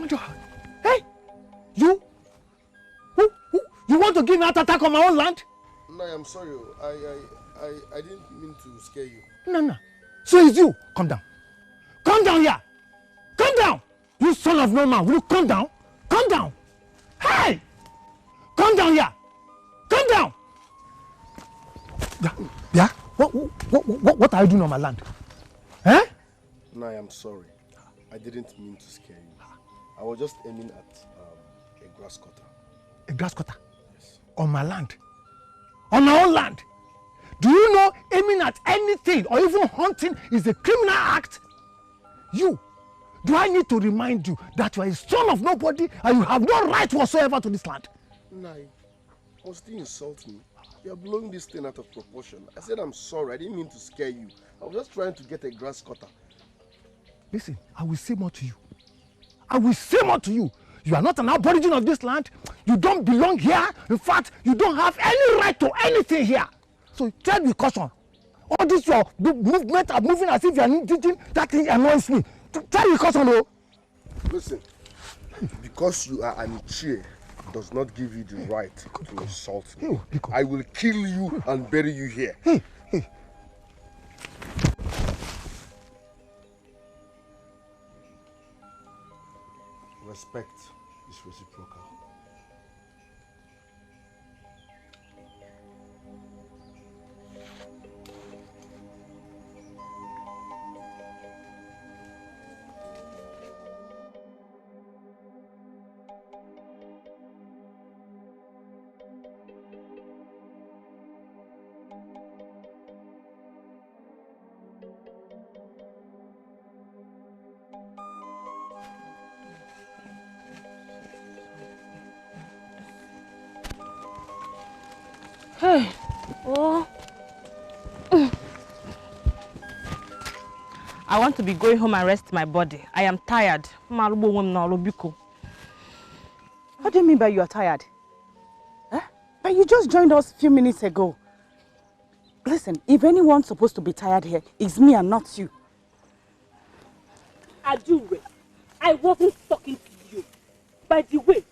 want to... Hey! You? Who? You want to give me an attack on my own land? No, I'm sorry. I didn't mean to scare you. No. So it's you. Come down. Come down here. Come down. You son of no man. Will you come down? Come down. Hey! Come down here. Come down. Yeah? What are you doing on my land? Eh? No, I'm sorry. I didn't mean to scare you. I was just aiming at a grass cutter. A grass cutter? Yes. On my land? On my own land? Do you know aiming at anything or even hunting is a criminal act? You, do I need to remind you that you are a son of nobody and you have no right whatsoever to this land? Nai, must you insult me? You're blowing this thing out of proportion. I said I'm sorry. I didn't mean to scare you. I was just trying to get a grass cutter. Listen, I will say more to you. I will say more to you. You are not an aborigine of this land. You don't belong here. In fact, you don't have any right to anything here. So tread with caution. All this your movement are moving as if you are indigenous. That thing annoys me. Tread with caution, oh. Listen, because you are an Ichie does not give you the right to insult me. I will kill you and bury you here. Hey. Respect is reciprocal. Hey. Oh. I want to be going home and rest my body. I am tired. What do you mean by you are tired? Huh? But you just joined us a few minutes ago. Listen, if anyone's supposed to be tired here, it's me and not you. Adure, I wasn't talking to you. By the way,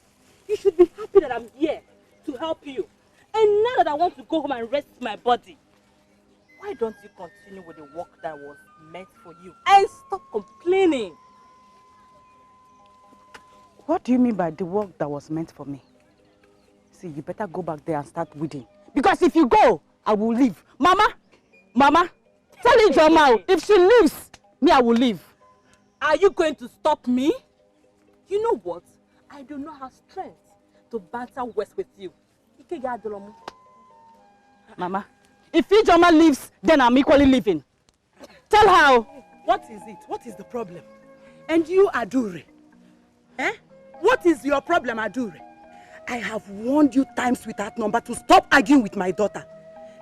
you should be happy that I'm here to help you. And now that I want to go home and rest my body, why don't you continue with the work that was meant for you and stop complaining? What do you mean by the work that was meant for me? See, you better go back there and start weeding. Because if you go, I will leave. Mama, tell Ijoma, if she leaves, me, I will leave. Are you going to stop me? You know what? I do not have strength to banter west with you. Mama, if Ijoma leaves, then I'm equally leaving. Tell her. What is it? What is the problem? And you, Adure? Eh? What is your problem, Adure? I have warned you times without number to stop arguing with my daughter.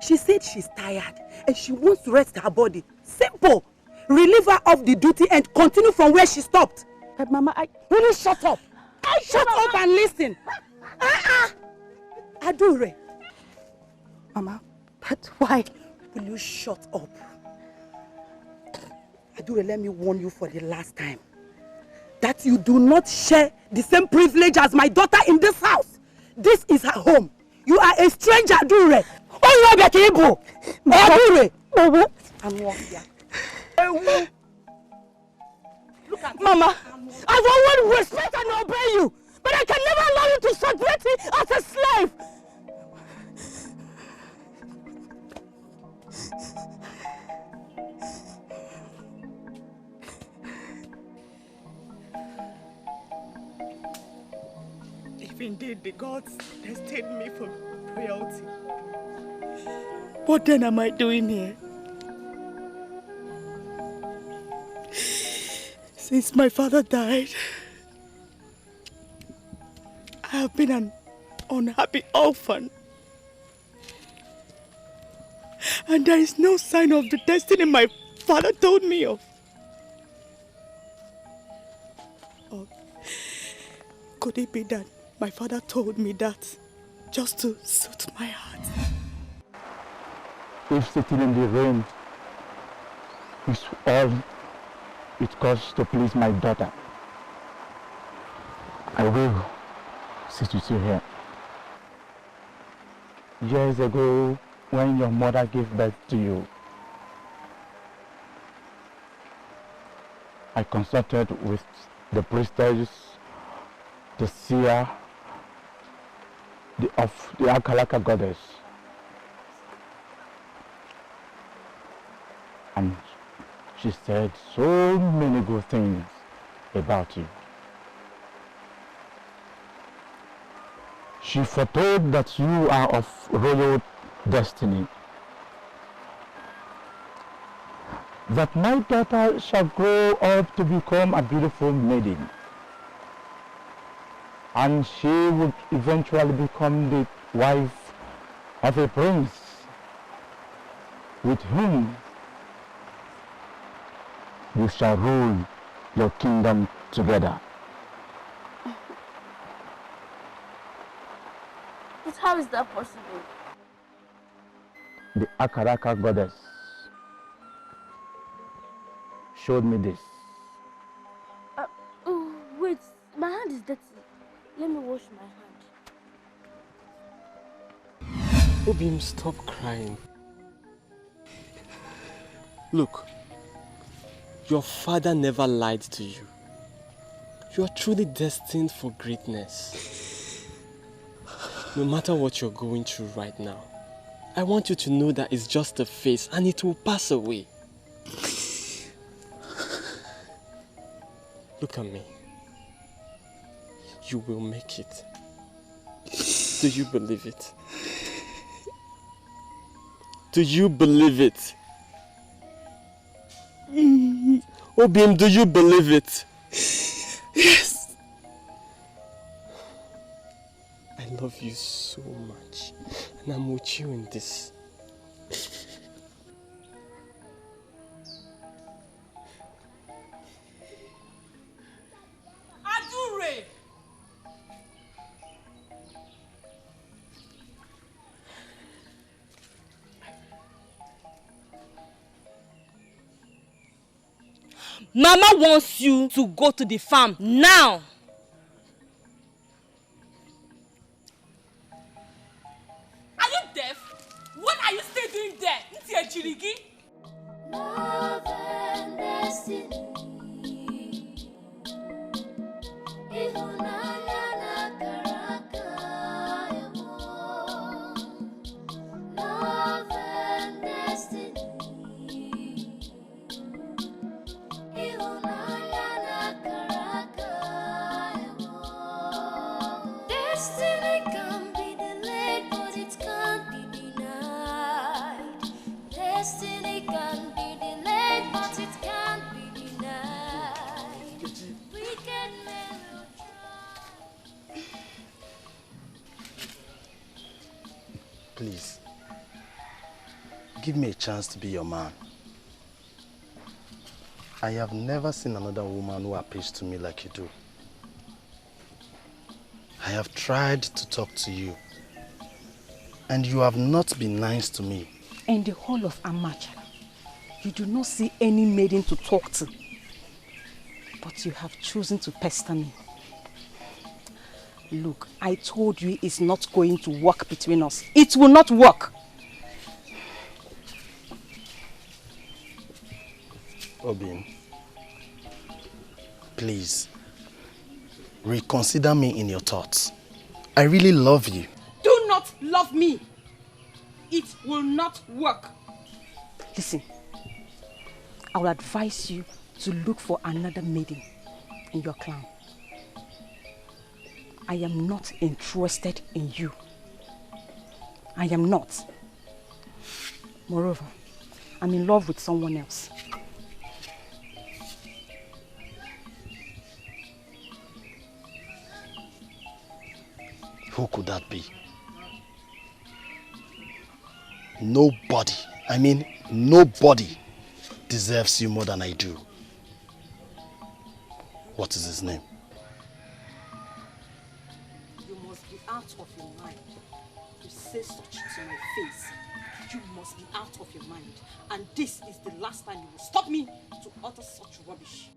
She said she's tired and she wants to rest her body. Simple. Relieve her of the duty and continue from where she stopped. But Mama, really shut up. Shut up and listen. Adure. Mama, but why? Will you shut up? Adure, let me warn you for the last time. That you do not share the same privilege as my daughter in this house. This is her home. You are a stranger, Adure. Oh, you are Ibo. Adure. I'm here. Look at Mama, I will respect and obey you, but I can never allow you to subject me as a slave. If indeed the gods destined me for royalty, what then am I doing here? Since my father died, I have been an unhappy orphan. And there is no sign of the destiny my father told me of. Or could it be that my father told me that just to suit my heart? If sitting in the rain is all it costs to please my daughter, I will sit with you here. Years ago, when your mother gave birth to you, I consulted with the priestess, the seer, of the Akalaka goddess. And she said so many good things about you. She foretold that you are of royal destiny, that my daughter shall grow up to become a beautiful maiden, and she would eventually become the wife of a prince with whom you shall rule your kingdom together. But how is that possible? The Akaraka goddess showed me this. Oh, wait, my hand is dirty. Let me wash my hand. Obim, stop crying. Look, your father never lied to you. You are truly destined for greatness. No matter what you're going through right now, I want you to know that it's just a phase and it will pass away. Look at me. You will make it. Do you believe it? Do you believe it? Obim, do you believe it? Yes. I love you so much, and I'm with you in this. Adure! Mama wants you to go to the farm now. Are you deaf? What are you still doing there? It's your chirigi. Love and destiny. Ihunanya na karaka emo. Love and destiny. Ihunanya na karaka emo. Destiny can be delayed, but it can't be denied. Destiny can be delayed, but it can't be denied. Wicked men will try. Please, give me a chance to be your man. I have never seen another woman who appeals to me like you do. I have tried to talk to you, and you have not been nice to me. In the whole of Amacha, you do not see any maiden to talk to. But you have chosen to pester me. Look, I told you it's not going to work between us. It will not work. Obin, please, reconsider me in your thoughts. I really love you. Do not love me. It will not work. Listen, I will advise you to look for another maiden in your clan. I am not interested in you. I am not. Moreover, I'm in love with someone else. Who could that be? Nobody, I mean nobody deserves you more than I do. What is his name? You must be out of your mind to say such to my face. You must be out of your mind. And this is the last time you will stop me to utter such rubbish.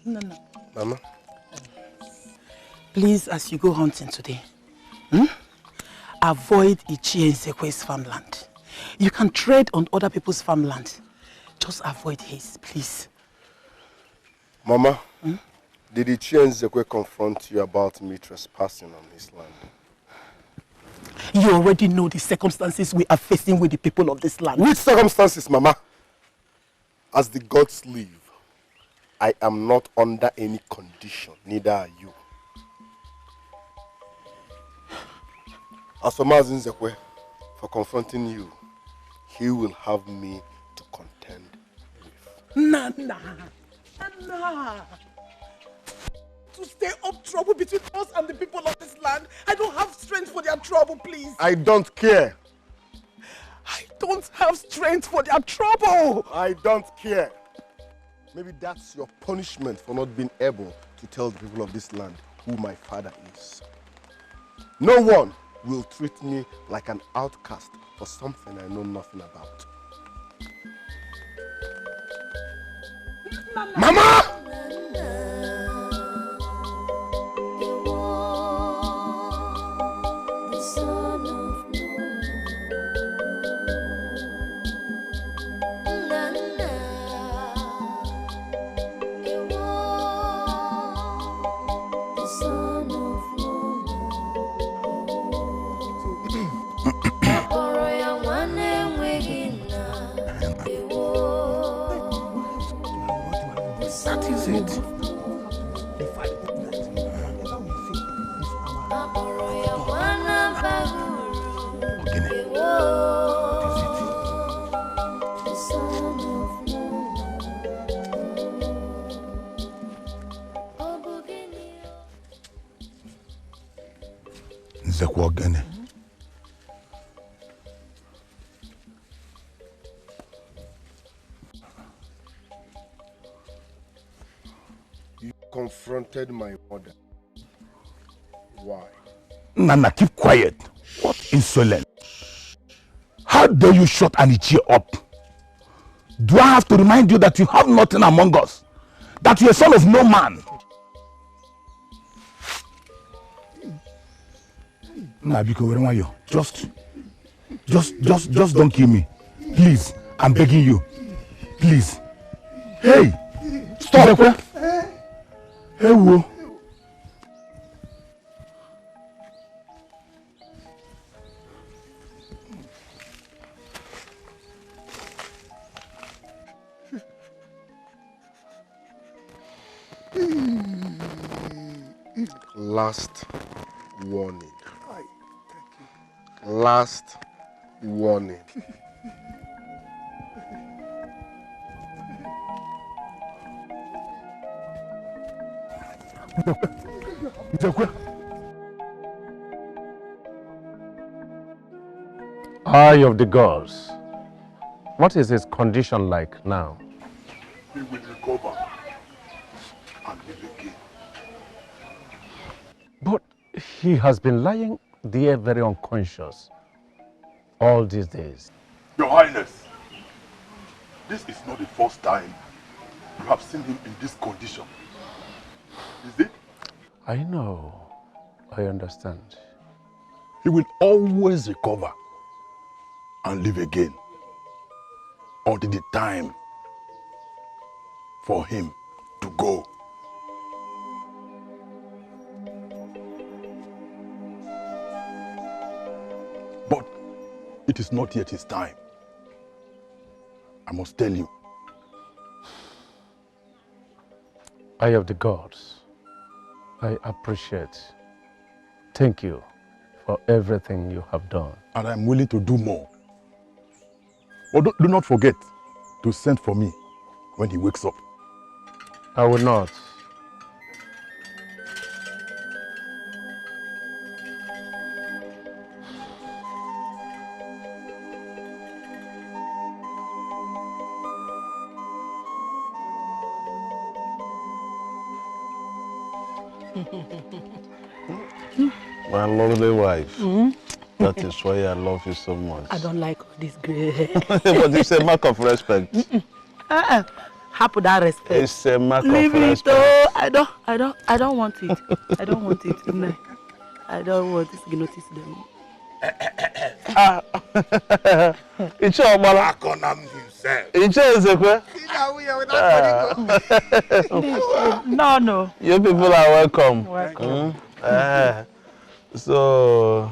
No. Mama? Please, as you go hunting today, avoid Ichie Nzekwe's farmland. You can trade on other people's farmland. Just avoid his, please. Mama, did Ichie Nzekwe confront you about me trespassing on his land? You already know the circumstances we are facing with the people of this land. Which circumstances, Mama? As the gods live, I am not under any condition, neither are you. As for Mazi Nzekwe, for confronting you, he will have me to contend with. Nana. To stay up trouble between us and the people of this land. I don't have strength for their trouble, please. I don't care. I don't have strength for their trouble. I don't care. Maybe that's your punishment for not being able to tell the people of this land who my father is. No one will treat me like an outcast for something I know nothing about. Mama! You confronted my mother. Why? Nana, keep quiet. What insolence. How dare you shut Anichie up? Do I have to remind you that you have nothing among us? That you are a son of no man? Nabiko, where are you? Just don't kill me. Please, I'm begging you. Please. Hey! Stop! Hey, whoa. Last warning. Last warning. Eye of the gods. What is his condition like now? He will recover and live again. But he has been lying there very unconscious all these days. Your Highness, this is not the first time you have seen him in this condition. Is it? I know. I understand. He will always recover and live again until the time for him to go. But it is not yet his time. I must tell you. Eye of the gods, I appreciate. Thank you for everything you have done. And I'm willing to do more. But do not forget to send for me when he wakes up. I will not. My lovely wife. That is why I love you so much. I don't like all this gray hair. But it's a mark of respect. Happy that respect. It's a mark Leave of it. respect. Oh, I don't want it. I don't want it. No. I don't want this to notice them. It's all about himself. It's No. You people are welcome. Welcome. So,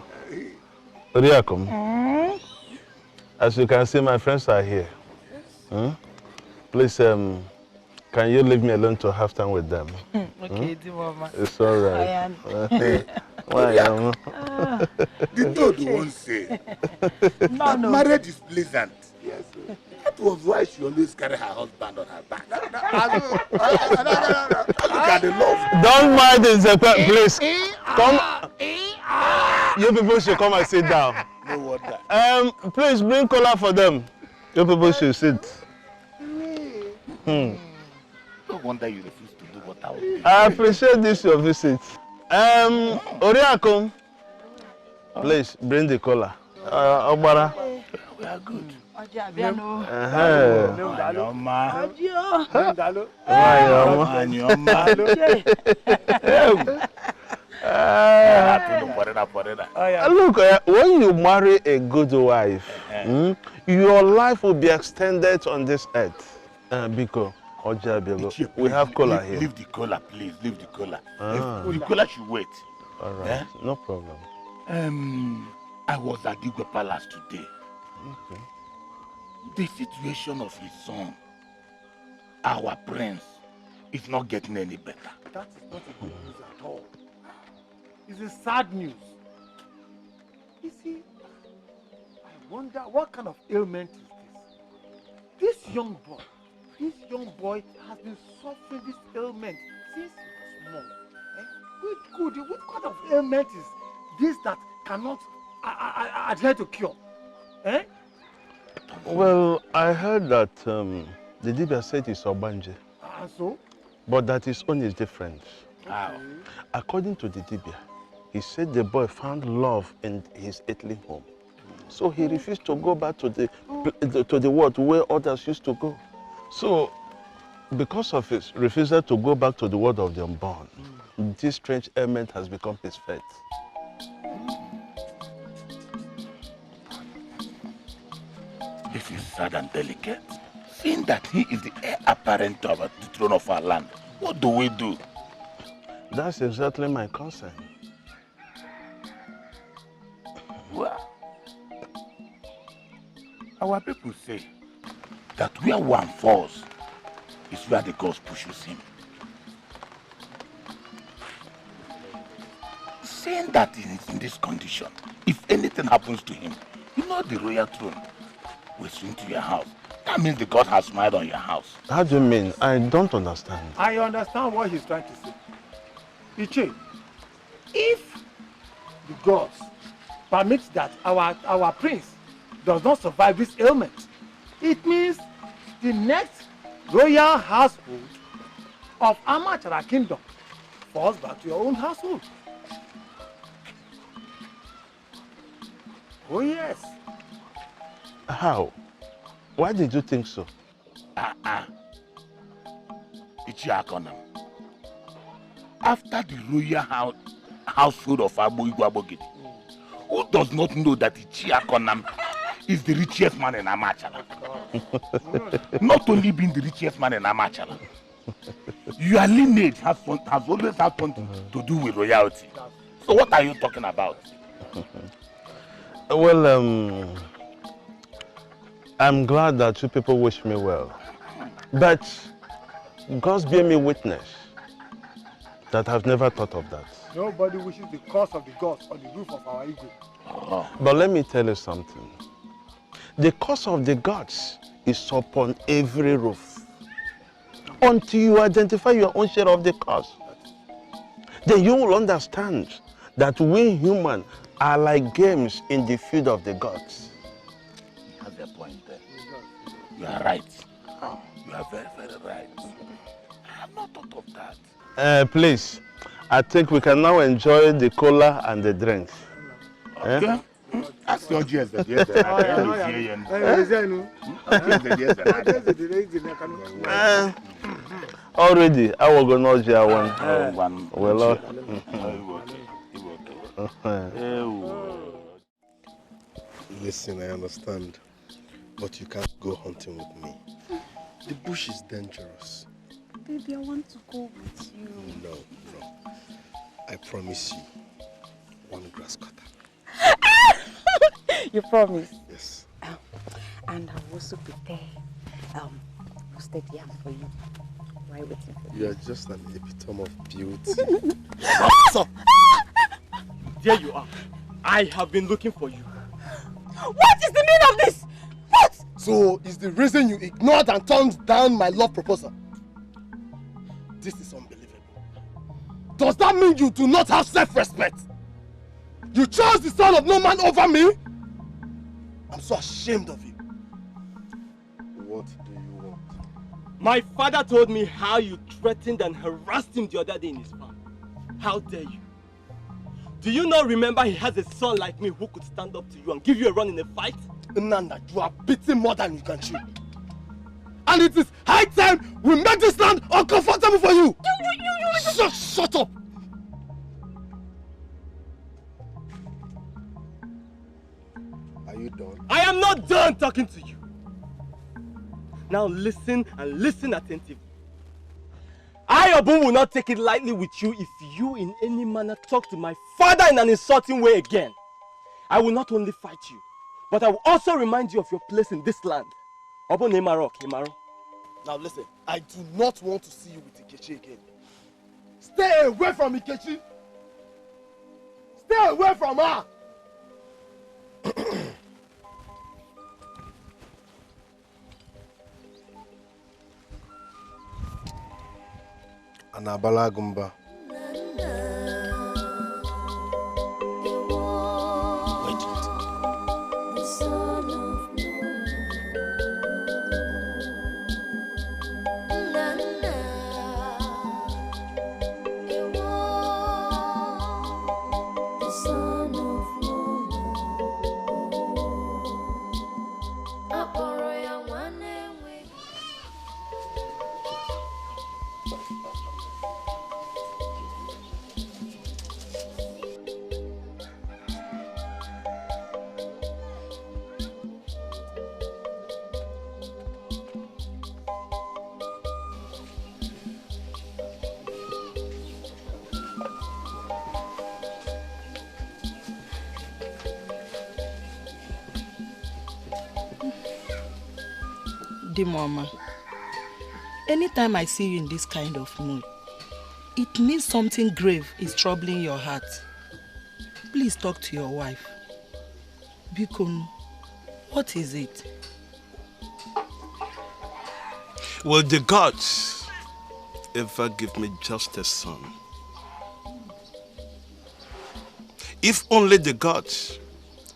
Oriakum, as you can see, my friends are here. Please, can you leave me alone to have time with them? Okay, Mama. It's all right. The toad won't say. No. Marriage is pleasant. Yes. That was why she always carry her husband on her back. Look at the love. Don't mind this, please. Come. You people should come and sit down. No wonder. Please bring cola for them. You people should sit. No wonder you refuse to do what I would do. I appreciate this your visit. Oriakum, please bring the cola. Obara. We are good. Look, when you marry a good wife, your life will be extended on this earth. Because we have cola here. Leave the cola, please. Leave the cola. The cola should wait. All right, no problem. I was at Igwe Palace today. Okay. The situation of his son, our prince, is not getting any better. That is not a good news at all. It's a sad news. You see, I wonder what kind of ailment is this? This young boy has been suffering this ailment since he was small. What kind of ailment is this that cannot adhere to cure? Well, I heard that the Dibia said it's Obanje. So? But that his own is different. How? According to the Dibia, he said the boy found love in his earthly home. So he refused to go back to the world where others used to go. So, because of his refusal to go back to the world of the unborn, this strange ailment has become his fate. This is sad and delicate. Seeing that he is the heir apparent of the throne of our land, what do we do? That's exactly my concern. Well, our people say that where one falls is where the gods pushes him. Seeing that he is in this condition, if anything happens to him, you know the royal throne will swing to your house. That means the God has smiled on your house. How do you mean? I don't understand. I understand what he's trying to say. Iche, if the gods permit that our prince does not survive this ailment, it means the next royal household of Amachara kingdom falls back to your own household. Oh yes. How? Why did you think so? Ichiakonam. After the royal household of Abu Igwabogidi, who does not know that Ichiakonam is the richest man in Amachala? Not only being the richest man in Amachala, your lineage has always had something to do with royalty. So what are you talking about? Well, I'm glad that you people wish me well. But God's bear me witness that I've never thought of that. Nobody wishes the curse of the gods on the roof of our ego. But let me tell you something. The curse of the gods is upon every roof. Until you identify your own share of the curse, then you will understand that we humans are like games in the field of the gods. You have a point there. You are right. You are very, very right. I have not thought of that. Please, I think we can now enjoy the cola and the drink. Okay. Ask your GS the GS. Already, I will go not here one. Well, listen, I understand, but you can't go hunting with me. The bush is dangerous. Baby, I want to go with you. No. I promise you, one grass cutter. You promise? Yes. And I will also prepare roasted yam for you. Why waiting for you? You are just an epitome of beauty. So, there you are. I have been looking for you. What is the meaning of this? What? So, is the reason you ignored and turned down my love proposal? This is unbelievable. Does that mean you do not have self-respect? You chose the son of no man over me? I'm so ashamed of you. What do you want? My father told me how you threatened and harassed him the other day in his farm. How dare you? Do you not remember he has a son like me who could stand up to you and give you a run in a fight? Nanda, you are beating more than you can chew. And it is high time we make this land uncomfortable for you! Shut up! Are you done? I am not done talking to you. Now listen and listen attentively. I, Obun, will not take it lightly with you if you in any manner talk to my father in an insulting way again. I will not only fight you, but I will also remind you of your place in this land. Obun Emaro, Emaro. Now listen, I do not want to see you with Ikechi again. Stay away from Ikechi! Stay away from her! Anabala Gumba. Mama, anytime I see you in this kind of mood, it means something grave is troubling your heart. Please talk to your wife. Bikon, what is it? Will the gods ever give me just a son? If only the gods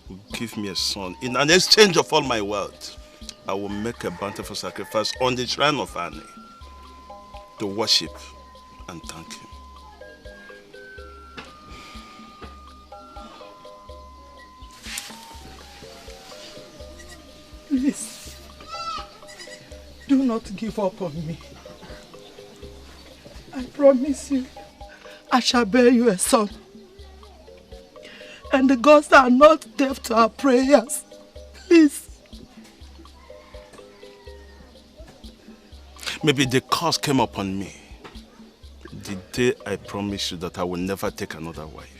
will give me a son in an exchange of all my wealth, I will make a bountiful sacrifice on the shrine of Annie to worship and thank him. Please, do not give up on me. I promise you, I shall bear you a son. And the gods are not deaf to our prayers. Please. Maybe the curse came upon me the day I promised you that I will never take another wife.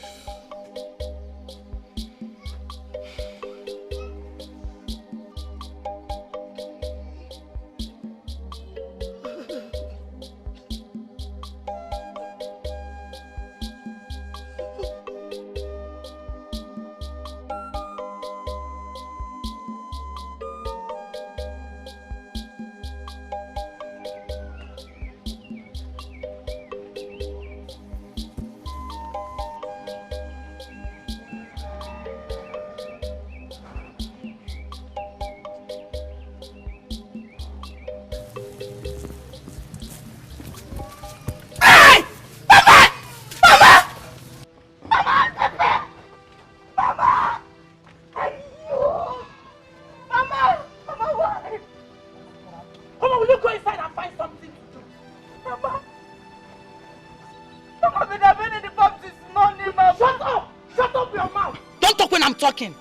I'm talking.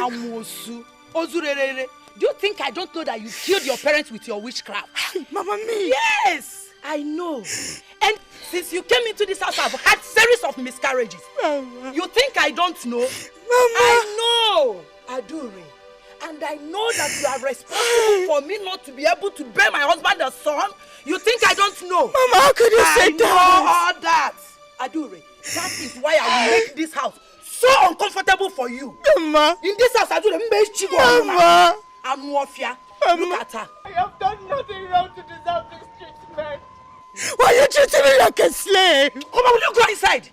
Amosu, Ozurere. Do you think I don't know that you killed your parents with your witchcraft? Mama, me? Yes, I know. And since you came into this house, I've had series of miscarriages. Mama. You think I don't know? Mama. I know, Adure. And I know that you are responsible for me not to be able to bear my husband a son. You think I don't know? Mama, how could you say that? I know all that. Adure, that is why I will make this house so uncomfortable for you. Mama. In this house, Adure, Mama. I'm Wafia. Look at her. I have done nothing wrong to deserve this treatment. Why are you treating me like a slave? Come on, will you go inside?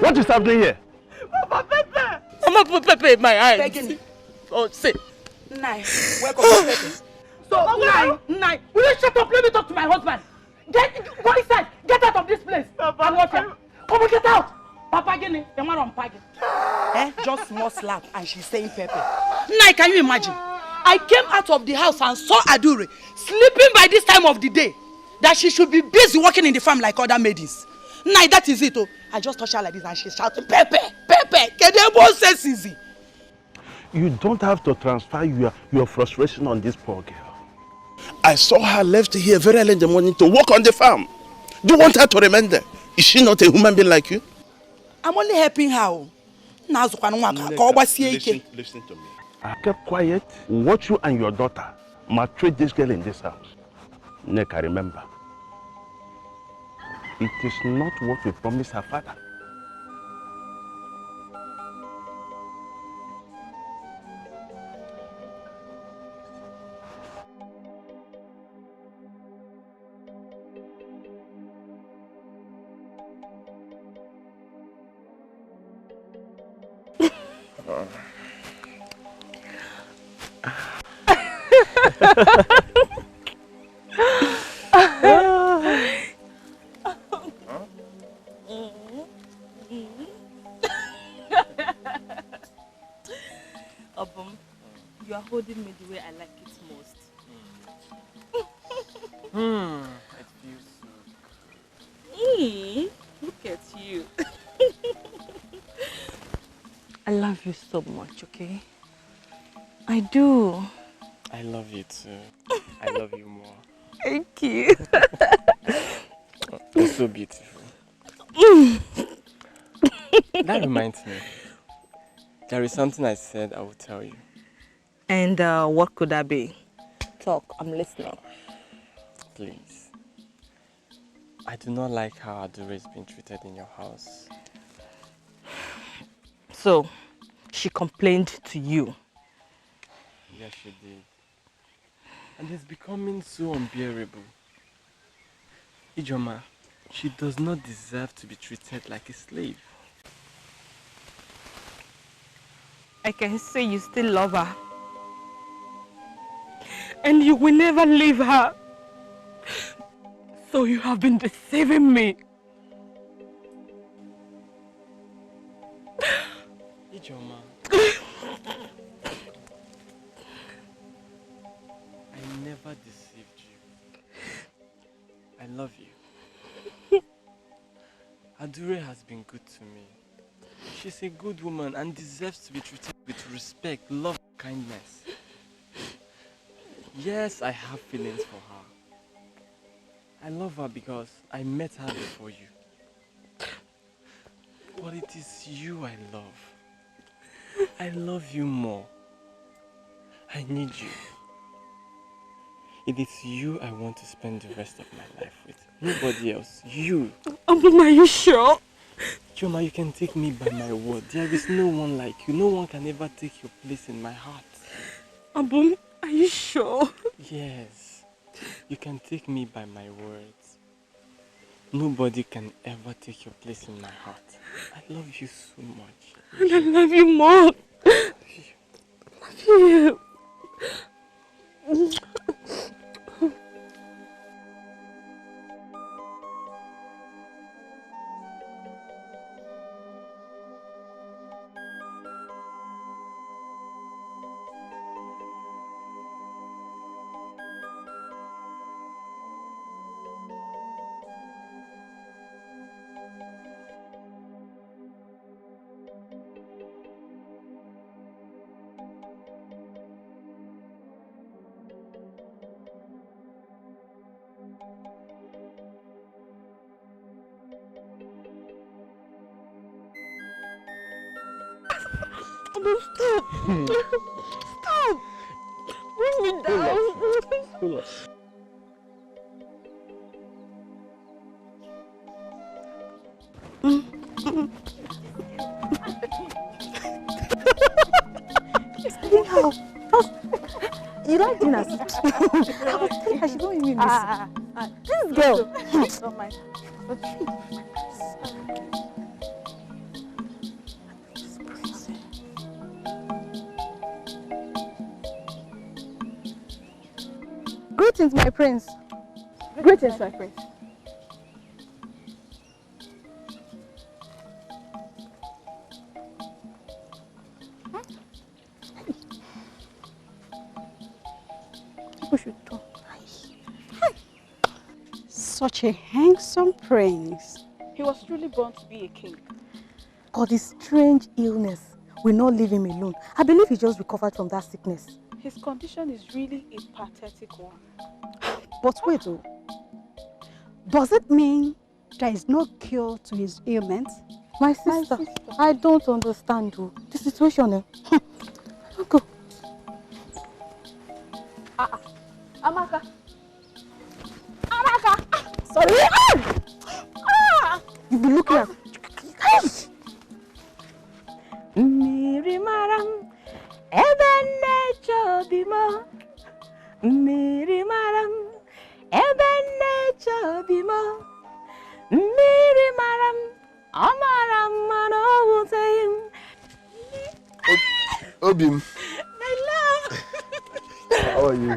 What is happening here? Mama, Pepe. Mama, put Pepe in my eyes. Begging. Oh, say. Nai, welcome to Pepe. So, Nai, will you shut up? Let me talk to my husband. Go inside. Get out of this place. Papa, come on, get out. Papa, Gini, the man on Pagi. Just small slap, and she's saying Pepe. Nai, can you imagine? I came out of the house and saw Adure sleeping by this time of the day. That she should be busy working in the farm like other maidens. Nai, that is it. Oh, I just touched her like this and she's shouting, Pepe, Pepe, Kedebo says easy. You don't have to transfer your frustration on this poor girl. I saw her left here very early in the morning to work on the farm. Do you want her to remain there? Is she not a human being like you? I'm only helping her. Listen to me. I kept quiet, watch you and your daughter maltreat this girl in this house. Neka, remember, it is not what we promised her father. You are holding me the way I like it most. It feels so good. Look at you. I love you so much, okay? I do. I love you too. I love you more. Thank you. You're so beautiful. That reminds me. There is something I said I will tell you. And what could that be? Talk, I'm listening. Please. I do not like how Adure is being treated in your house. So, she complained to you? Yes, she did. And it's becoming so unbearable. Ijoma, she does not deserve to be treated like a slave. I can say you still love her. And you will never leave her. So you have been deceiving me. Ijoma. I never deceived you. I love you. Adure has been good to me. She's a good woman and deserves to be treated with respect, love, and kindness. Yes, I have feelings for her. I love her because I met her before you. But it is you I love. I love you more. I need you. It is you I want to spend the rest of my life with. Nobody else. You. Abum, are you sure? Choma, you can take me by my word. There is no one like you. No one can ever take your place in my heart. Abum, are you sure? Yes. You can take me by my words. Nobody can ever take your place in my heart. I love you so much. And I love you more. I love you. Stop! Stop! Bring me down! Hold on. You like dinners? I was telling her she don't even miss this girl. Don't mind. Greetings, my prince. Greetings, my prince. Such a handsome prince. He was truly born to be a king. But his strange illness will not leave him alone. I believe he just recovered from that sickness. His condition is really a pathetic one. But wait, oh. Does it mean there is no cure to his ailment? My sister, I don't understand the situation. Go. Amaka. Amaka. Sorry. You be looking at. Miri maram, ebenne chodimo. Miri maram, ebenne chodimo. Miri maram, amaram mano wutayim. Obim. My love. How are you?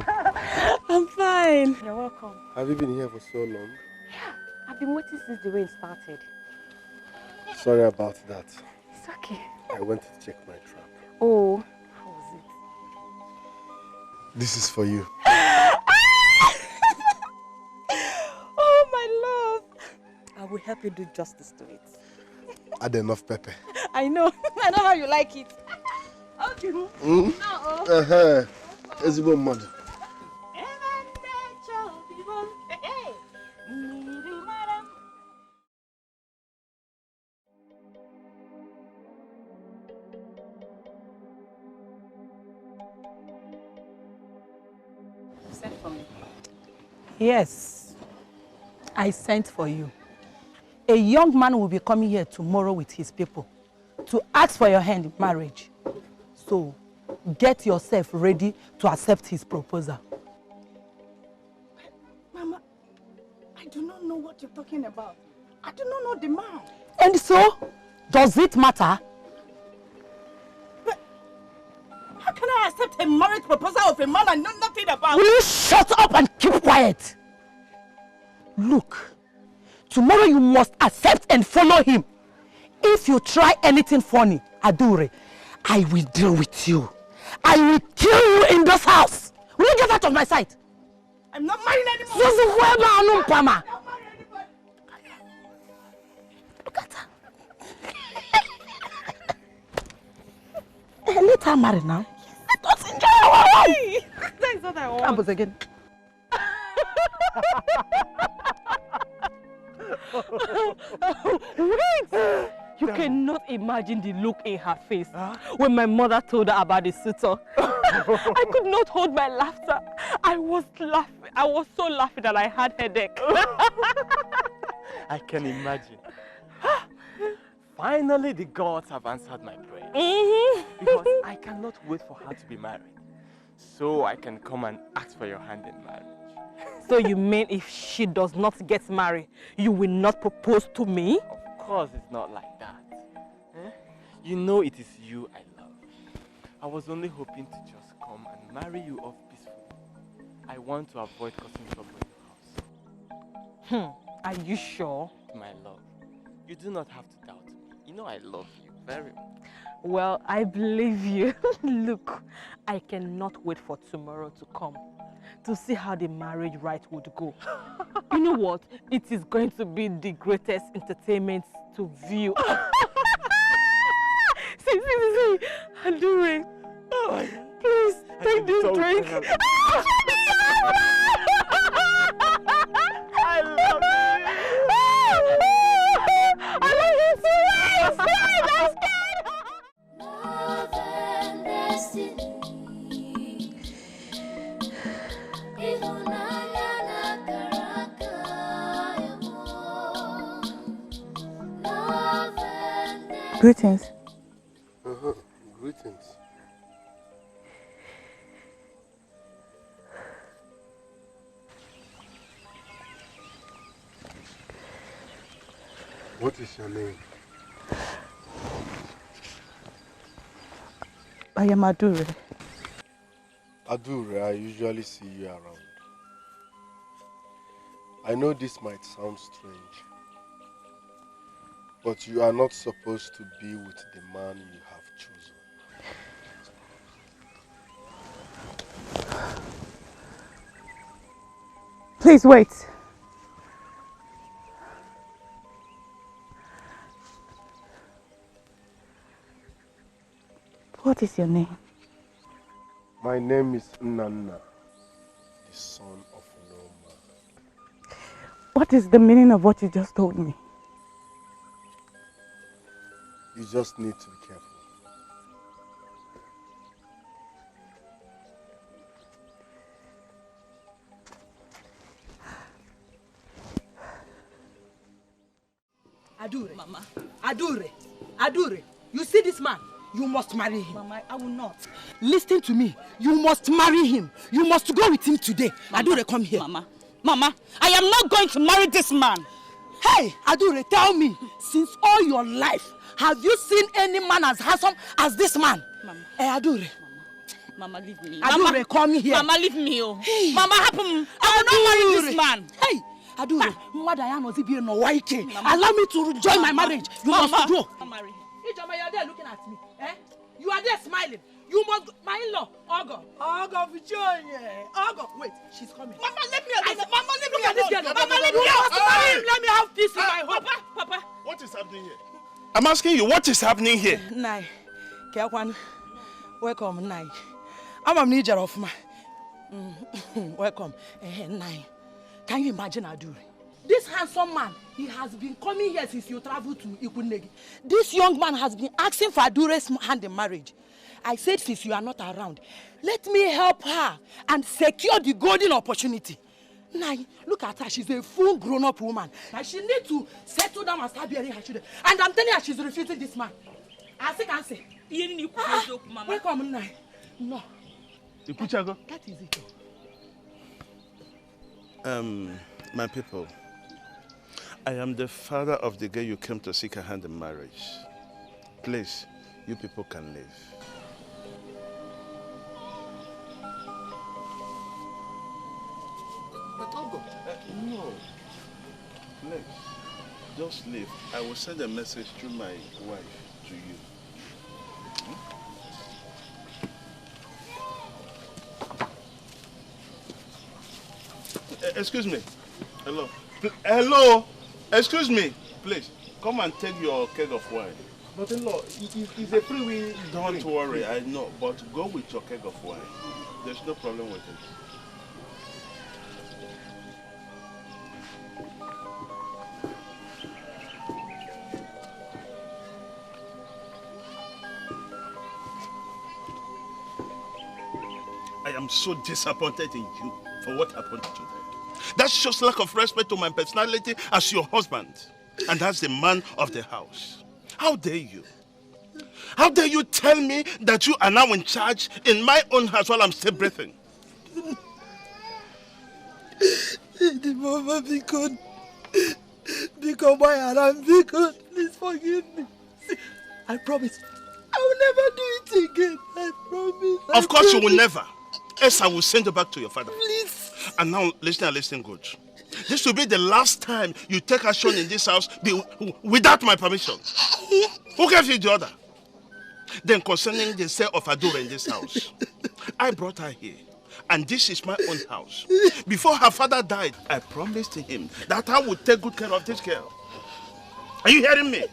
I'm fine. You're welcome. Have you been here for so long? Yeah, I've been waiting since the rain started. Sorry about that. It's okay. I went to check my trap. Oh, how was it? This is for you. Oh, my love. I will help you do justice to it. Add enough pepper. I know. I know how you like it. Okay. Ezigbo mmadụ. Sent for me. Yes, I sent for you. A young man will be coming here tomorrow with his people to ask for your hand in marriage. So, get yourself ready to accept his proposal. Mama, I do not know what you're talking about. I do not know the man. And so, does it matter? But how can I accept a marriage proposal of a man I know nothing about? Will you shut up and keep quiet? Look, tomorrow you must accept and follow him. If you try anything funny, Adure, I will deal with you. I will kill you in this house. Will you get out of my sight? I'm not marrying anymore. Look at her. Let her marry now. Let us enjoy our life. That is what I want. Campus again. Wait! You cannot imagine the look in her face when my mother told her about the suitor. I could not hold my laughter. I was laughing. I was so laughing that I had headache. I can imagine. Finally, the gods have answered my prayer. Because I cannot wait for her to be married. So I can come and ask for your hand in marriage. So you mean if she does not get married, you will not propose to me? Of course it's not like that. You know it is you I love. I was only hoping to just come and marry you off peacefully. I want to avoid causing trouble in your house. Are you sure? My love, you do not have to doubt me. You know I love you very much. Well, I believe you. Look, I cannot wait for tomorrow to come to see how the marriage rite would go. You know what? It is going to be the greatest entertainment to view. See, Adure. Oh, please, take this drink. Greetings. Greetings. What is your name? I am Adure. Adure, I usually see you around. I know this might sound strange, but you are not supposed to be with the man you have chosen. Please wait. What is your name? My name is Nana, the son of no man. What is the meaning of what you just told me? You just need to be careful. Adure. Mama. Adure. Adure. You see this man? You must marry him. Mama, I will not. Listen to me. You must marry him. You must go with him today. Mama, Adure, come here. Mama, I am not going to marry this man. Hey, Adure, tell me, since all your life, have you seen any man as handsome as this man? Mama. Hey, Adure. Mama, leave me. Adure, Mama, come here. Mama, leave me. Oh. Hey. Mama, happen. I will not marry this man. Hey, Adure, allow me to join my marriage. You must go. Ijoma, you are there looking at me. Eh? You are there smiling. You must, my in-law, Ogo. Ogo, wait, she's coming. Mama, let me alone. Mama, let me alone. Mama, let me alone. Let me have peace in my home. Papa. What is happening here? I'm asking you, what is happening here? Nai, Kiakwan, welcome, Nai. I'm a manager of my. Welcome, Nai. Can you imagine Adure? This handsome man, he has been coming here since you traveled to Ikunegi. This young man has been asking for Adure's hand in marriage. I said, since you are not around, let me help her and secure the golden opportunity. Now, look at her. She's a full grown-up woman. Now, she needs to settle down and start bearing her children. And I'm telling her she's refusing this man. As I can say. Welcome, Nai. No. That is it. My people, I am the father of the girl you came to seek her hand in marriage. Please, you people can leave. But Ogo, no. Please, just leave. I will send a message through my wife to you. Excuse me. Hello. Hello. Excuse me. Please, come and take your keg of wine. But in-law, it's a free will. Don't worry, I know, but go with your keg of wine. There's no problem with it. I am so disappointed in you for what happened today. That's just lack of respect to my personality as your husband. And as the man of the house. How dare you? How dare you tell me that you are now in charge in my own house while I'm still breathing? The mama, be good. Because my Aram, be good. Please forgive me. See, I promise. I will never do it again. I promise. Of course you will never. Else I will send you back to your father. Please. And now listen good. This will be the last time you take action in this house without my permission. Who gave you the order? Then concerning the sale of Adura in this house, I brought her here. And this is my own house. Before her father died, I promised him that I would take good care of this girl. Are you hearing me?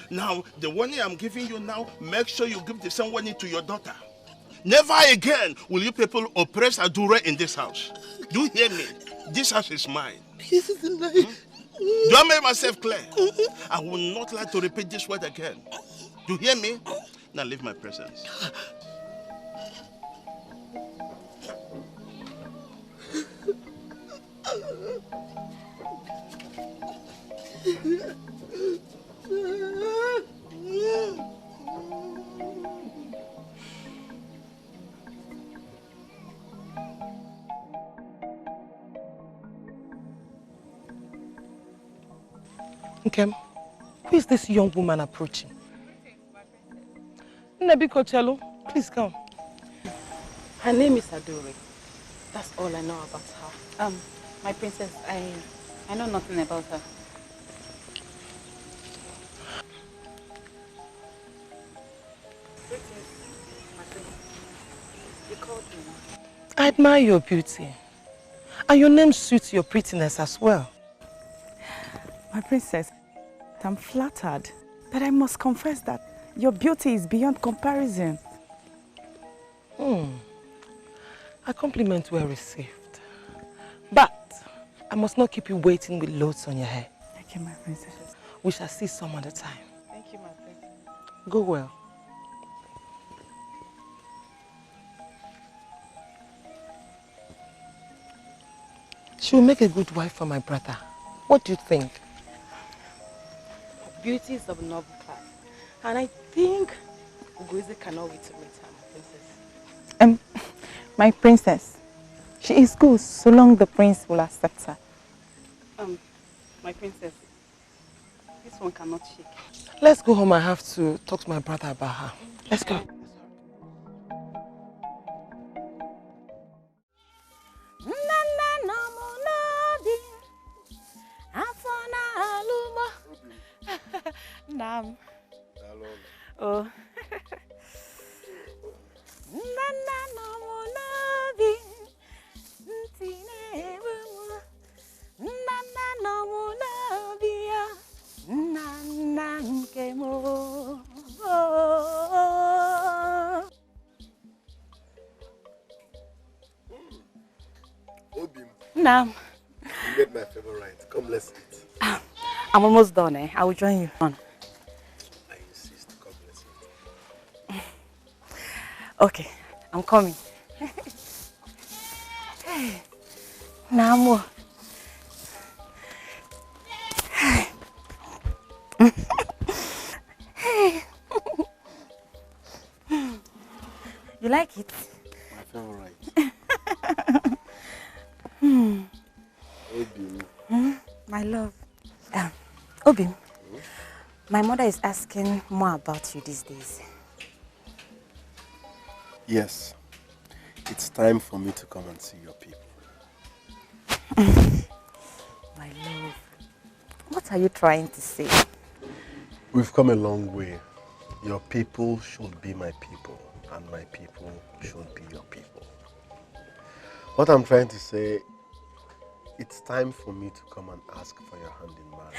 Now, the warning I'm giving you now, make sure you give the same warning to your daughter. Never again will you people oppress Adura in this house. Do you hear me? This house is mine. This is nice. Do I make myself clear? I will not like to repeat this word again. Do you hear me? Now leave my presence. Nkem, who is this young woman approaching? Nebiko Cello, please come. Her name is Adore. That's all I know about her. My princess, I know nothing about her. You called me. I admire your beauty. And your name suits your prettiness as well. My princess, I'm flattered. But I must confess that your beauty is beyond comparison. A compliment well received. But I must not keep you waiting with loads on your head. Thank you, my princess. We shall see some other time. Thank you, my princess. Go well. She will make a good wife for my brother. What do you think? Beauty is of noble class. And I think Ugozi cannot wait to meet her, my princess. My princess, she is good so long the prince will accept her. My princess, this one cannot shake. Let's go home. I have to talk to my brother about her. Let's go. Nam. Oh. Nam. You made my favorite. Come, let's eat. I'm almost done, eh? I will join you. I insist. Come, let's eat. Okay, I'm coming. Hey, Namo. Hey. You like it? My favorite. My love. Obim, my mother is asking more about you these days. Yes. It's time for me to come and see your people. My love, what are you trying to say? We've come a long way. Your people should be my people, and my people should be your people. What I'm trying to say, it's time for me to come and ask for your hand in marriage.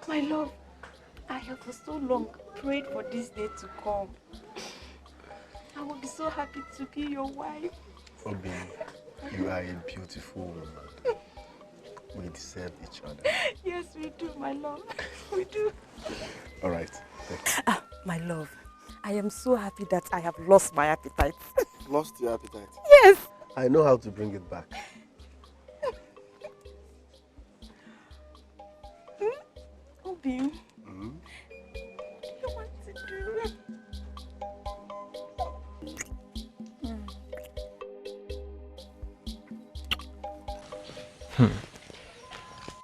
My love, I have for so long prayed for this day to come. I will be so happy to be your wife. Obi, you are a beautiful woman. We deserve each other. Yes, we do, my love. We do. All right. My love, I am so happy that I have lost my appetite. Lost your appetite? Yes. I know how to bring it back. Obi, what do you want to do?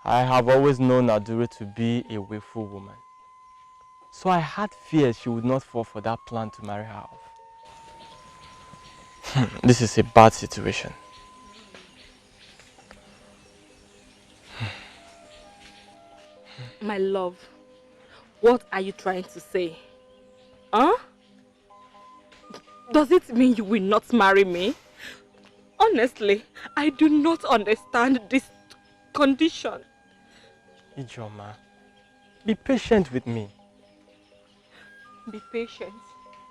I have always known Adure to be a willful woman. So I had fear she would not fall for that plan to marry her off. This is a bad situation. My love, what are you trying to say? Huh? Does it mean you will not marry me? Honestly, I do not understand this condition. Ijoma, be patient with me. Be patient.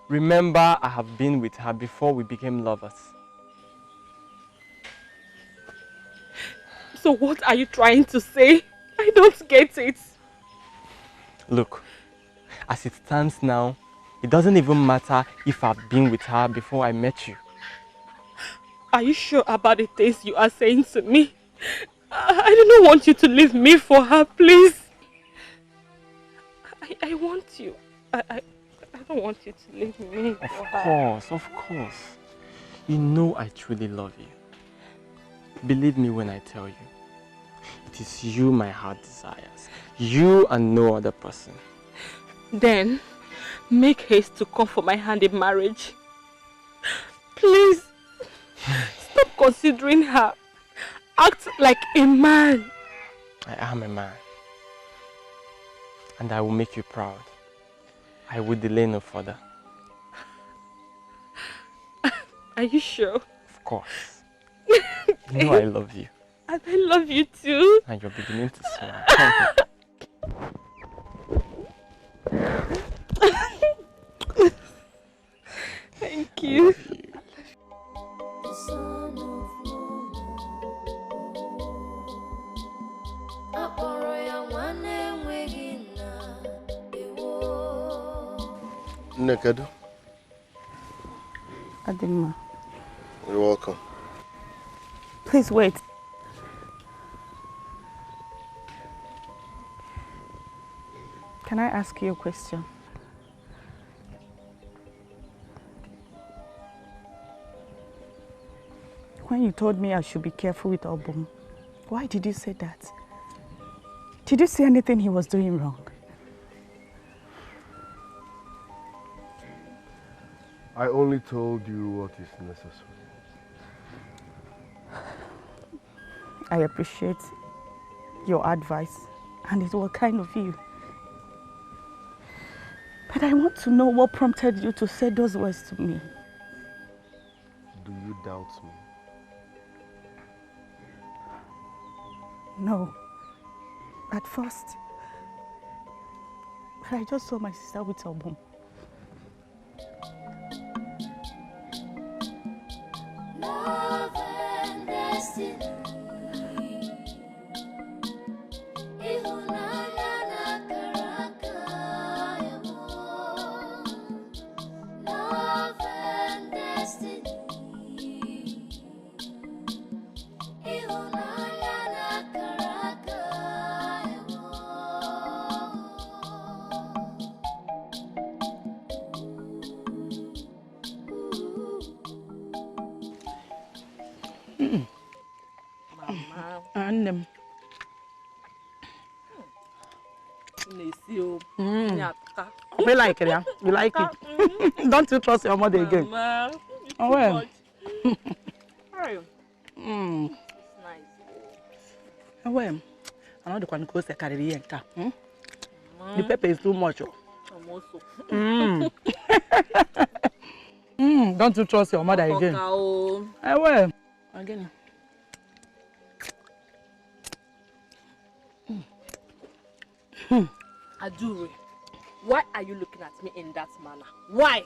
Remember, I have been with her before we became lovers. So what are you trying to say? I don't get it. Look, as it stands now, it doesn't even matter if I've been with her before I met you. Are you sure about the things you are saying to me? I do not want you to leave me for her, please. I want you. I don't want you to leave me for her. Of course. You know I truly love you. Believe me when I tell you, it is you my heart desires. You and no other person. Then, make haste to come for my hand in marriage. Please, stop considering her. Act like a man. I am a man. And I will make you proud. I will delay no further. Are you sure? Of course. You know I love you. And I love you too. And you're beginning to smile. Come here. Thank you. Nekadu. Adima. You're welcome. Please wait. Can I ask you a question? When you told me I should be careful with Obum, why did you say that? Did you see anything he was doing wrong? I only told you what is necessary. I appreciate your advice, and it was kind of you. But I want to know what prompted you to say those words to me. Do you doubt me? No. At first. But I just saw my sister with Obum. Love and destiny. Love and destiny. And we like it, yeah? You like it? Don't you trust your mother again? Mama, Oh, well. How are you? It's nice. Oh, well. I know the one goes to carry the car. The pepper is too much. I'm also. Don't you trust your mother again? Oh, well. Again. Adure, why are you looking at me in that manner? Why?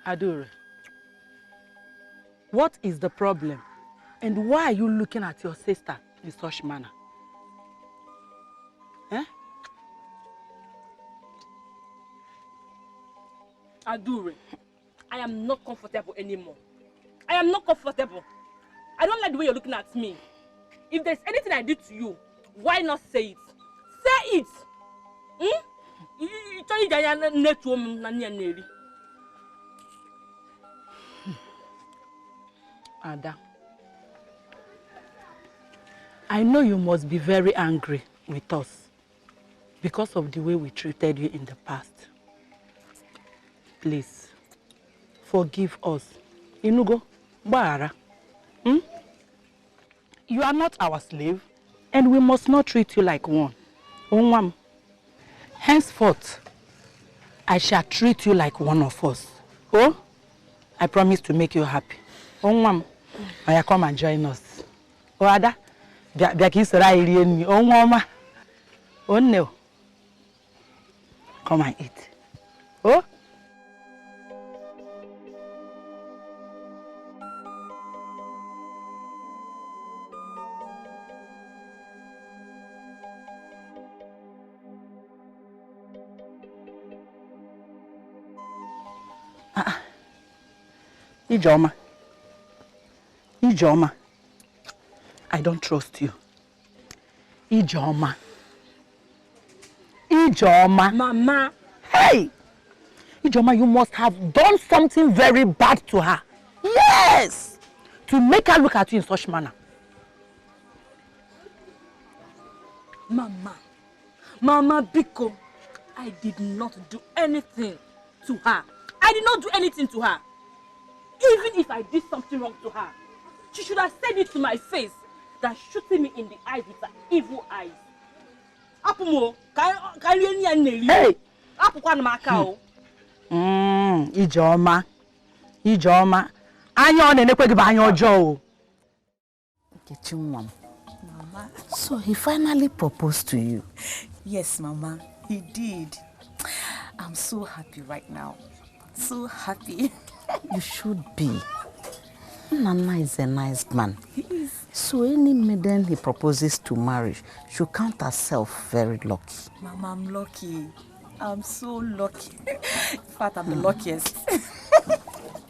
Adure, what is the problem? And why are you looking at your sister in such manner? Eh? Adure, I am not comfortable anymore. I am not comfortable. I don't like the way you're looking at me. If there's anything I did to you, why not say it? Say it! Ada, I know you must be very angry with us because of the way we treated you in the past. Please, forgive us. Inugo, Bara. You are not our slave, and we must not treat you like one. Onwam. Henceforth, I shall treat you like one of us. Oh, I promise to make you happy. Onwam, I come and join us. Oh, Ada, Onwama. Oh, no. Come and eat. Oh. Ijoma. Ijoma. I don't trust you. Ijoma. Ijoma. Mama. Hey! Ijoma, you must have done something very bad to her. tears to make her look at you in such manner. Mama Biko, I did not do anything to her. I did not do anything to her. Even if I did something wrong to her, she should have said it to my face than shooting me in the eyes with her evil eyes. Apumo, can you hear? Hey! Apukwan makao. Ijoma. Anya on and equate by your jaw. Mama. So he finally proposed to you? Yes, Mama, he did. I'm so happy right now. So happy. You should be. Nana is a nice man. He is. So any maiden he proposes to marry should count herself very lucky. Mama, I'm lucky. I'm so lucky. In fact, I'm the luckiest.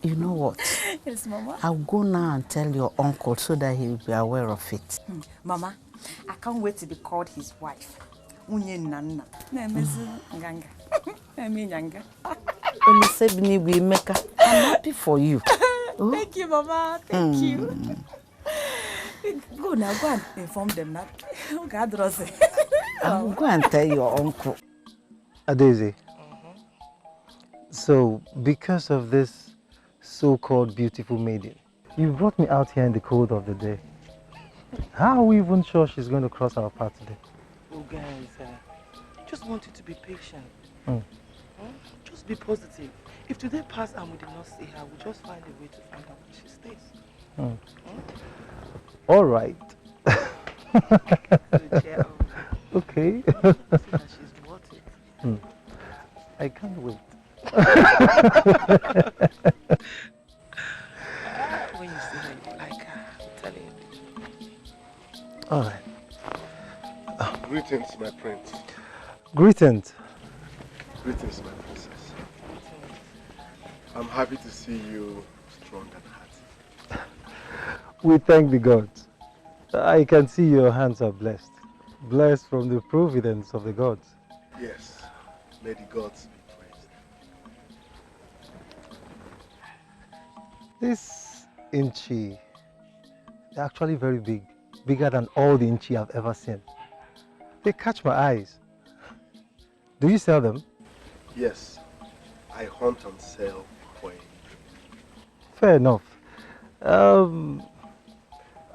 You know what? Yes, Mama. I'll go now and tell your uncle so that he will be aware of it. Mama, I can't wait to be called his wife. Unye Nana. I'm happy for you. Oh. Thank you, Mama. Thank you. Go now, go and inform them now. I'll go and tell your uncle. Daisy. So, because of this so-called beautiful maiden, you brought me out here in the cold of the day. How are we even sure she's going to cross our path today? Oh, guys, just want you to be patient. Just be positive. If today passed and we did not see her, we'll just find a way to find out where she stays. All right. Okay. She's worth it. I can't wait. When you see her, you like her. I'm telling you. All right. Greetings, my prince. Greetings. Greetings, my princess. I'm happy to see you strong and hearty. We thank the gods. I can see your hands are blessed. Blessed from the providence of the gods. Yes, may the gods be praised. This inchi, they're actually very big. Bigger than all the inchi I've ever seen. They catch my eyes. Do you sell them? Yes, I hunt and sell for a living. Fair enough.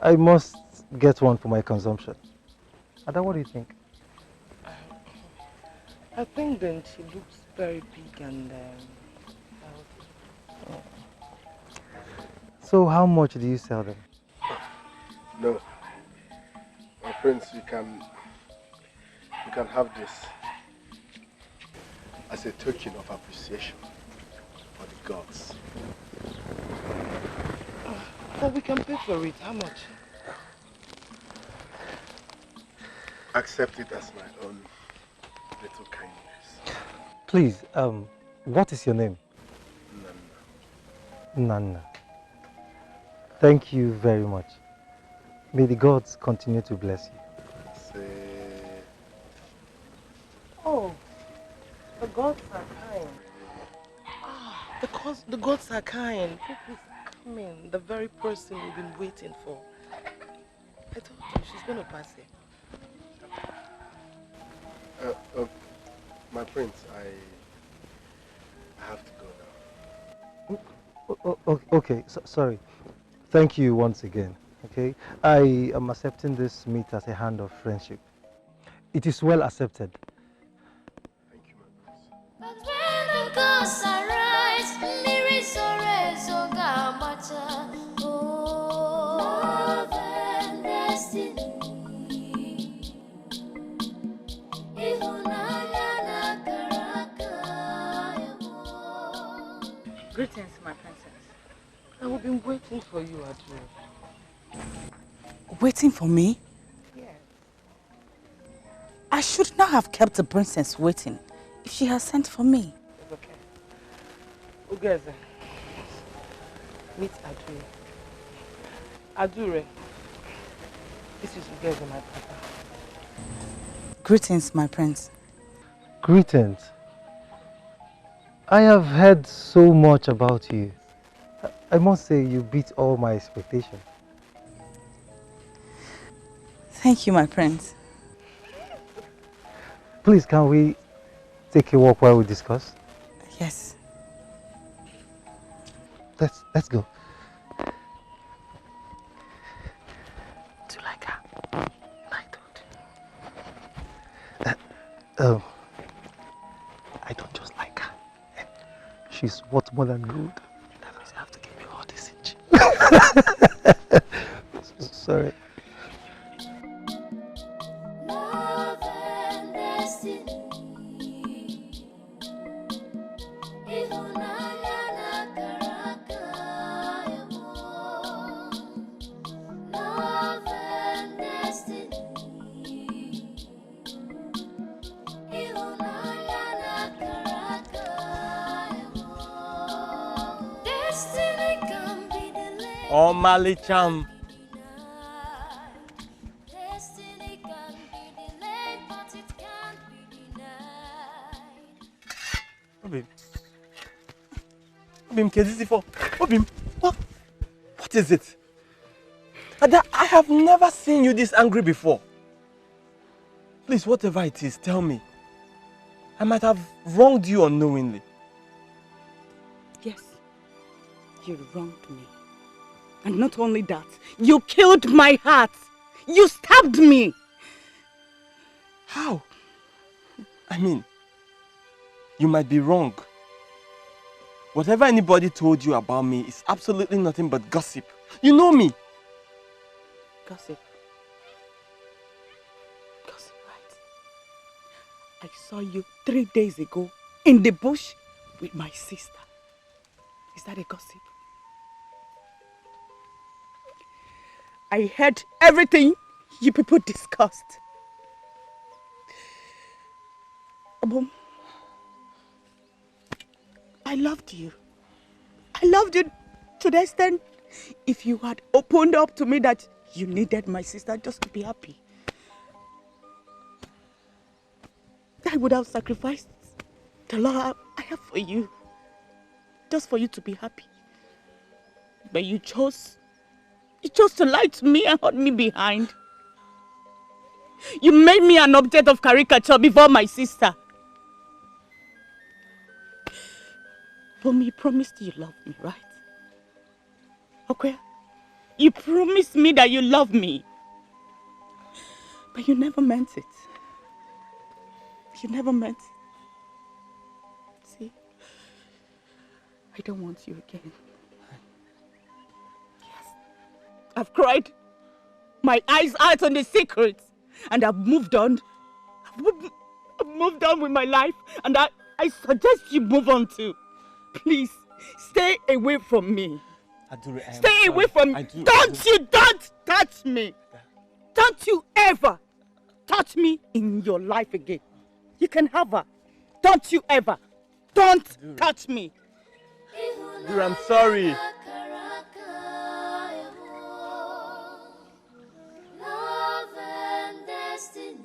I must get one for my consumption. Ada, what do you think? I think then she looks very big and So how much do you sell them? No. My prince, you can have this as a token of appreciation for the gods. But we can pay for it. How much? Accept it as my own little kindness. Please, what is your name? Nana. Nana. Thank you very much. May the gods continue to bless you. Oh, the gods are kind. The gods are kind. Please come in. The very person we've been waiting for. I told you she's going to pass here. My prince, I have to go now. Okay, sorry. Thank you once again. Okay, I am accepting this meat as a hand of friendship. It is well accepted. Thank you, my prince. But when the gods arise, mirrors or gamata, oh, love and destiny. Greetings, my princess. I have been waiting for you, Adru. Waiting for me? Yes. I should not have kept the princess waiting if she has sent for me. It's okay. Ugeze, meet Adure. Adure, this is Ugeze, my papa. Greetings, my prince. Greetings. I have heard so much about you. I must say you beat all my expectations. Thank you, my prince. Please, can we take a walk while we discuss? Yes. Let's go. Do you like her? I don't just like her. She's what more than good. That means you have to give me all this itch. Sorry. Love and destiny. Ihunanya na karaka emo. Love and destiny. Ihunanya na karaka emo. Destiny can be delayed. Oh, Malicham. Destiny can be delayed, but it can't be denied. Obim. Obim, Kedisifo. Obim, what is it? Ada, I have never seen you this angry before. Please, whatever it is, tell me. I might have wronged you unknowingly. Yes, you wronged me. And not only that, you killed my heart. You stabbed me. How? I mean, you might be wrong. Whatever anybody told you about me is absolutely nothing but gossip. You know me. Gossip. Gossip, right? I saw you 3 days ago in the bush with my sister. Is that a gossip? I heard everything you people discussed. Abum, I loved you. I loved you to the extent if you had opened up to me that you needed my sister just to be happy, I would have sacrificed the love I have for you just for you to be happy. But you chose to lie to me and hold me behind. You made me an object of caricature before my sister. But you promised you love me, right? Okay? You promised me that you love me. But you never meant it. You never meant it. See? I don't want you again. Yes. I've cried my eyes out on the secret. And I've moved on. I've moved on with my life. And I suggest you move on too. Please, stay away from me. Adure, stay away from me. Don't touch me. Don't you ever touch me in your life again. You can have her. Don't you ever. Don't touch me. Adure, I'm sorry. Love and destiny.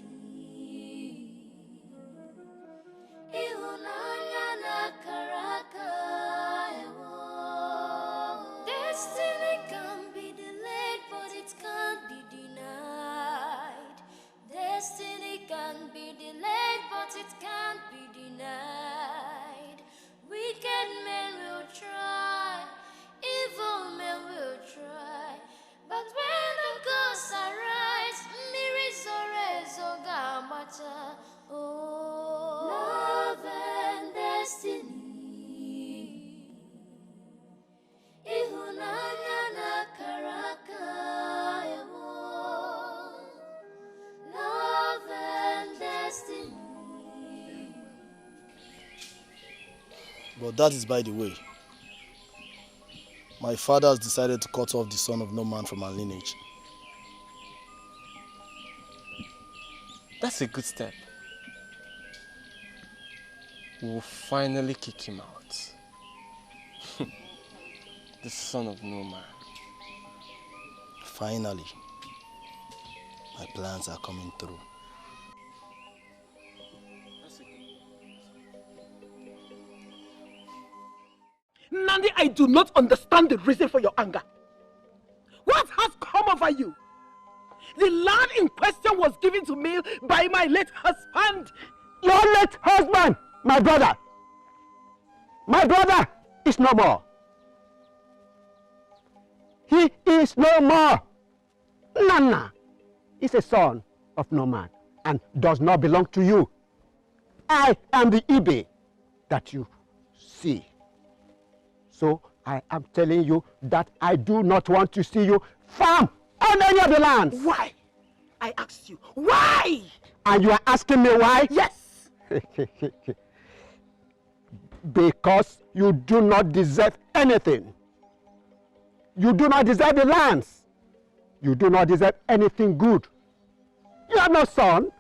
Ihunanya na karaka ewo. Destiny can be delayed, but it can't be denied. Destiny can be delayed, but it can't be denied. Wicked men will try, evil men will try, but when the gods arise, oh, love and destiny. Ihunanya na karaka ewo. Love and destiny. But that is by the way. My father has decided to cut off the son of no man from our lineage. That's a good step. We'll finally kick him out. The son of no man. Finally, my plans are coming through. Nandi, I do not understand the reason for your anger. What has come over you? The land in question was given to me by my late husband. Your late husband, my brother. My brother is no more. He is no more. Nana is a son of no man and does not belong to you. I am the Ibe that you see. So I am telling you that I do not want to see you farm on any of the lands. Why? I asked you, why? And you are asking me why? Yes. Because you do not deserve anything. You do not deserve the lands. You do not deserve anything good. You have no son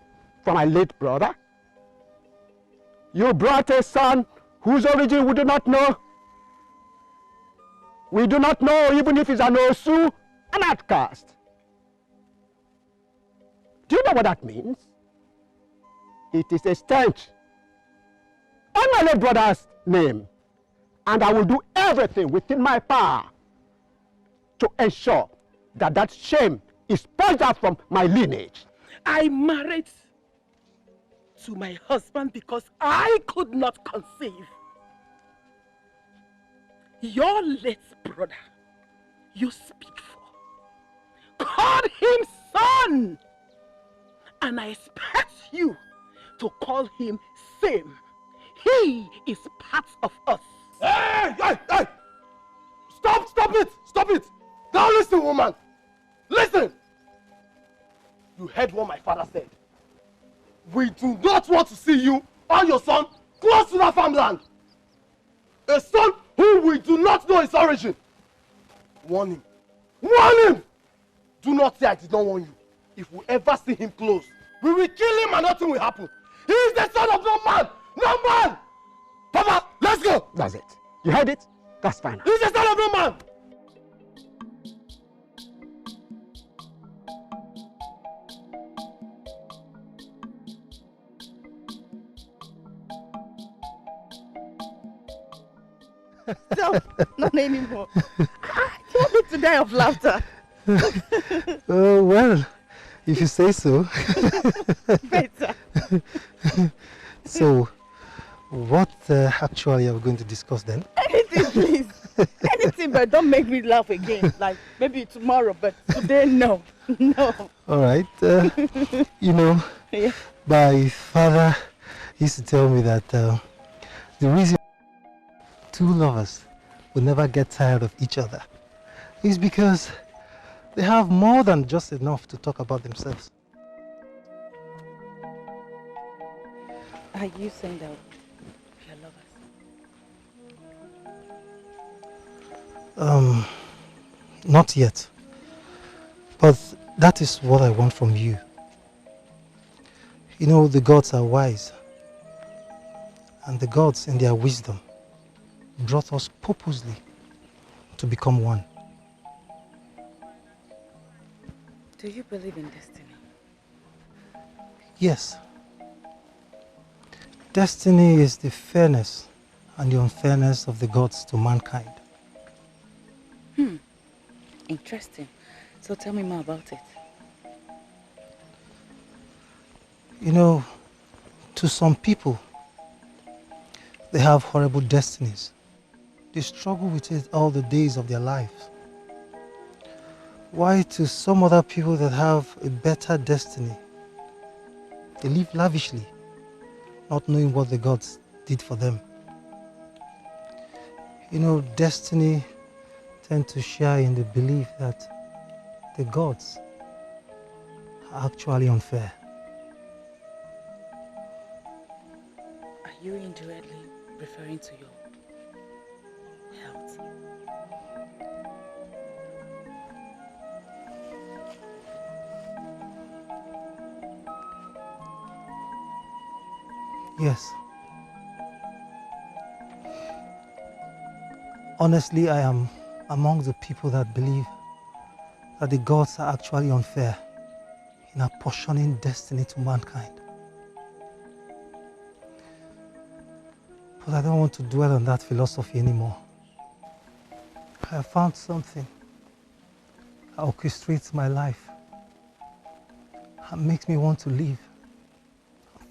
from my late brother. You brought a son whose origin we do not know. We do not know even if he's an Osu, an outcast. Do you know what that means? It is a stench on my late brother's name, and I will do everything within my power to ensure that that shame is purged out from my lineage. I married to my husband because I could not conceive. Your late brother, you speak for, called him son, and I expect you to call him same. He is part of us. Hey! Stop it! Now listen, woman. Listen. You heard what my father said. We do not want to see you or your son close to that farmland. A son who we do not know his origin. Warn him. Warn him! Do not say I did not warn you. If we ever see him close, we will kill him and nothing will happen. He is the son of no man! No man! Papa, let's go! That's it. You heard it? That's fine. He is the son of no man! Stop, not anymore. You want me to die of laughter? Oh, well, if you say so. Better. So, what actually are we going to discuss then? Anything, please. Anything, but don't make me laugh again. Like, maybe tomorrow, but today, no. No. All right. You know, Yeah. my father used to tell me that the reason two lovers will never get tired of each other is because they have more than just enough to talk about themselves. Are you saying that you're lovers? Not yet. But that is what I want from you. You know, the gods are wise. And the gods, in their wisdom, brought us purposely to become one. Do you believe in destiny? Yes. Destiny is the fairness and the unfairness of the gods to mankind. Interesting. So tell me more about it. You know, to some people, they have horrible destinies. They struggle with it all the days of their lives. Why to some other people that have a better destiny, they live lavishly, not knowing what the gods did for them. You know, destiny tends to share in the belief that the gods are actually unfair. Are you indirectly referring to your health? Yes. Honestly, I am among the people that believe that the gods are actually unfair in apportioning destiny to mankind. But I don't want to dwell on that philosophy anymore. I have found something that orchestrates my life and makes me want to live.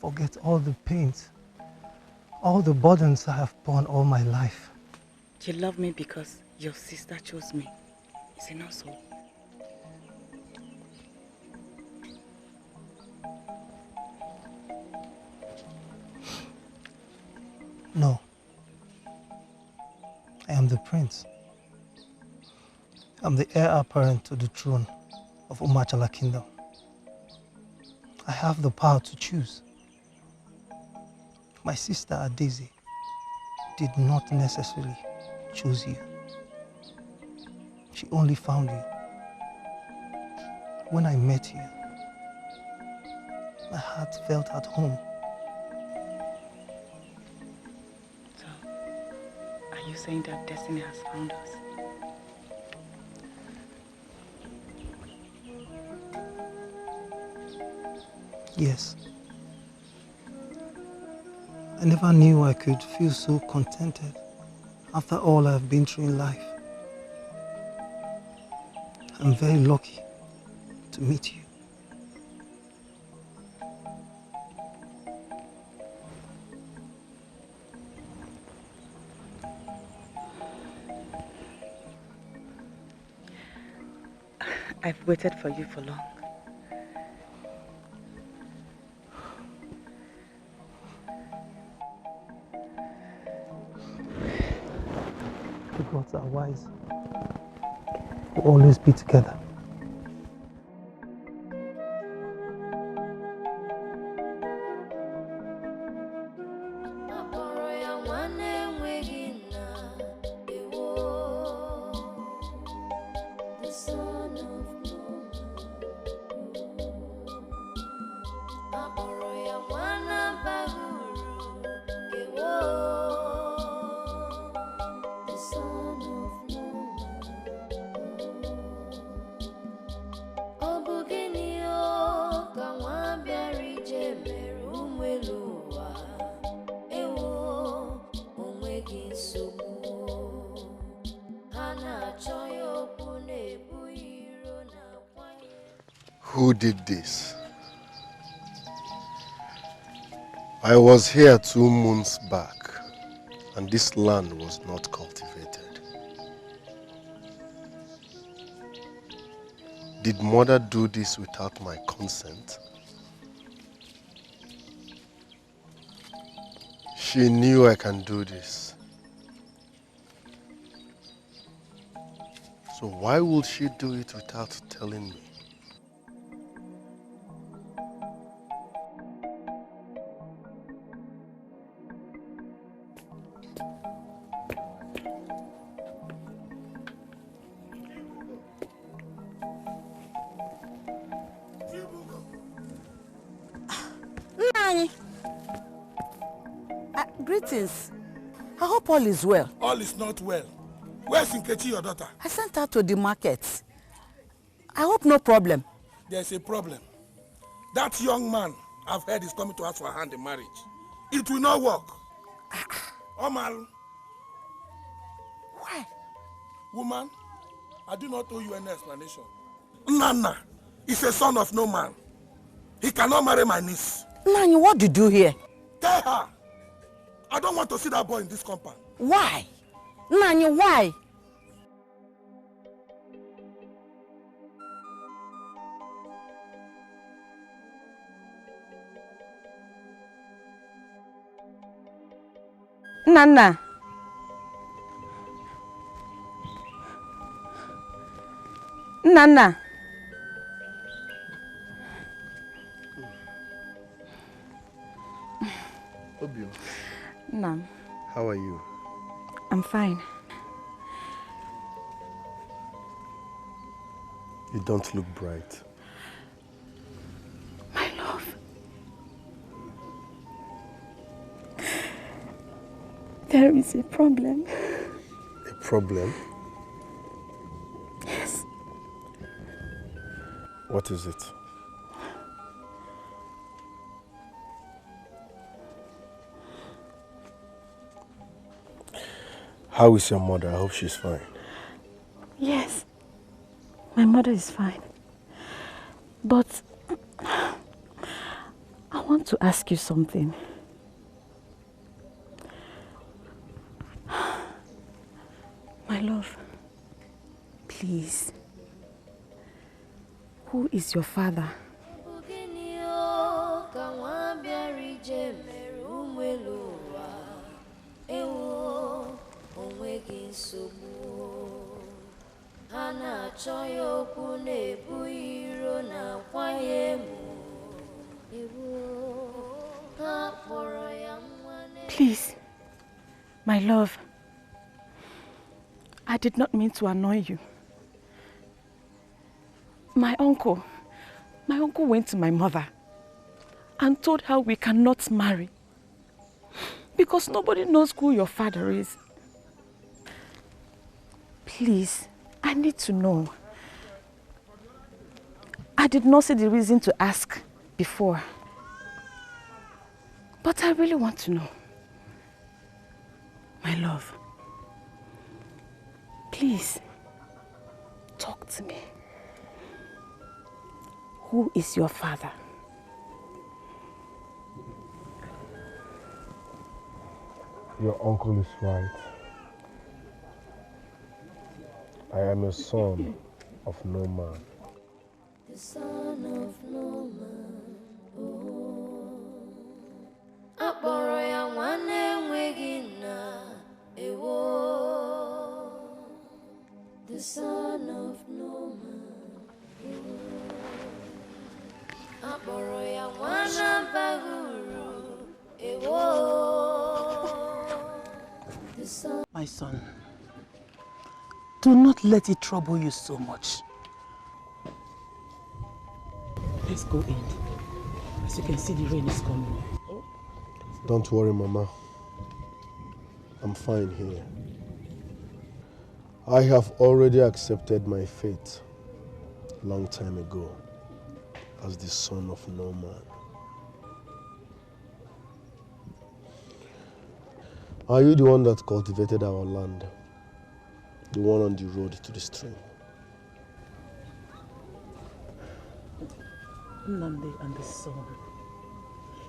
Forget all the pains, all the burdens I have borne all my life. You love me because your sister chose me. Is it not so? No. I am the prince. I'm the heir apparent to the throne of Umachala Kingdom. I have the power to choose. My sister Adeze did not necessarily choose you. She only found you. When I met you, my heart felt at home. So, are you saying that destiny has found us? Yes. I never knew I could feel so contented after all I've been through in life. I'm very lucky to meet you. I've waited for you for long. The gods are wise. We'll always be together. Who did this? I was here 2 months back, and this land was not cultivated. Did mother do this without my consent? She knew I can do this. So why would she do it without telling me? Greetings. I hope all is well. All is not well. Where's Nkechi, your daughter? I sent her to the market. I hope no problem. There's a problem. That young man I've heard is coming to ask for a hand in marriage. It will not work. Omal. Why? Woman, I do not owe you any explanation. Nana is a son of no man. He cannot marry my niece. Nani, what did you hear? Tell her. I don't want to see that boy in this compound. Why? Nani, why? Nana. Nana. Obio. Nam. How are you? I'm fine. You don't look bright. My love. There is a problem. A problem? Yes. What is it? How is your mother? I hope she's fine. Yes, my mother is fine. But I want to ask you something. My love, please. Who is your father? Please, my love, I did not mean to annoy you. My uncle went to my mother and told her we cannot marry because nobody knows who your father is. Please, I need to know. I did not see the reason to ask before, but I really want to know. My love, please, talk to me. Who is your father? Your uncle is right. I am a son of no man. The son of no man. Oh, Aboroya wane wegina ewo. The son of no man. Aboroya wana baguru ewo. The son. My son, do not let it trouble you so much. Let's go in. As you can see, the rain is coming. Don't worry, Mama. I'm fine here. I have already accepted my fate long time ago as the son of no man. Are you the one that cultivated our land? The one on the road to the stream? Nande and the son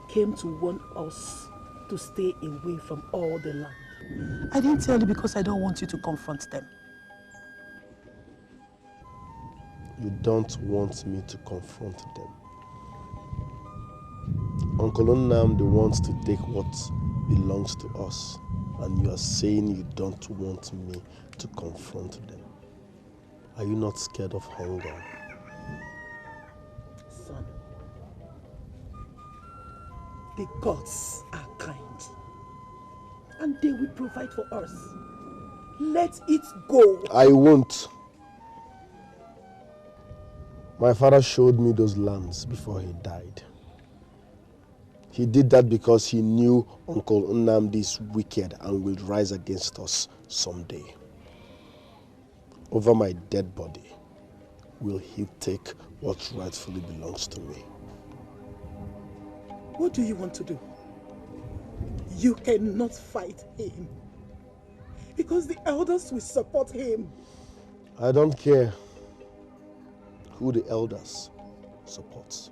came to warn us to stay away from all the land. I didn't tell you because I don't want you to confront them. You don't want me to confront them. Uncle Nnamdi wants to take what belongs to us, and you are saying you don't want me to confront them. Are you not scared of hunger? Son, the gods are kind, and they will provide for us. Let it go. I won't. My father showed me those lands before he died. He did that because he knew Uncle Nnamdi is wicked and will rise against us someday. Over my dead body, will he take what rightfully belongs to me? What do you want to do? You cannot fight him because the elders will support him. I don't care who the elders support.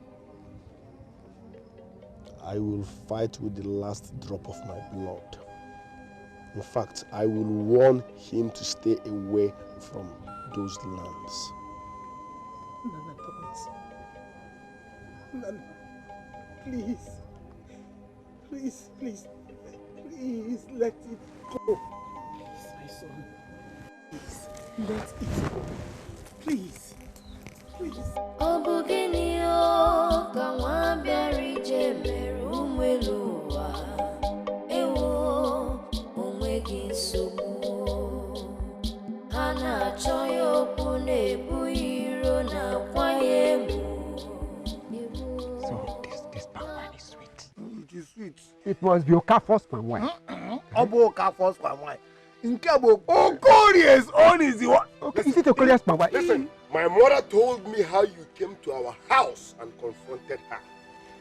I will fight with the last drop of my blood. In fact, I will warn him to stay away from those lands. Nana, don't. Nana, please. Please, please, please let it go. Please, my son. Please, let it go. Please. Please. Obugenio kawambiari jemeru mweluwa ewo onwegi nsogbu hana choyo kunebu iro na kwayemu. So this palm wine is sweet. It is sweet. It must be Okafor's palm wine. Obo Okafor's palm wine. Nkebo Okori's own is the one. Okay, is it Okori's palm wine? Listen, my mother told me how you came to our house and confronted her.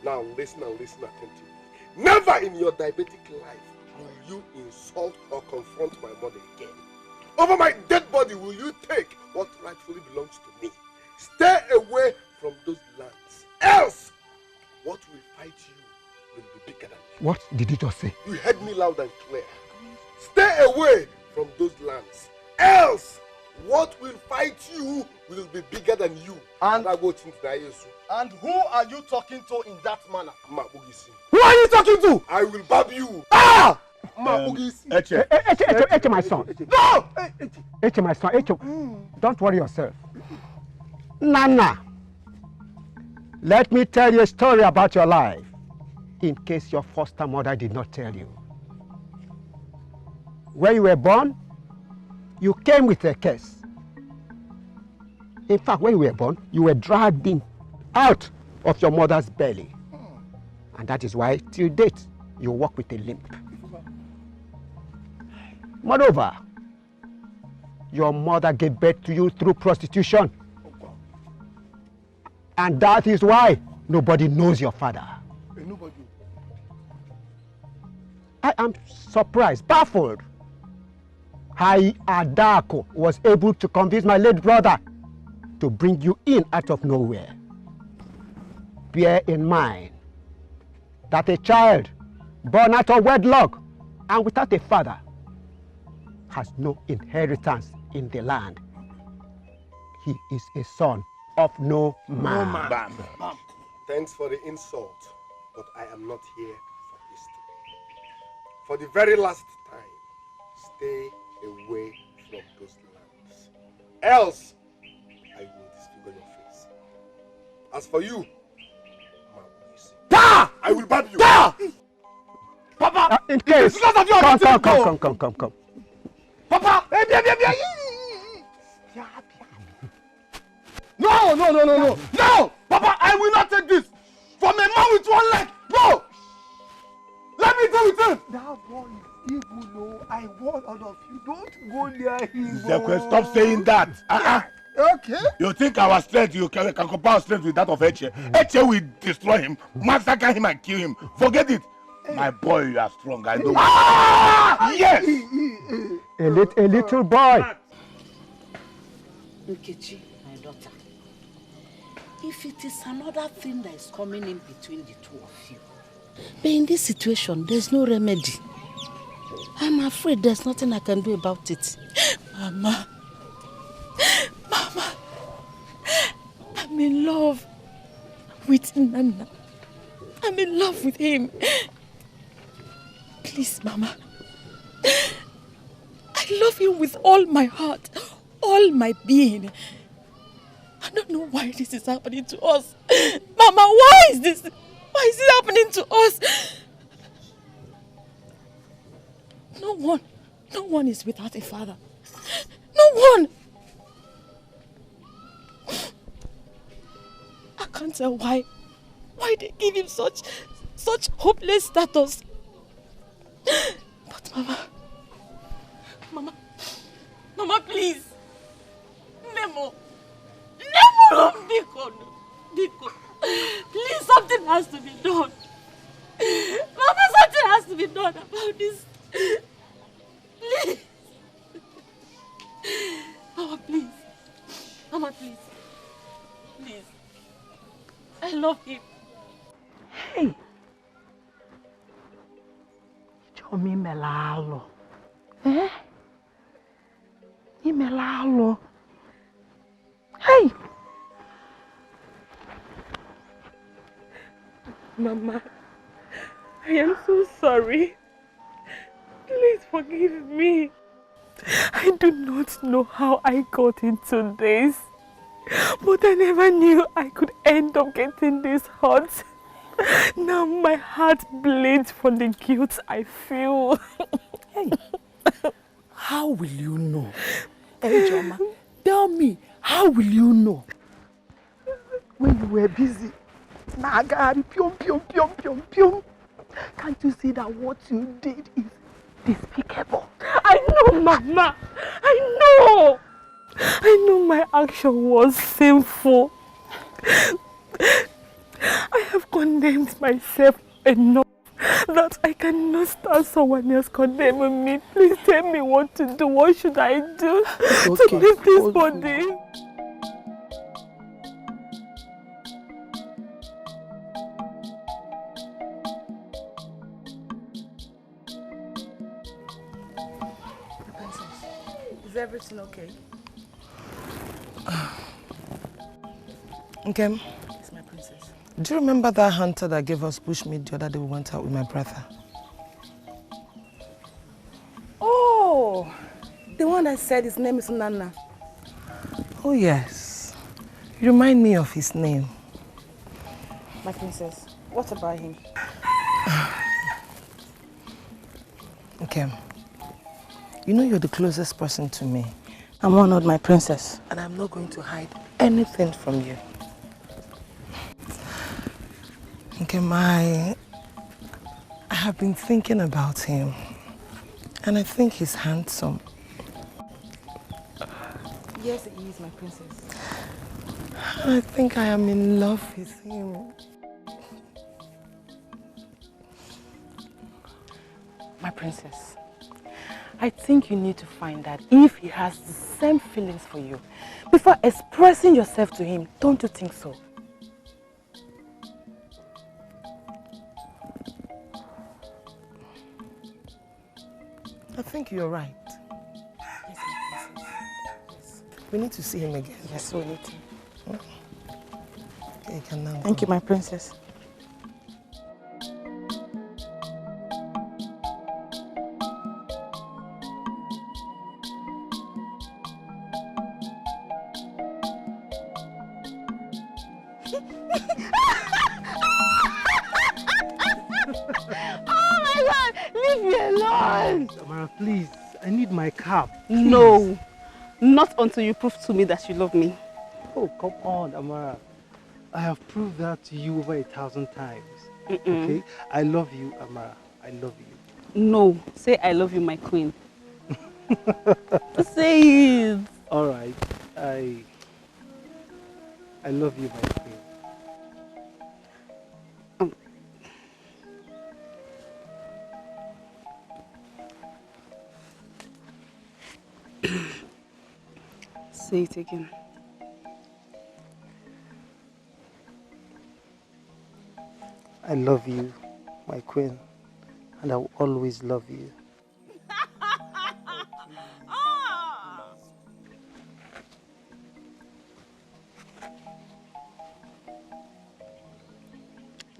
Now listen and listen attentively. Never in your diabetic life will you insult or confront my mother again. Over my dead body will you take what rightfully belongs to me. Stay away from those lands. Else, what will fight you will be bigger than you. What did you just say? You heard me loud and clear. Stay away from those lands. Else, what will fight you will be bigger than you. And who are you talking to in that manner? Who are you talking to? I will bab you. Ah! Eche, my son. No! Eche, my son. Eche, don't worry yourself. Nana, let me tell you a story about your life, in case your foster mother did not tell you. When you were born, you came with a curse. In fact, when you were born, you were dragged in out of your mother's belly. And that is why, till date, you walk with a limp. Moreover, your mother gave birth to you through prostitution. And that is why nobody knows your father. Nobody. I am surprised, baffled, how Adako was able to convince my late brother to bring you in out of nowhere. Bear in mind that a child born out of wedlock and without a father has no inheritance in the land. He is a son of no man. Bam. Thanks for the insult, but I am not here for history. For the very last time, stay away from those lands. Else, I will disfigure your face. As for you, I will bab you. Papa! In case, come. Papa! No! No! Papa, I will not take this! From a man with one leg! Bro! Let me deal with him! That boy is evil, no. I warn all of you, don't go near him. Zekwe, stop saying that. Okay. You think our strength, you can compare our strength with that of Eche. Eche will destroy him, massacre him and kill him. Forget it. My boy, you are strong. I know. Yes! A little boy. Nkechi, my daughter, if it is another thing that is coming in between the two of you, but in this situation, there's no remedy. I'm afraid there's nothing I can do about it. Mama, I'm in love with Nana. I'm in love with him. Please, Mama. I love him with all my heart, all my being. I don't know why this is happening to us. Mama, why is it happening to us? No one is without a father. No one. I can't tell why they give him such hopeless status. But Mama, please. Nemo, Biko. Please, something has to be done. Mama, something has to be done about this. Please. Mama, please. Please. I love him. Hey. Chomi melalo. Eh? Imelalo. Hey. Mama, I am so sorry. Please forgive me. I do not know how I got into this, but I never knew I could end up getting this hurt. Now my heart bleeds from the guilt I feel. Hey, how will you know? Hey, Joma, tell me, how will you know? When you were busy, Nagari, pium. Can't you see that what you did is despicable? I know, Mama. I know my action was sinful. I have condemned myself enough. that I cannot stand someone else condemning me. Please tell me what to do. What should I do to leave this body? Is everything okay? Okay. It's my princess. Do you remember that hunter that gave us bushmeat the other day we went out with my brother? Oh, the one that said his name is Nana. Oh yes. You remind me of his name. My princess, what about him? Okay. You know you're the closest person to me. I'm honored, my princess. And I'm not going to hide anything from you. Okay, I have been thinking about him. And I think he's handsome. Yes, he is, my princess. And I think I am in love with him. My princess, I think you need to find out if he has the same feelings for you. Before expressing yourself to him, don't you think so? I think you're right. Yes, my princess. Yes. We need to see him again. Yes, we need to. Okay, you can now Thank go. you, my princess. Oh my God! Leave me alone! Amara, please. I need my cap. Please. No. Not until you prove to me that you love me. Oh, come on, Amara. I have proved that to you over 1,000 times. Okay? I love you, Amara. I love you. No. Say I love you, my queen. Say it. All right. I love you, my queen. Say it again. I love you, my queen, and I will always love you.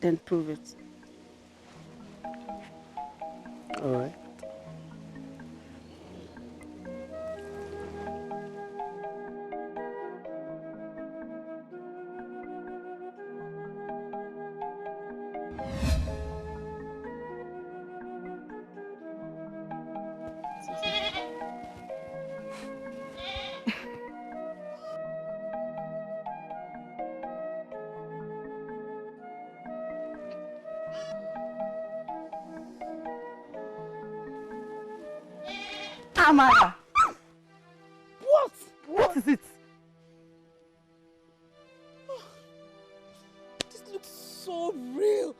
Then prove it. All right. Amara! What? What is it? This looks so real.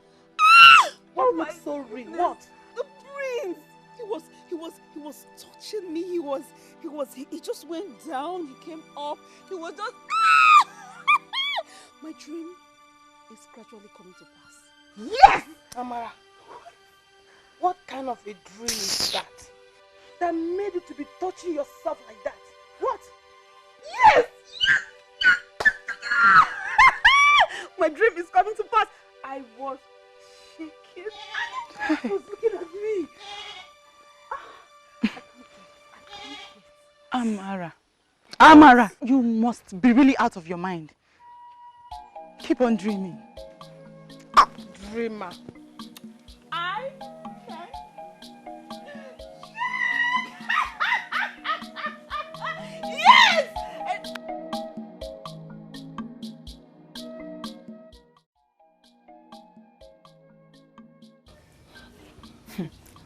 What looks so real? What? The prince! He was touching me. He just went down. He came up. He was just. My dream is gradually coming to pass. Yes! Amara, what kind of a dream is that? That made you to be touching yourself like that? What? Yes! My dream is coming to pass. I was shaking. He was looking at me. Amara, you must be really out of your mind. Keep on dreaming. Dreamer. I can. Yes!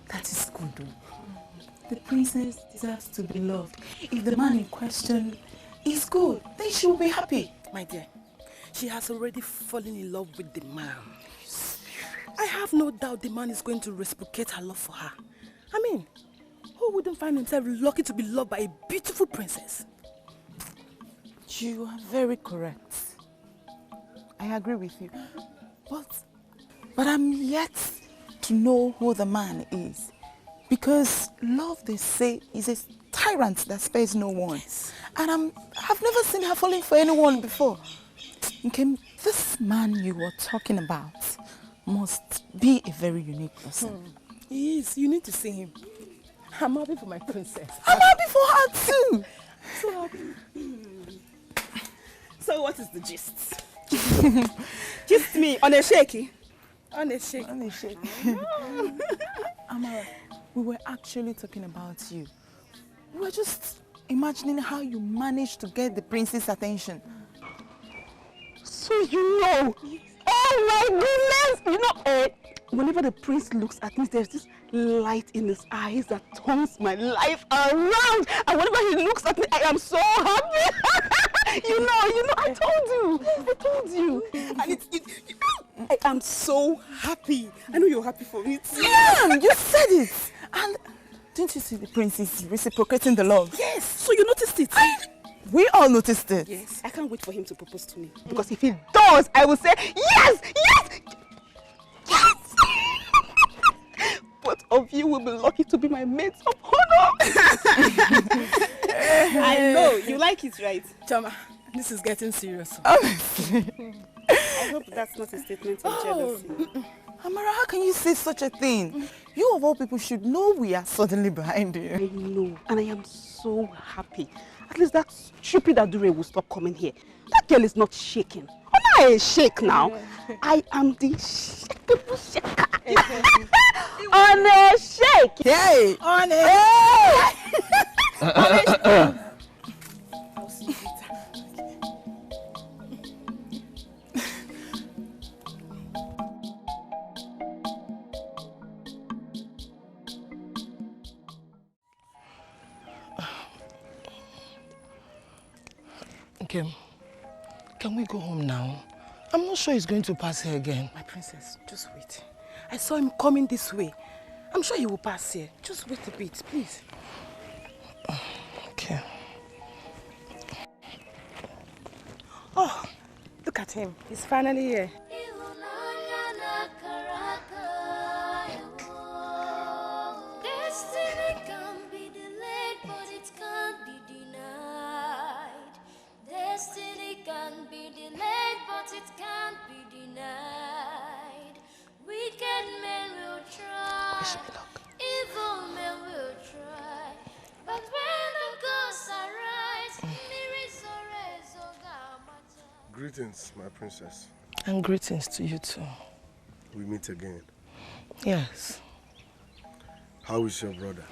That is good though. The princess deserves to be loved. If the man in question is good, then she will be happy. My dear, she has already fallen in love with the man. I have no doubt the man is going to reciprocate her love for her. I mean, who wouldn't find himself lucky to be loved by a beautiful princess? You are very correct. I agree with you. But I'm yet to know who the man is. Because love, they say, is a tyrant that spares no one. Yes. And I've never seen her falling for anyone before. Okay, this man you were talking about must be a very unique person. He is. You need to see him. I'm happy for my princess. I'm happy for her too. So happy. So what is the gist? Gist me on a shaky. On a shaky. On a shaky. Amara, we were actually talking about you. We were just imagining how you managed to get the prince's attention. So you know. Oh my goodness! You know, whenever the prince looks at me, there's this light in his eyes that turns my life around. And whenever he looks at me, I am so happy. you know, I told you. And I am so happy. I know you're happy for me too. Yeah, you said it. And didn't you see the prince is reciprocating the love? Yes. So you noticed it? We all noticed it. Yes. I can't wait for him to propose to me. Because if he does, I will say, yes, yes, yes. Both of you will be lucky to be my maids of honor. I know. You like it, right? Chama, this is getting serious. Honestly. I hope that's not a statement of jealousy. Amara, how can you say such a thing? You of all people should know we are suddenly behind you. I know, and I am so happy. At least that stupid Adure will stop coming here. That girl is not shaking. I'm not a shake now. I am the shakeable shaker. On a shake. Hey. On a shake. I'll see you later. Kim, can we go home now? I'm not sure he's going to pass here again. My princess, just wait. I saw him coming this way. I'm sure he will pass here. Just wait a bit, please. Okay. Oh, look at him. He's finally here. Destiny can be delayed, but it can't be denied. Destiny can be delayed, but it can't be denied. Wicked men will try, evil men will try, but when the ghosts arise, Greetings, my princess. And greetings to you too. We meet again. Yes. How is your brother?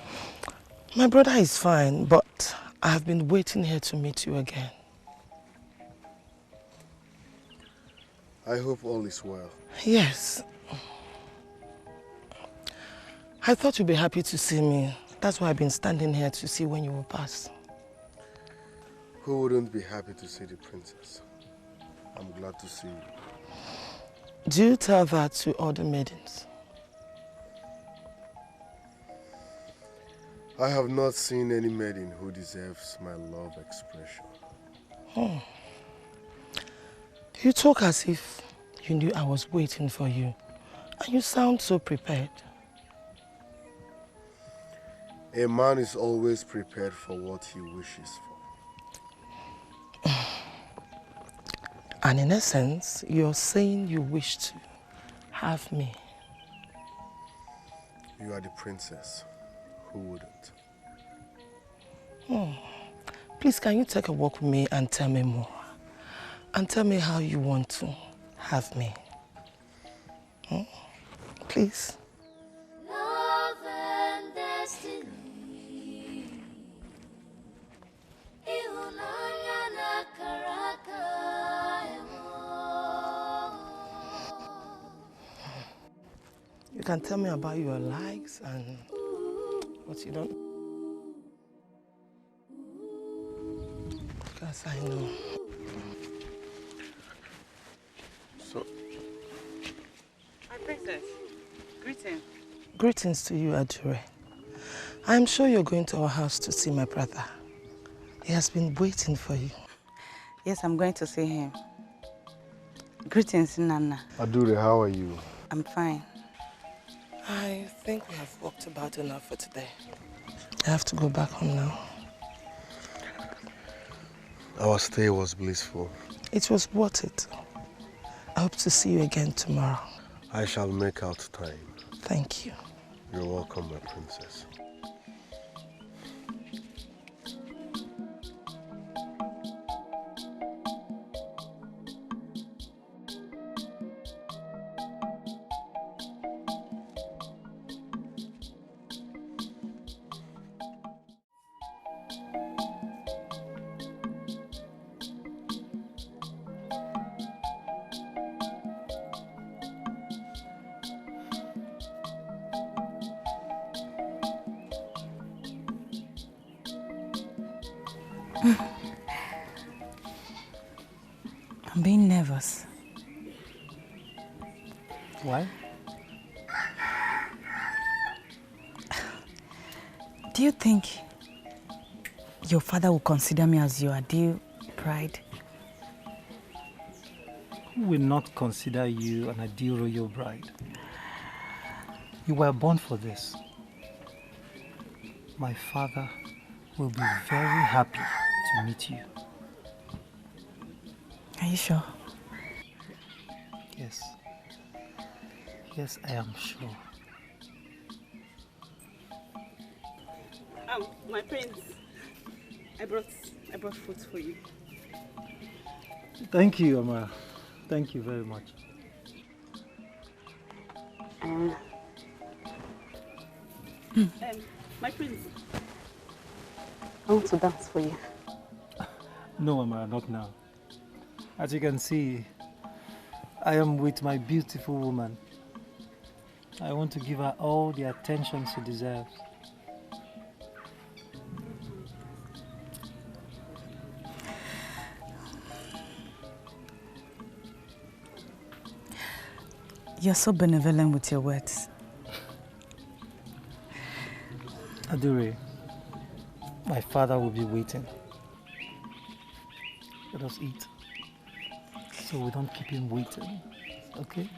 My brother is fine, but I have been waiting here to meet you again. I hope all is well. Yes. I thought you'd be happy to see me. That's why I've been standing here to see when you will pass. Who wouldn't be happy to see the princess? I'm glad to see you. Do you tell that to other maidens? I have not seen any maiden who deserves my love expression. Oh. You talk as if you knew I was waiting for you. And you sound so prepared. A man is always prepared for what he wishes for. And in essence, you're saying you wish to have me. You are the princess. Who wouldn't? Oh. Please, can you take a walk with me and tell me more? And tell me how you want to have me. Please. love and destiny. Ihunanya na karaka. You can tell me about your likes and what you don't. Because I know. So, My princess. Greetings. Greetings to you, Adure. I'm sure you're going to our house to see my brother. He has been waiting for you. Yes, I'm going to see him. Greetings, Nana. Adure, how are you? I'm fine. I think we have walked about enough for today. I have to go back home now. Our stay was blissful. It was worth it. I hope to see you again tomorrow. I shall make out time. Thank you. You're welcome, my princess. I'm being nervous. Why? Do you think your father will consider me as your ideal bride? Who will not consider you an ideal royal bride? You were born for this. My father will be very happy to meet you. Are you sure? Yes. Yes, I am sure. My prince, I brought food for you. Thank you, Amara. Thank you very much. My prince, I want to dance for you. No, Amara, not now. As you can see, I am with my beautiful woman. I want to give her all the attention she deserves. You're so benevolent with your words. Adure, my father will be waiting. Let us eat, so we don't keep him waiting, okay?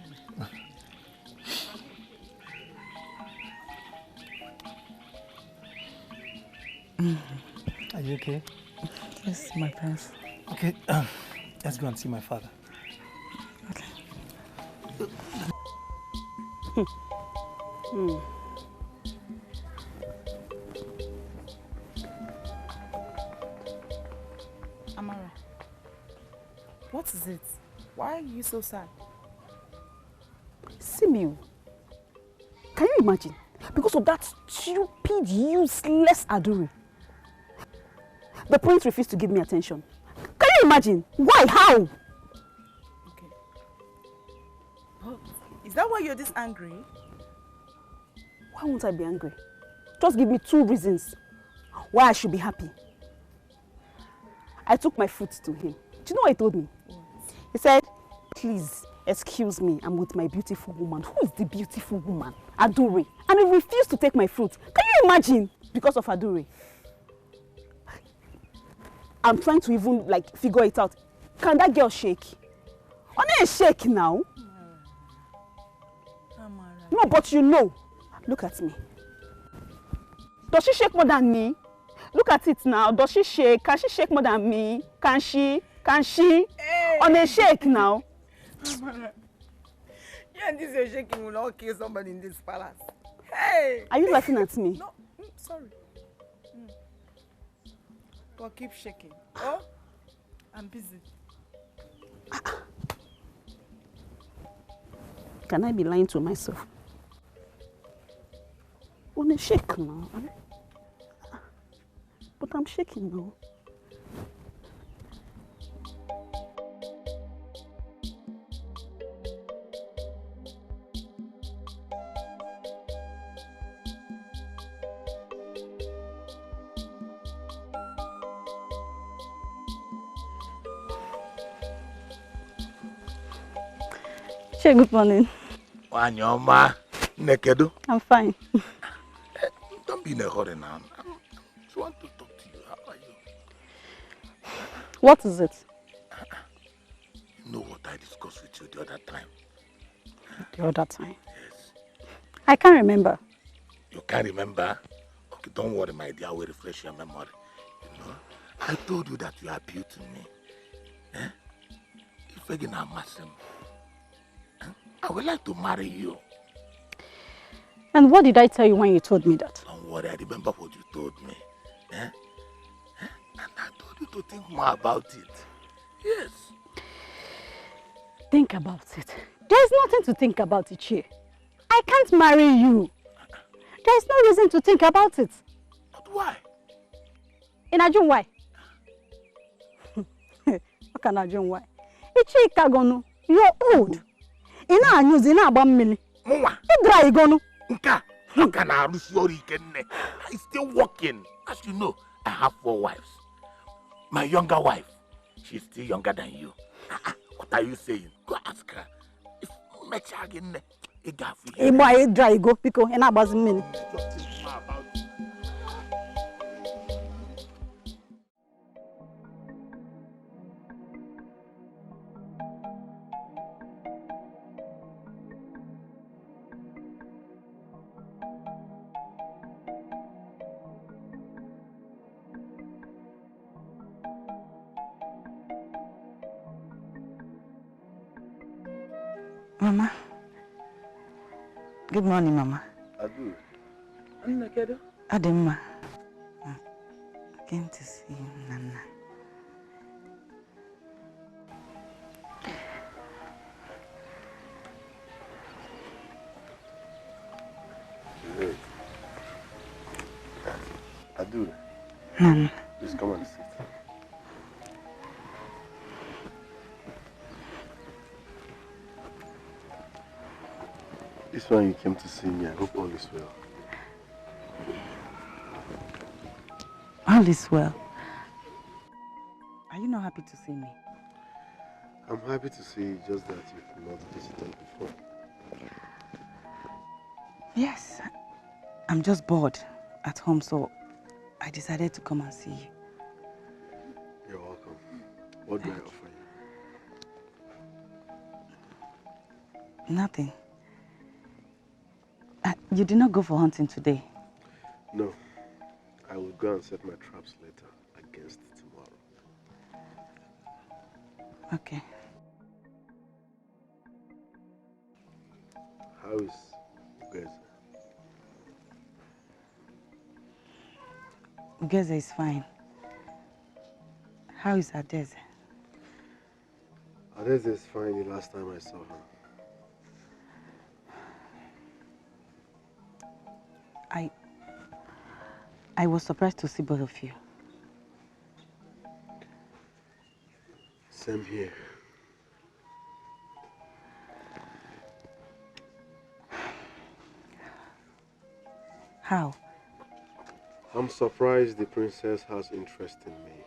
Are you okay? Yes, my prince. Okay, let's go and see my father. Amara, what is it? Why are you so sad? Simeon, can you imagine? Because of that stupid, useless Adure, the prince refused to give me attention. Can you imagine? Why? How? Okay. Oh, is that why you're this angry? Why won't I be angry? Just give me 2 reasons why I should be happy. I took my food to him. Do you know what he told me? He said, please, excuse me, I'm with my beautiful woman. Who is the beautiful woman? Adure. And he refused to take my fruit. Can you imagine? Because of Adure. I'm trying to even figure it out. Can that girl shake? Only shake now. No, but you know. Look at me. Does she shake more than me? Look at it now. Does she shake? Can she shake more than me? Can she? Can she? Hey. On a shake now. You and this your shaking will not kill somebody in this palace. Hey! Are you laughing at me? No, sorry. But keep shaking. Oh, I'm busy. Can I be lying to myself? On a shake now. But I'm shaking now. Good morning. Wanyoma, Nekedo? I'm fine. Don't be in a hurry now. I just want to talk to you. How are you? What is it? You know what I discussed with you the other time? The other time? Yes. I can't remember. You can't remember? Okay, don't worry, my dear. I will refresh your memory. You know, I told you that you are beautiful to me. If I get I would like to marry you. And what did I tell you when you told me that? Don't worry, I remember what you told me. And I told you to think more about it. Yes. Think about it. There's nothing to think about, Ichie. I can't marry you. There's no reason to think about it. But why? In Ajun, why? What can Ajun, why? Ichie Kagonu, you're old. Ina anyuzi ina abammili. Mwa. Idra igonu. Nka. How can I lose your ikenne? I'm still working. As you know, I have 4 wives. My younger wife, she's still younger than you. What are you saying? Go ask her. If mecha again, igafi. Igba idra igo piko ina abazimmili. Mama. Good morning, Mama. Adu. Ademma. I came to see you, Nana. Hey. Adu. Nana. Please come and sit. This one you came to see me. I hope all is well. All is well. Are you not happy to see me? I'm happy to see you, just that you've not visited before. Yes. I'm just bored at home, so I decided to come and see you. You're welcome. What do I offer you? Nothing. You did not go for hunting today? No. I will go and set my traps later against tomorrow. Okay. How is Ugeze? Ugeze is fine. How is Adeze? Adeze is fine the last time I saw her. I was surprised to see both of you. Same here. How? I'm surprised the princess has interest in me.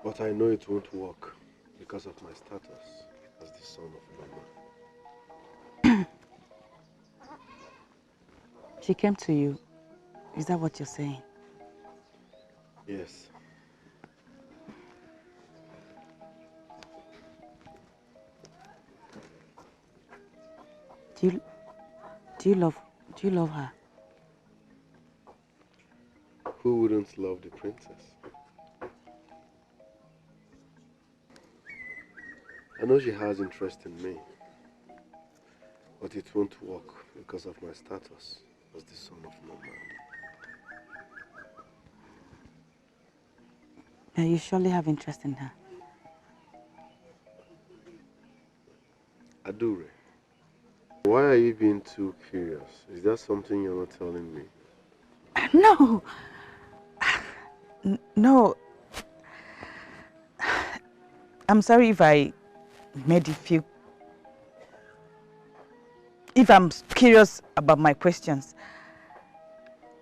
But I know it won't work because of my status as the son of Mama. She came to you. Is that what you're saying? Yes. Do you love her? Who wouldn't love the princess? I know she has interest in me, but it won't work because of my status as the son of no man. You surely have interest in her. Adure, why are you being too curious? Is that something you're not telling me? No. No. I'm sorry if I made you feel... If I'm curious about my questions,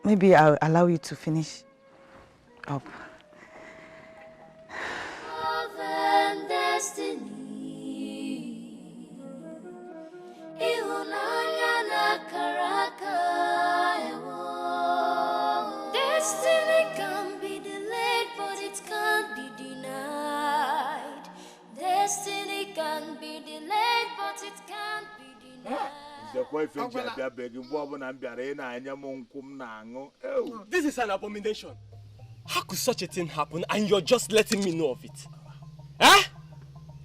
maybe I'll allow you to finish up. Love and destiny. Destiny can be delayed, but it can't be denied. Destiny can be delayed, but it can't be denied. This is an abomination. How could such a thing happen and you're just letting me know of it? Huh?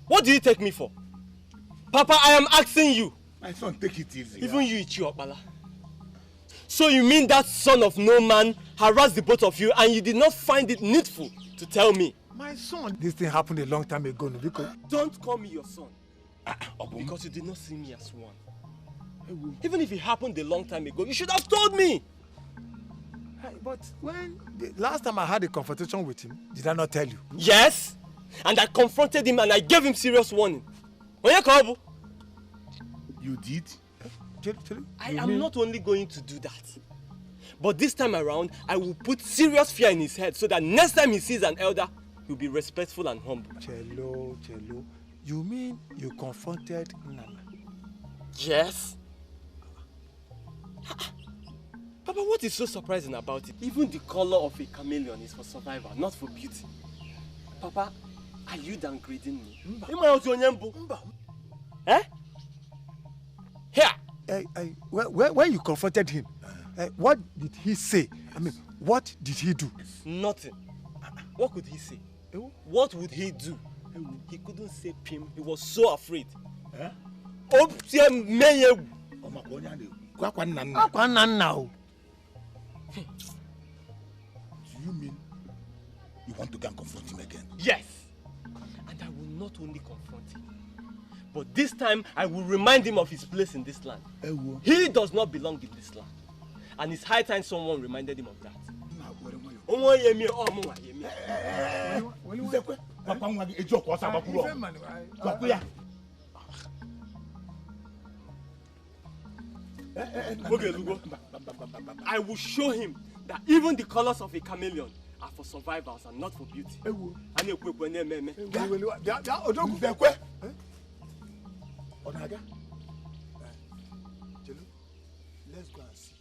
What do you take me for? Papa, I am asking you. My son, take it easy. Even you, Ichiopala. So you mean that son of no man harassed the both of you and you did not find it needful to tell me? My son, this thing happened a long time ago, because... Don't call me your son. Because you did not see me as one. Even if it happened a long time ago, you should have told me. But when the last time I had a confrontation with him, did I not tell you? Yes, and I confronted him and I gave him serious warning. You did? I am not only going to do that, but this time around, I will put serious fear in his head so that next time he sees an elder, he'll be respectful and humble. Chelo, you mean you confronted Nana? Yes. Papa, what is so surprising about it? Even the color of a chameleon is for survival, not for beauty. Papa, are you downgrading me? Eh? Here! When you confronted him, what did he say? I mean, what did he do? Nothing. What could he say? What would he do? He couldn't say Pim. He was so afraid. Do you mean you want to go and confront him again? Yes. And I will not only confront him, but this time I will remind him of his place in this land. He does not belong in this land. And it's high time someone reminded him of that. I will show him that even the colors of a chameleon are for survivors and not for beauty. Let's go and see.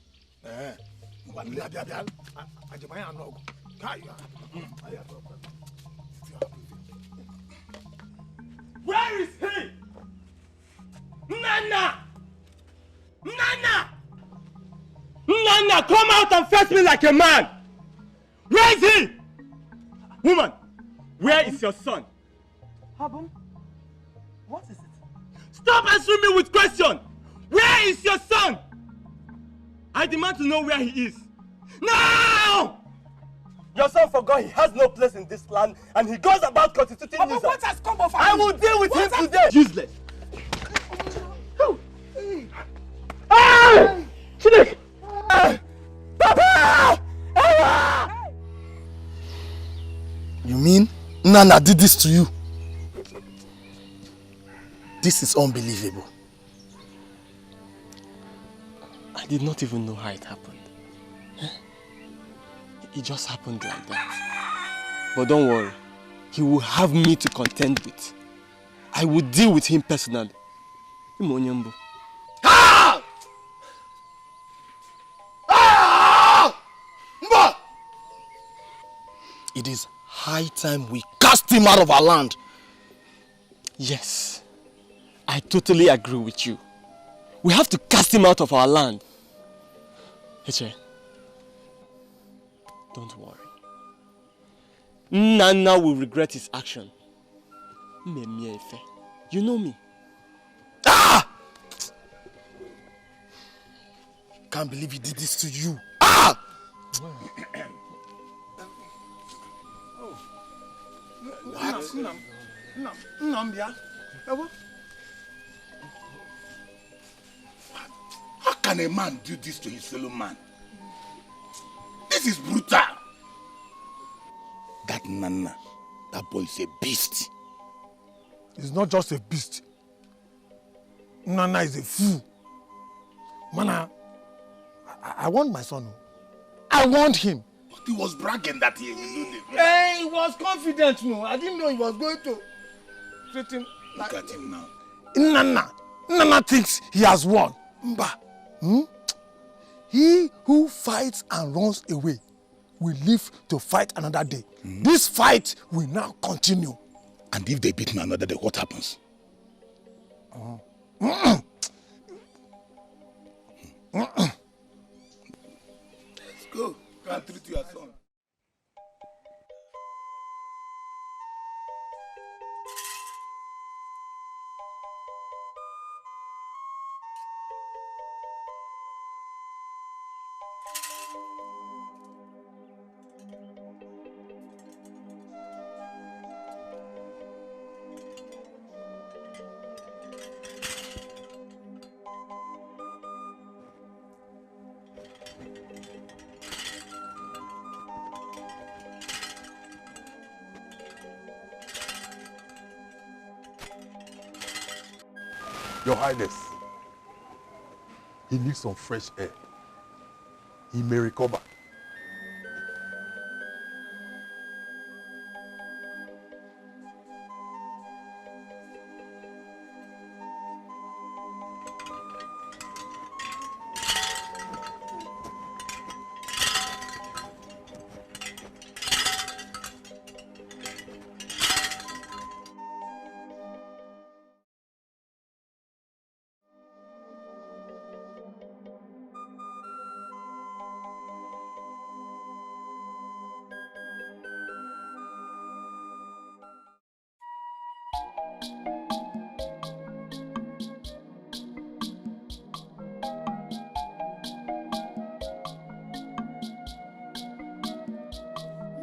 Where is he? Nana! Nana! Nana, come out and face me like a man! Where is he? Woman, where is your son? Habum, what is it? Stop answering me with questions! Where is your son? I demand to know where he is. Now! Your son forgot he has no place in this land and he goes about constituting nuisance. What has come of I will deal with him today! Useless! Hey! Chinek! Papa! You mean Nana did this to you? This is unbelievable. I did not even know how it happened. It just happened like that. But don't worry, he will have me to contend with. I will deal with him personally. Ah! Ah! Mba! It is high time we cast him out of our land. Yes, I totally agree with you. We have to cast him out of our land. Heche, don't worry. Nana will regret his action. You know me. Ah! Can't believe he did this to you. Ah! What? How can a man do this to his fellow man? This is brutal. That Nana, that boy is a beast. He's not just a beast. Nana is a fool. Man, I want my son. I want him. But he was bragging that he will do this. Hey, he was confident. No, I didn't know he was going to treat him like... Look at him now. Nana thinks he has won. Mba. He who fights and runs away we live to fight another day. This fight will now continue. And if they beat me another day, what happens? Let's go. Go and treat your son. Your Highness, he needs some fresh air. He may recover.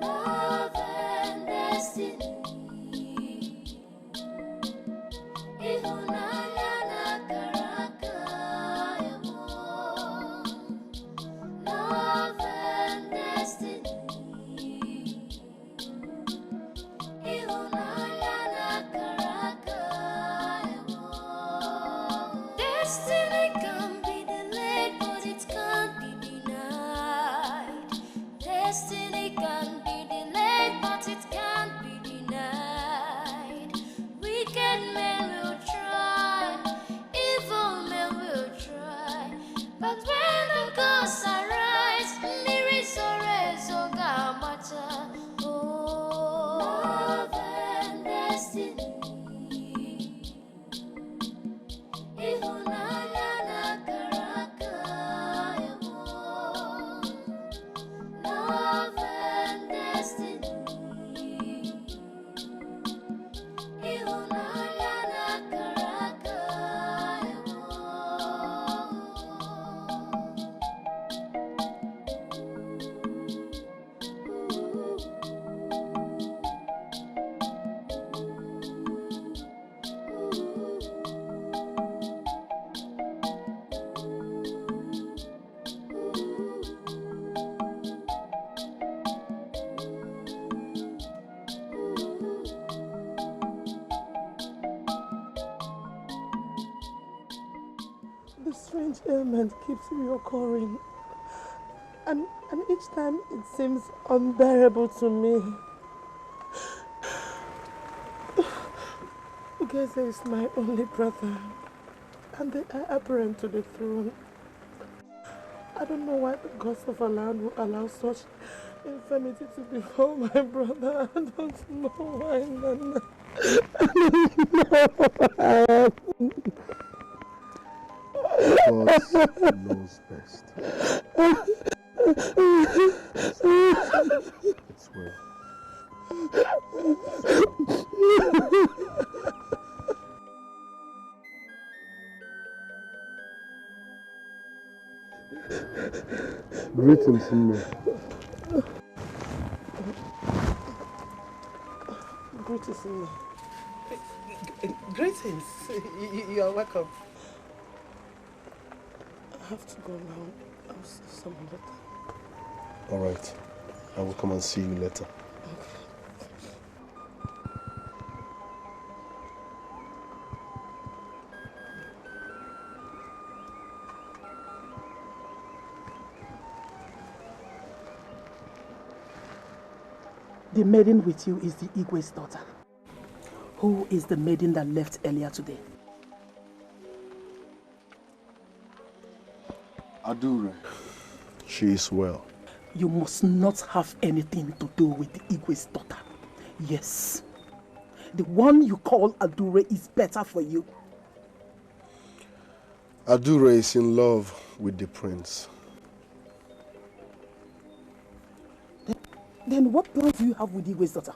Love and destiny. Ihunanya na karaka emo. Love and destiny. Ihunanya na karaka emo. Destiny can be delayed, but it can't be denied. Destiny can be delayed, but it can't be denied. Wicked men will try, evil men will try, but when the gods arise, mirisorezo gamata. Oh, love and destiny. Ihunanya na karaka emo. Love and destiny. Ihunanya na karaka emo. The strange ailment keeps reoccurring, and each time it seems unbearable to me. Ugeze is my only brother, and the heir apparent to the throne. I don't know why the gods of our land will allow such infirmity to befall my brother. I don't know why, Nana. I don't know. God knows best. It's well. Greetings, Nne. Greetings, Nne. Greetings. You are welcome. I have to go now. I'll see someone later. All right. I will come and see you later. The maiden with you is the Igwe's daughter. Who is the maiden that left earlier today? Adure. She is well. You must not have anything to do with the Igwe's daughter. Yes. The one you call Adure is better for you. Adure is in love with the prince. Then what plan do you have with the Igwe's daughter?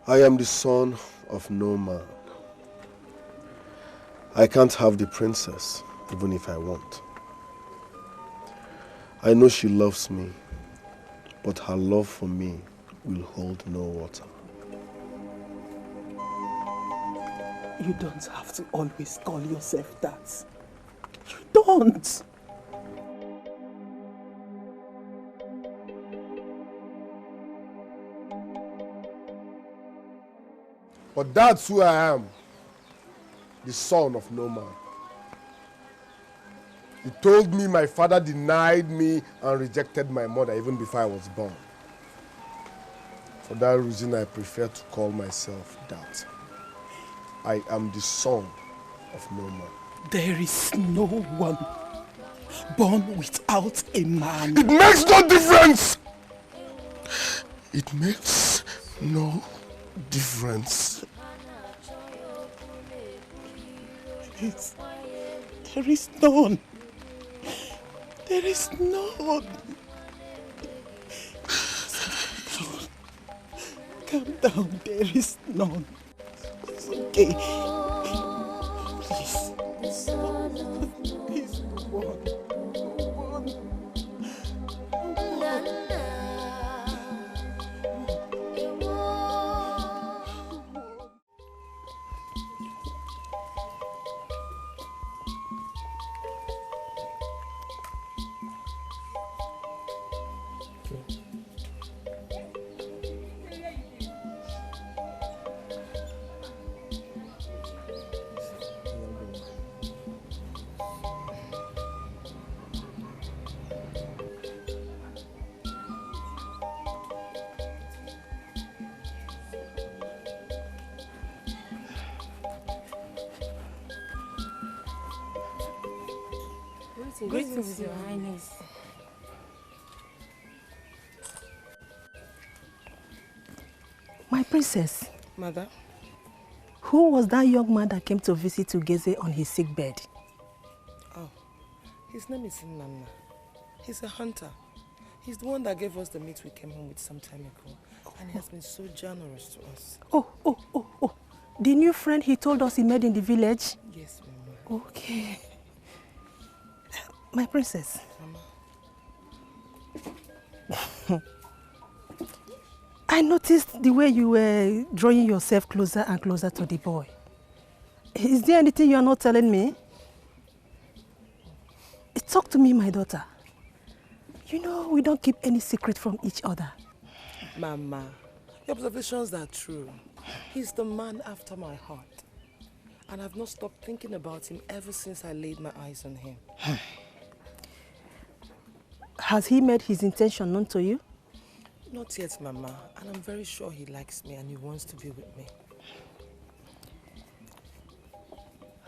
I am the son of no man. I can't have the princess, even if I want. I know she loves me, but her love for me will hold no water. You don't have to always call yourself that. You don't. But that's who I am, the son of no man. He told me my father denied me and rejected my mother even before I was born. For that reason, I prefer to call myself that. I am the son of no man. There is no one born without a man. It makes no difference! It makes no difference. There is none. There is none. Calm down. There is none. It's okay. Please. Please, one. Greetings, Your Highness. My princess. Mother? Who was that young man that came to visit Ugeze on his sick bed? Oh, his name is Nana. He's a hunter. He's the one that gave us the meat we came home with some time ago. And he has been so generous to us. Oh. The new friend he told us he met in the village? Yes, Mama. Okay. My princess. Mama. I noticed the way you were drawing yourself closer and closer to the boy. Is there anything you are not telling me? Talk to me, my daughter. You know, we don't keep any secret from each other. Mama, your observations are true. He's the man after my heart. And I've not stopped thinking about him ever since I laid my eyes on him. Has he made his intention known to you? Not yet, Mama. And I'm very sure he likes me and he wants to be with me.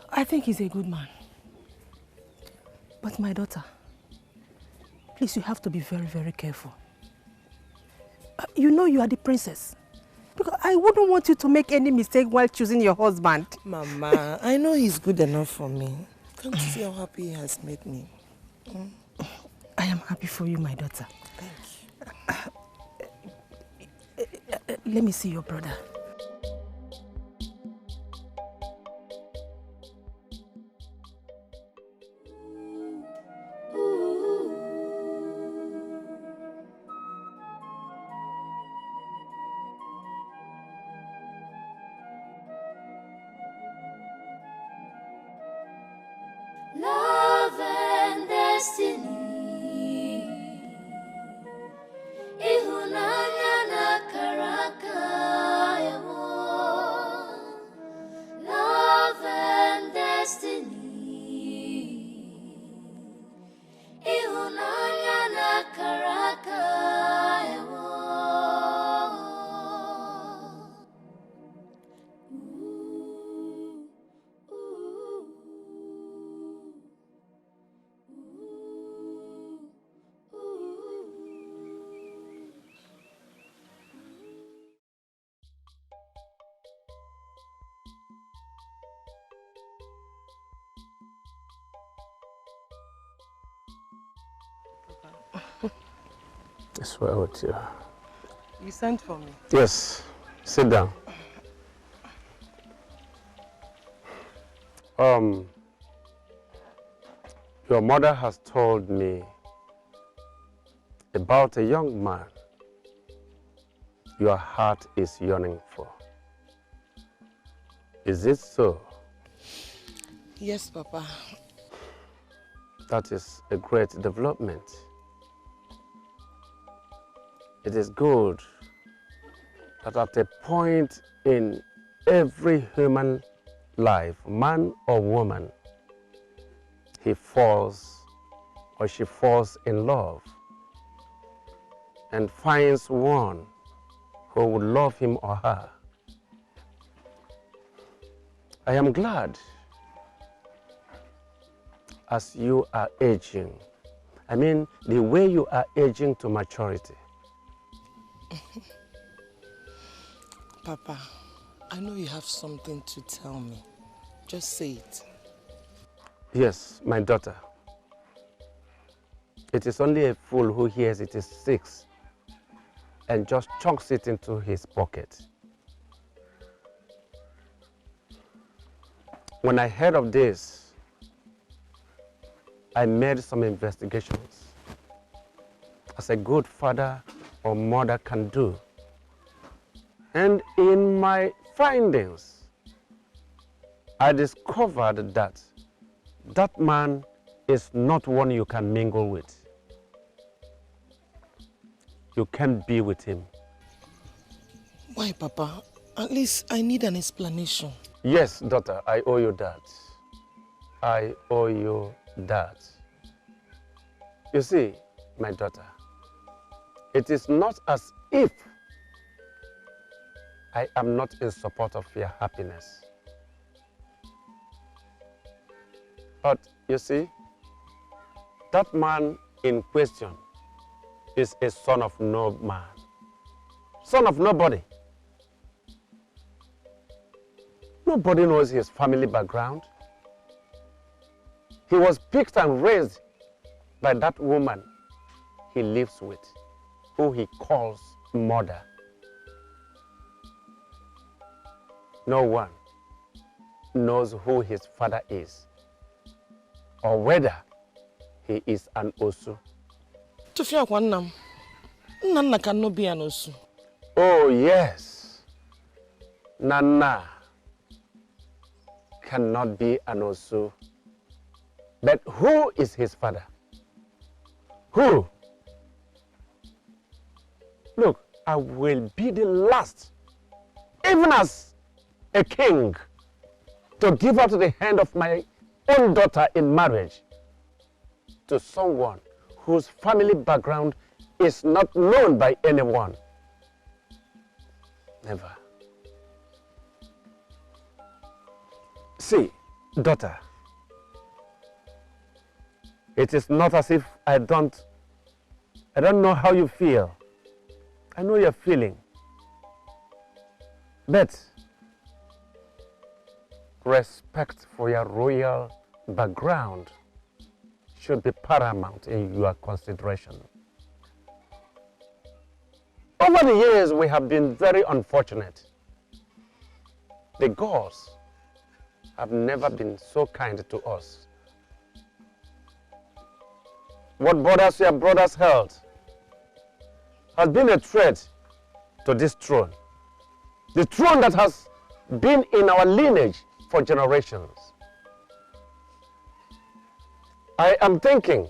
I think he's a good man. But my daughter, please, you have to be very, very careful. You know you are the princess. Because I wouldn't want you to make any mistake while choosing your husband. Mama, I know he's good enough for me. Can't you see how happy he has made me? I am happy for you, my daughter. Thank you. Let me see your brother. Love and destiny. Ihunanya na karaka ya It's well with you. You sent for me? Yes. Sit down. Your mother has told me about a young man your heart is yearning for. Is it so? Yes, Papa. That is a great development. It is good that at a point in every human life, man or woman, he falls or she falls in love and finds one who would love him or her. I am glad as you are aging. I mean, the way you are aging to maturity. Papa, I know you have something to tell me. Just say it. Yes, my daughter. It is only a fool who hears it is 6 and just chunks it into his pocket. When I heard of this, I made some investigations, as a good father or mother can do. And in my findings, I discovered that that man is not one you can mingle with. You can't be with him. Why, Papa? At least I need an explanation. Yes, daughter, I owe you that. I owe you that. You see, my daughter, it is not as if I am not in support of your happiness. But you see, that man in question is a son of no man, son of nobody. Nobody knows his family background. He was picked and raised by that woman he lives with, who he calls mother. No one knows who his father is, or whether he is an Osu. Nana cannot be an Osu. Oh yes, Nana cannot be an Osu. But who is his father? Who? Look, I will be the last, even as a king, to give out the hand of my own daughter in marriage to someone whose family background is not known by anyone. Never. See, daughter, it is not as if I don't know how you feel. I know you're feeling. But respect for your royal background should be paramount in your consideration. Over the years, we have been very unfortunate. The gods have never been so kind to us. What borders your brother's health has been a threat to this throne. The throne that has been in our lineage for generations. I am thinking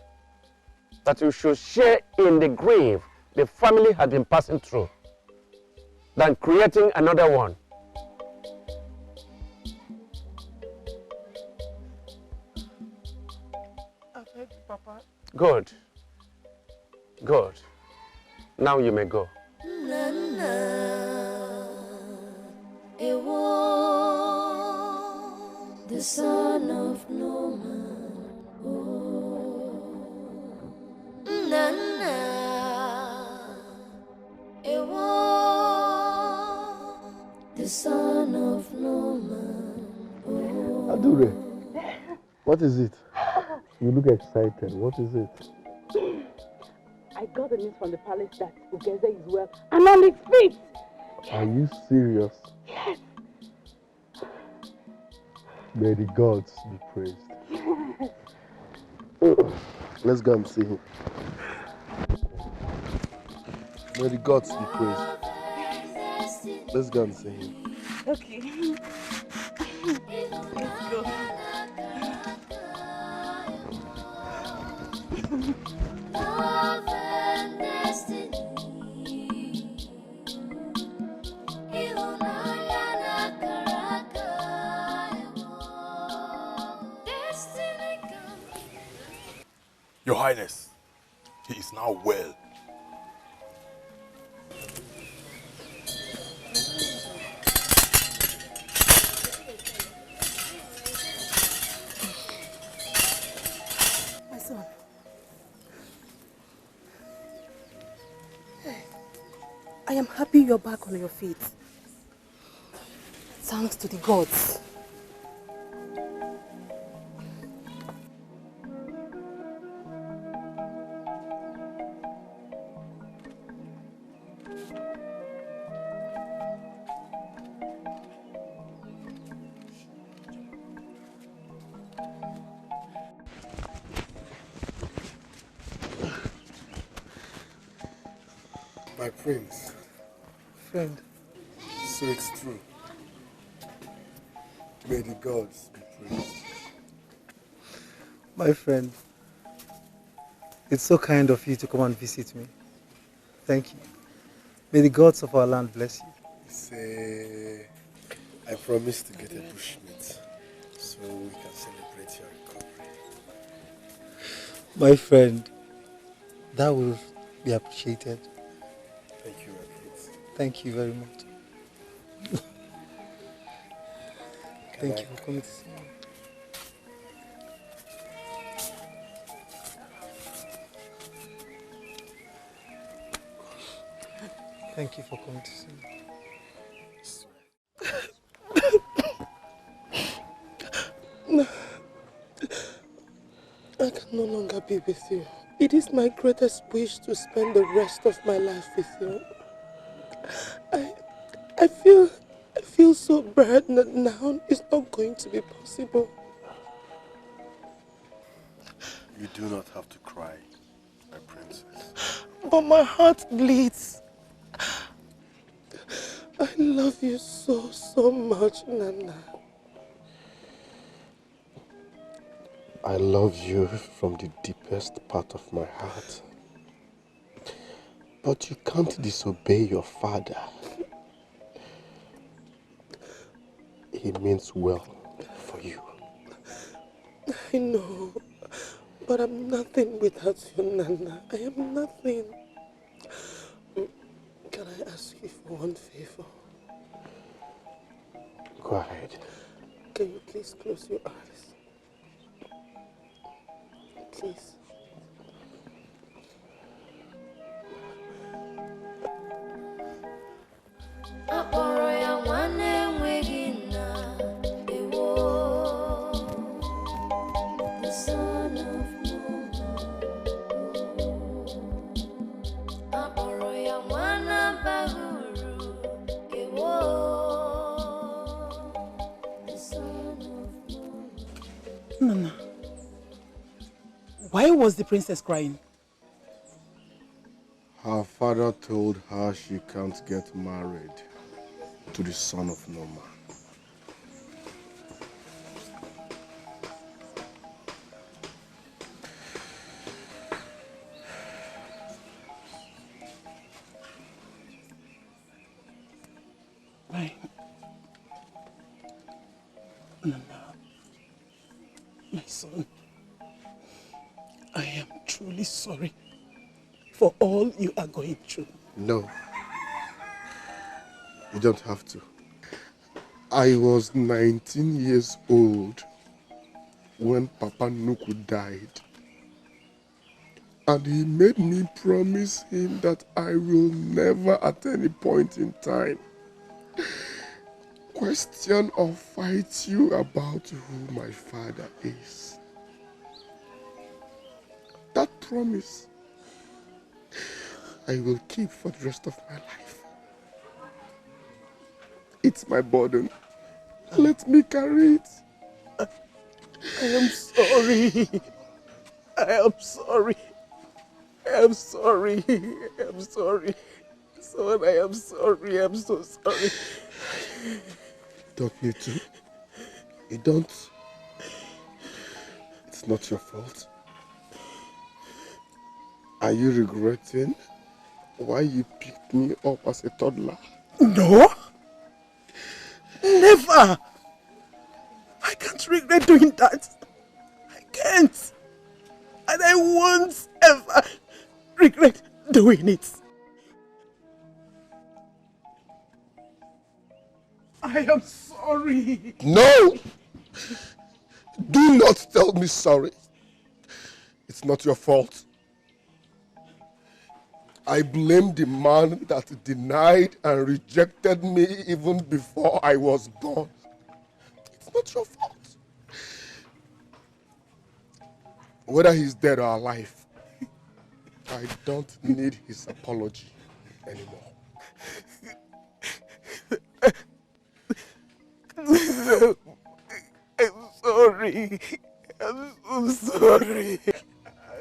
that you should share in the grief the family has been passing through than creating another one. I've heard you, Papa. Good. Good. Now you may go. The son of no man. The son of no man. Adure, what is it? You look excited. What is it? I got the news from the palace that Ugeze is well and on his feet. Are you serious? Yes. May the gods be praised. Let's go and see him. May the gods be praised. Let's go and see him. Okay. Let's go. Love and destiny. Your Highness, he is now well. My son. I am happy you're back on your feet. Thanks to the gods. My prince. Friend. So it's true. May the gods be praised. My friend, it's so kind of you to come and visit me. Thank you. May the gods of our land bless you. Say, I promise to get a bushmeat so we can celebrate your recovery. My friend, that will be appreciated. Thank you, my prince. Thank you very much. Thank you for coming to see me. Thank you for coming to see me. No. I can no longer be with you. It is my greatest wish to spend the rest of my life with you. I feel so burdened that now it's not going to be possible. You do not have to cry, my princess. But my heart bleeds. I love you so, so much, Nana. I love you from the deepest part of my heart. But you can't disobey your father. He means well for you. I know, but I'm nothing without you, Nana. I am nothing. Can I ask you for one favor? Go ahead. Can you please close your eyes? Please. The son of Nana, why was the princess crying? Her father told her she can't get married to the son of no man. Nana, my son, I am truly sorry for all you are going through. No, you don't have to. I was 19 years old when Papa Nuku died. And he made me promise him that I will never at any point in time question or fight you about who my father is. That promise I will keep for the rest of my life. It's my burden. Let me carry it. I am sorry. I am sorry. I am sorry. I am sorry. Son, I am sorry. I'm so sorry. Don't need to. You don't. It's not your fault. Are you regretting why you picked me up as a toddler? No. Never. I can't regret doing that. I can't. And I won't ever regret doing it. I am sorry. No! Do not tell me sorry. It's not your fault. I blame the man that denied and rejected me even before I was born. It's not your fault. Whether he's dead or alive, I don't need his apology anymore. I'm sorry. I'm so sorry.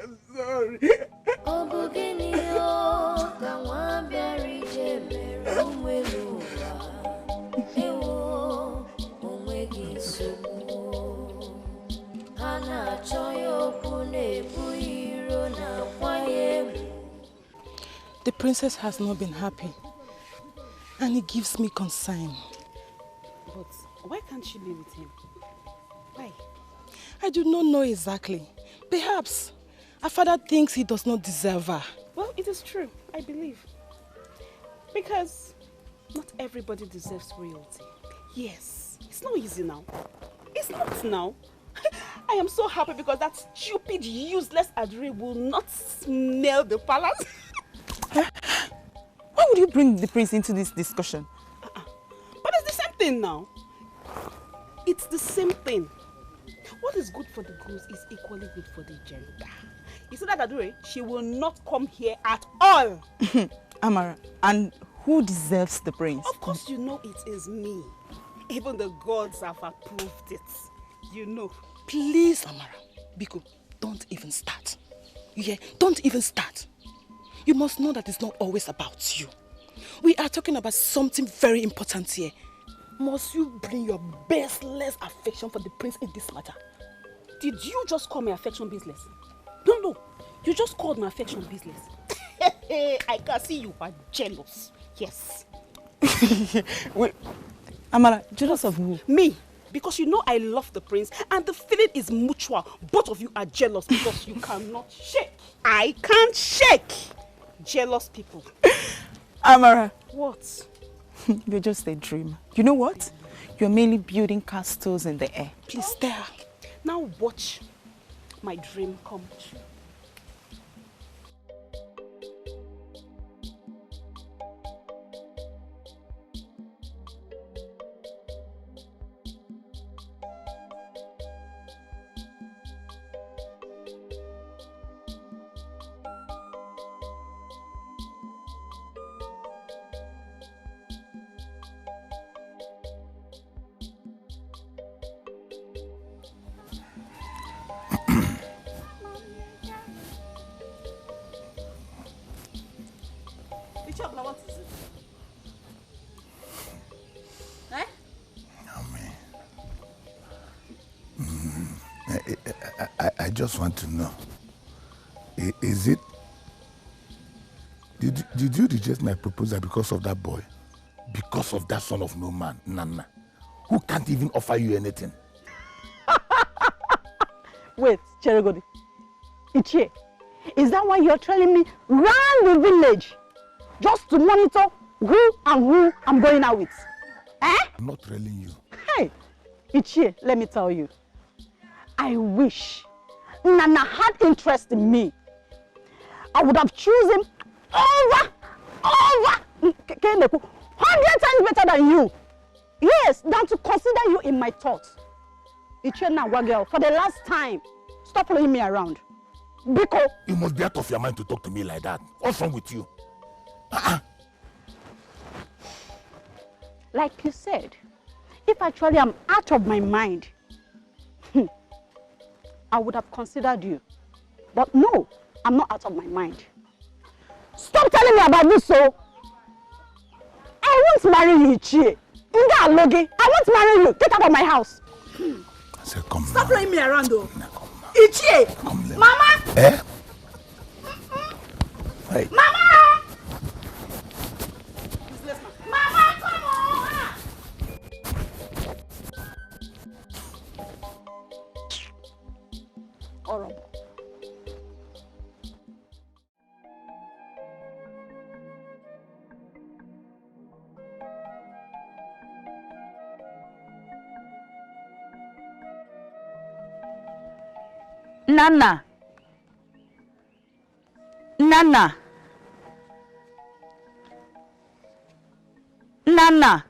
I'm sorry. The princess has not been happy, and it gives me concern. But why can't she be with him? Why? I do not know exactly. Perhaps her father thinks he does not deserve her. Well, it is true, I believe. Because not everybody deserves royalty. Yes, it's not easy now. It's not now. I am so happy because that stupid, useless Adre will not smell the palace. Why would you bring the prince into this discussion? But it's the same thing now. It's the same thing. What is good for the goose is equally good for the gender. You see that Adure? She will not come here at all. Amara, and who deserves the prince? Of course you know it is me. Even the gods have approved it. You know. Please, Amara, Biko, don't even start. You hear? Don't even start. You must know that it's not always about you. We are talking about something very important here. Must you bring your baseless affection for the prince in this matter? Did you just call my affection business? No. You just called my affection business. I can see you are jealous. Yes. Wait, Amara, jealous of who? Me. Because you know I love the prince and the feeling is mutual. Both of you are jealous because you cannot shake. I can't shake. Jealous people. Amara. What? You're just a dream. You know what? You're mainly building castles in the air. Please stare. Now watch my dream come true. What is it? Eh? I just want to know, is it, did you reject my proposal because of that boy? Because of that son of no man, Nana, who can't even offer you anything? Wait, Cherigodi. Ichie, is that why you're telling me run the village just to monitor who I'm going out with? Eh? I'm not trailing you. Hey, Ichie, let me tell you. I wish Nana had interest in me. I would have chosen over 100 times better than you. Yes, than to consider you in my thoughts. Ichie Nawa girl, for the last time, stop following me around. Because you must be out of your mind to talk to me like that. What's wrong with you? Like you said, if actually I'm out of my mind, I would have considered you. But no, I'm not out of my mind. Stop telling me about this, so. I won't marry you, Chie. I won't marry you. Get out of my house. Say, come Stop playing me around, though. Ichie! Mama! Eh? Hey. Mama! Mama, come on! Horrible. Nana. Nana. Nana.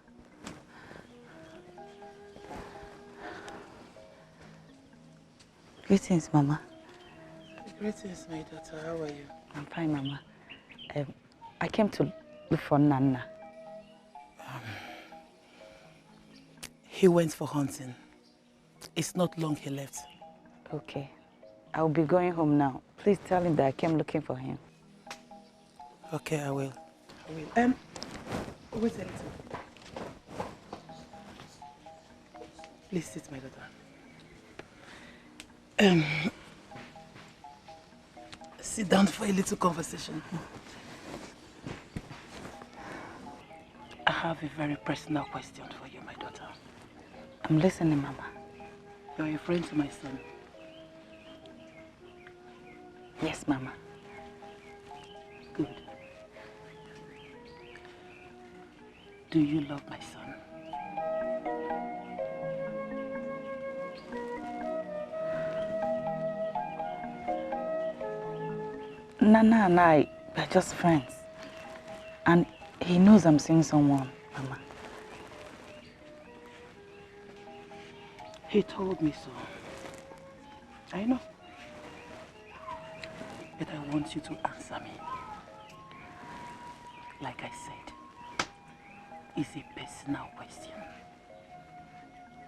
Greetings, Mama. Greetings, my daughter. How are you? I'm fine, Mama. I came to look for Nana. He went for hunting. It's not long he left. Okay. I'll be going home now. Please tell him that I came looking for him. Okay, I will. Wait a little. Please sit, my daughter. Sit down for a little conversation. I have a very personal question for you, my daughter. I'm listening, Mama. You're a friend to my son. Yes, Mama. Good. Do you love my son? Nana and I are just friends. And he knows I'm seeing someone, Mama. He told me so. I know. But I want you to answer me. Like I said, it's a personal question.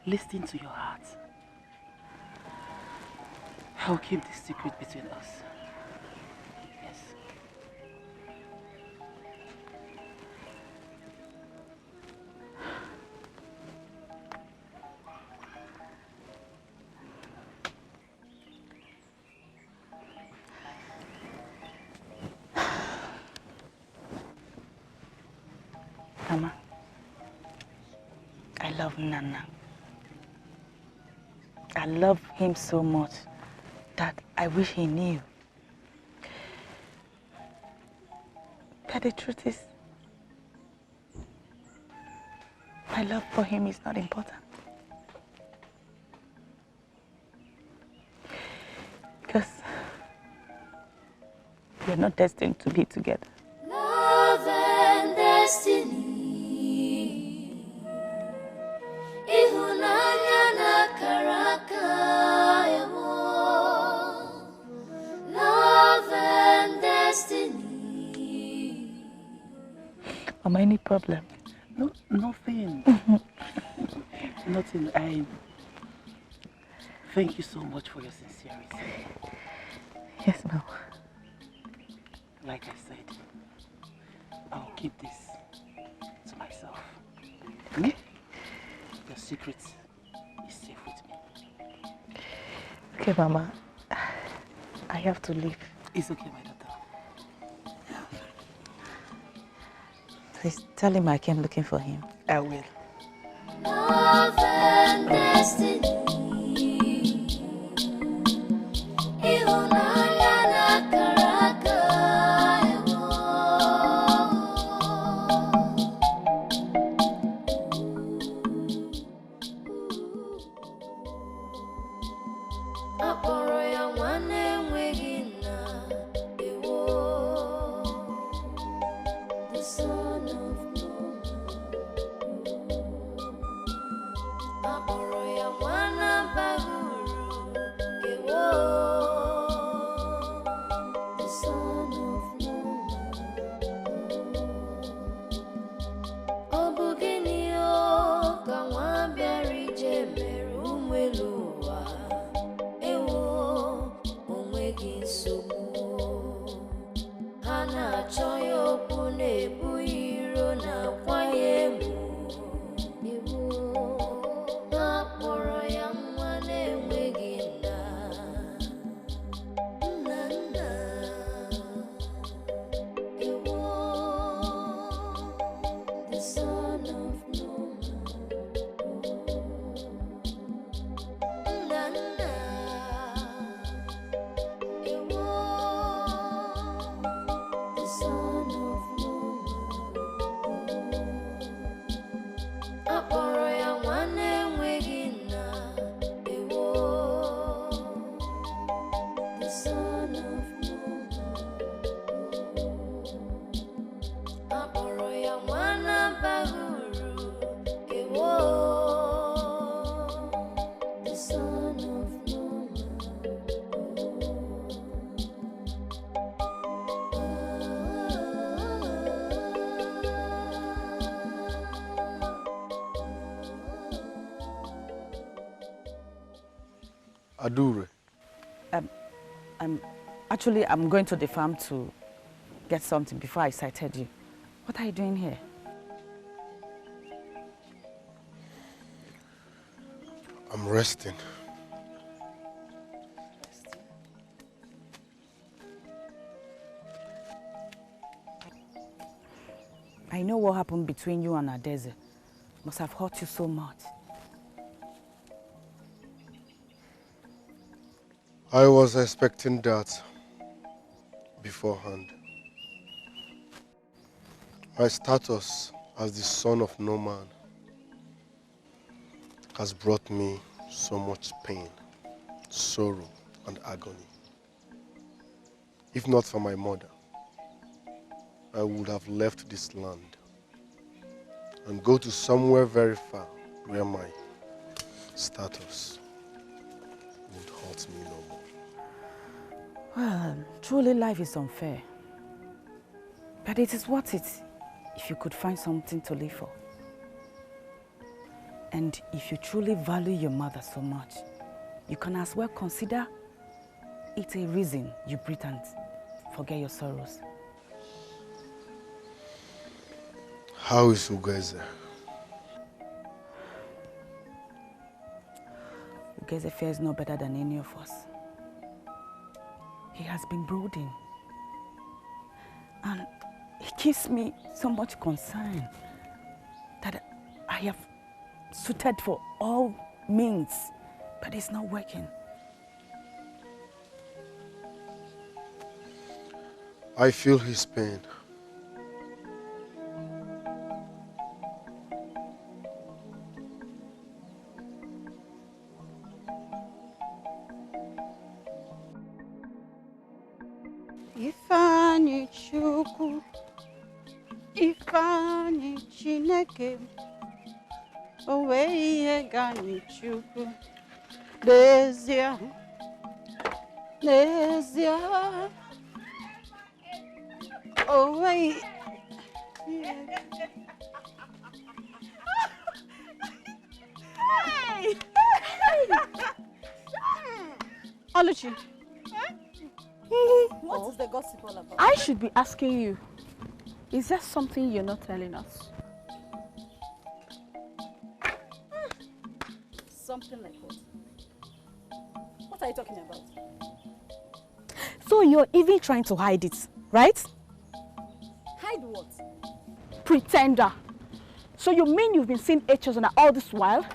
Listen to your heart. I'll keep this secret between us. Yes. Mama, I love Nana. I love him so much that I wish he knew. But the truth is, my love for him is not important. Because we're not destined to be together. Love and destiny. Ihunanya na karaka ewo. Love and destiny. Mama, any problem? No, nothing. Nothing. I thank you so much for your sincerity. Yes, Mama. Like I said, I'll keep this to myself. Okay? Your secret is safe with me. Okay, Mama. I have to leave. It's okay, my daughter. Please tell him I came looking for him. I will. Love and destiny. Ihunanya na karaka ewo. Akpọrọ ya nwanne enweghị nna ewo. The son of akpọrọ ya nwana bara uru ewo. Adure. I'm going to the farm to get something before I sighted you. What are you doing here? I'm resting. I know what happened between you and Adeze. Must have hurt you so much. I was expecting that beforehand. My status as the son of no man has brought me so much pain, sorrow, and agony. If not for my mother, I would have left this land and go to somewhere very far where my status would hurt me no more. Well, truly life is unfair. But it is worth it if you could find something to live for. And if you truly value your mother so much, you can as well consider it a reason you breathe and forget your sorrows. How is Ugeze? Ugeze fares no better than any of us. He has been brooding. And it gives me so much concern that I have suited for all means, but it's not working. I feel his pain. Ifeanyi Chukwu, Ifeanyi Chineke, o nweghị ihe ga-anyị Chukwu, n'ezie, n'ezie, o nweghị ihe. Hey! Oluchi. What is the gossip all about? I should be asking you, is there something you're not telling us? Something like what? What are you talking about? So you're even trying to hide it, right? Hide what? Pretender. So you mean you've been seeing Echozona all this while?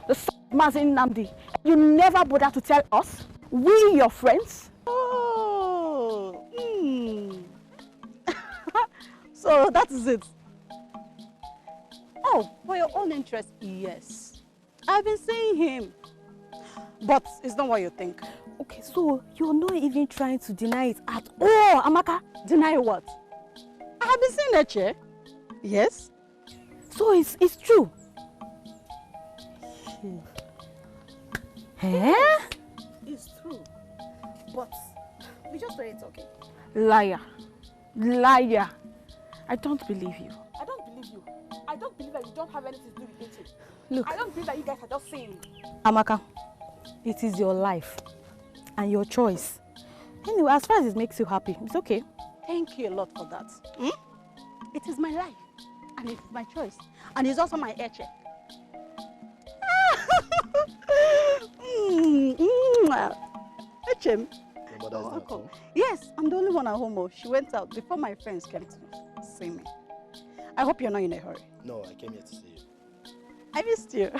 The Mazin Namdi. You never bother to tell us? We, your friends? So that is it. Oh, for your own interest, yes. I've been seeing him. But it's not what you think. Okay, so you're not even trying to deny it at all, Amaka? Deny what? I have been seeing Eche. Yes. So it's true. Eh? It's true. But we just started talking. Liar. Liar. I don't believe you. I don't believe you. I don't believe that you don't have anything to do with it. Look. I don't believe that you guys are just saying. Amaka, it is your life and your choice. Anyway, as far as it makes you happy, it's okay. Thank you a lot for that. It is my life and it's my choice. And it's also my Eche. Echem. Yes, I'm the only one at home. She went out before my friends came to see me. I hope you're not in a hurry. No, I came here to see you. I missed you.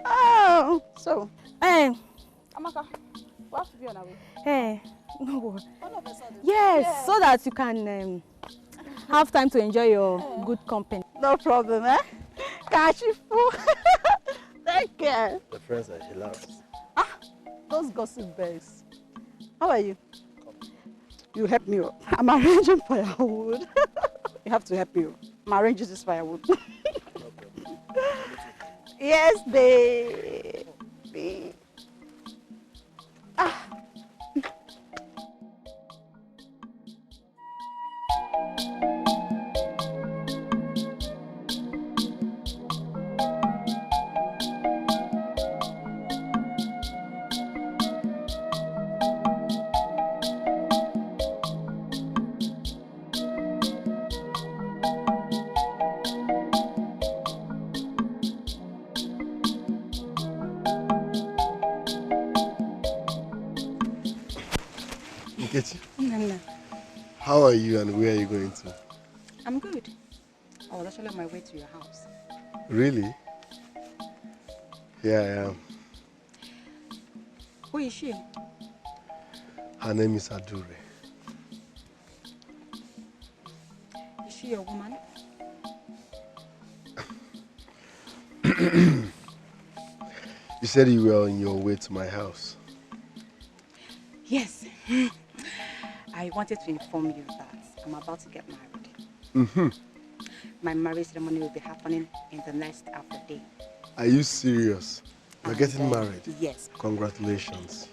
Oh, so. Hey. Amaka, we have to be on our way. Hey, no worry. All of a sudden. Yes, so that you can have time to enjoy your good company. No problem, eh? Kashifu. Take care. The friends are hilarious. Those gossip bears. How are you? You help me up. I'm arranging firewood. You have to help me up. I'm arranging this firewood. Yes, baby. Nkechi, Nana, how are you and where are you going to? I'm good. I was actually on my way to your house. Really? Here I am. Who is she? Her name is Adure. Is she your woman? You said you were on your way to my house. Yes. I wanted to inform you that I'm about to get married. Mm-hmm. My marriage ceremony will be happening in the next half a day. Are you serious? You're getting then, married? Yes. Congratulations.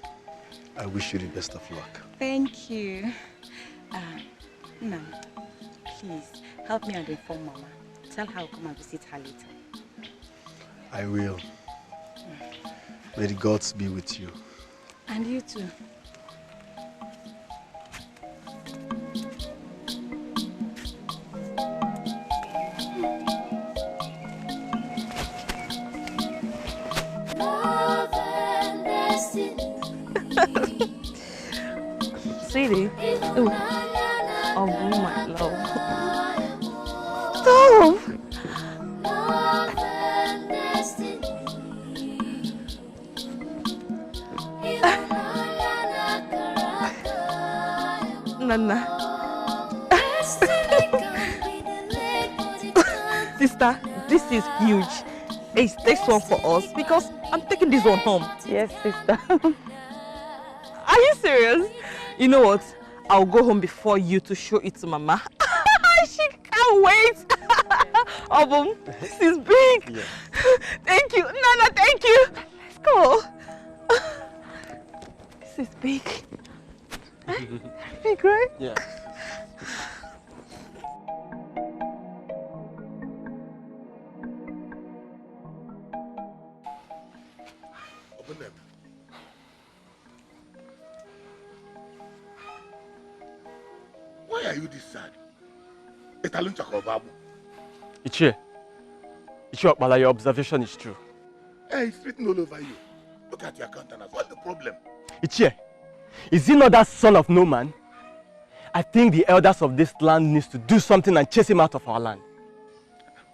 I wish you the best of luck. Thank you. Ma'am, please help me and inform Mama. Tell her I'll come and visit her later. I will. May the gods be with you. And you too. Sweetie. Ooh. Oh, my love. Stop! Nana. Sister, this is huge. Hey, take one for us because I'm taking this one home. Yes, sister. Are you serious? You know what? I'll go home before you to show it to Mama. She can't wait. This is big. Yeah. Thank you. Nana, thank you. Let's go. This is big. Big, right? Yeah. Open them. Why are you this sad? Ichie, Okpala, your observation is true. Hey, it's written all over you. Look at your countenance. What's the problem? Ichie, is he not that son of no man? I think the elders of this land needs to do something and chase him out of our land.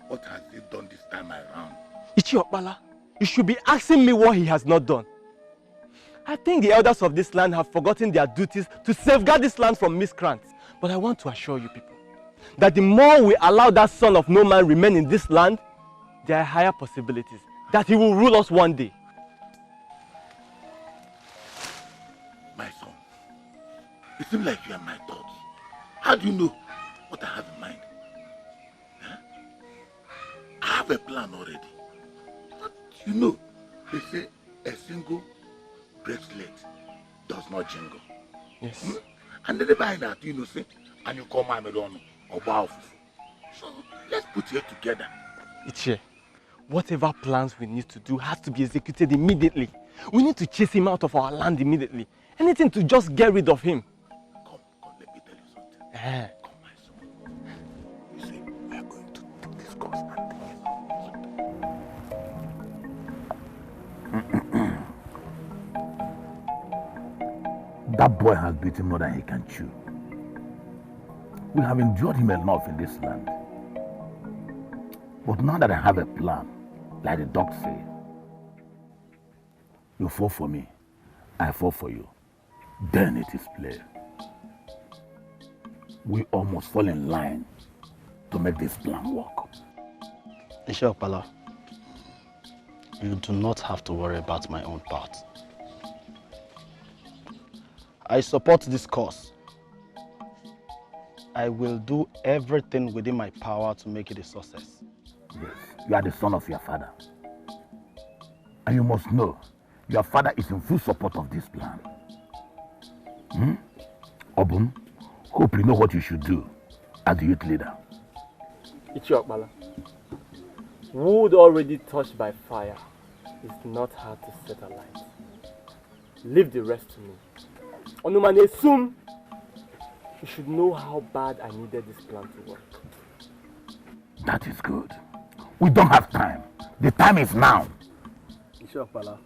What has he done this time around? Ichie Okpala, you should be asking me what he has not done. I think the elders of this land have forgotten their duties to safeguard this land from miscreants. But I want to assure you people that the more we allow that son of no man remain in this land, there are higher possibilities that he will rule us one day. My son, it seems like you are my thoughts. How do you know what I have in mind? Huh? I have a plan already. But you know, they say a single bracelet does not jingle. Yes. Hmm? And then by that, you know, say, and you call my medon or bow. So let's put it together. Ichie, whatever plans we need to do has to be executed immediately. We need to chase him out of our land immediately. Anything to just get rid of him. Come, let me tell you something. Come, my son. You see, we are going to discuss and That boy has beaten more than he can chew. We have endured him enough in this land. But now that I have a plan, like the doc say, you fall for me, I fall for you. Then it is play. We almost fall in line to make this plan work. Ishe Okpala, you do not have to worry about my own part. I support this cause. I will do everything within my power to make it a success. Yes, you are the son of your father. And you must know, your father is in full support of this plan. Obum, hope you know what you should do as the youth leader. Ichie Okpala, wood already touched by fire is not hard to set alight. Leave the rest to me. Onumane, soon you should know how bad I needed this plan to work. That is good. We don't have time. The time is now. Ichie Okpala,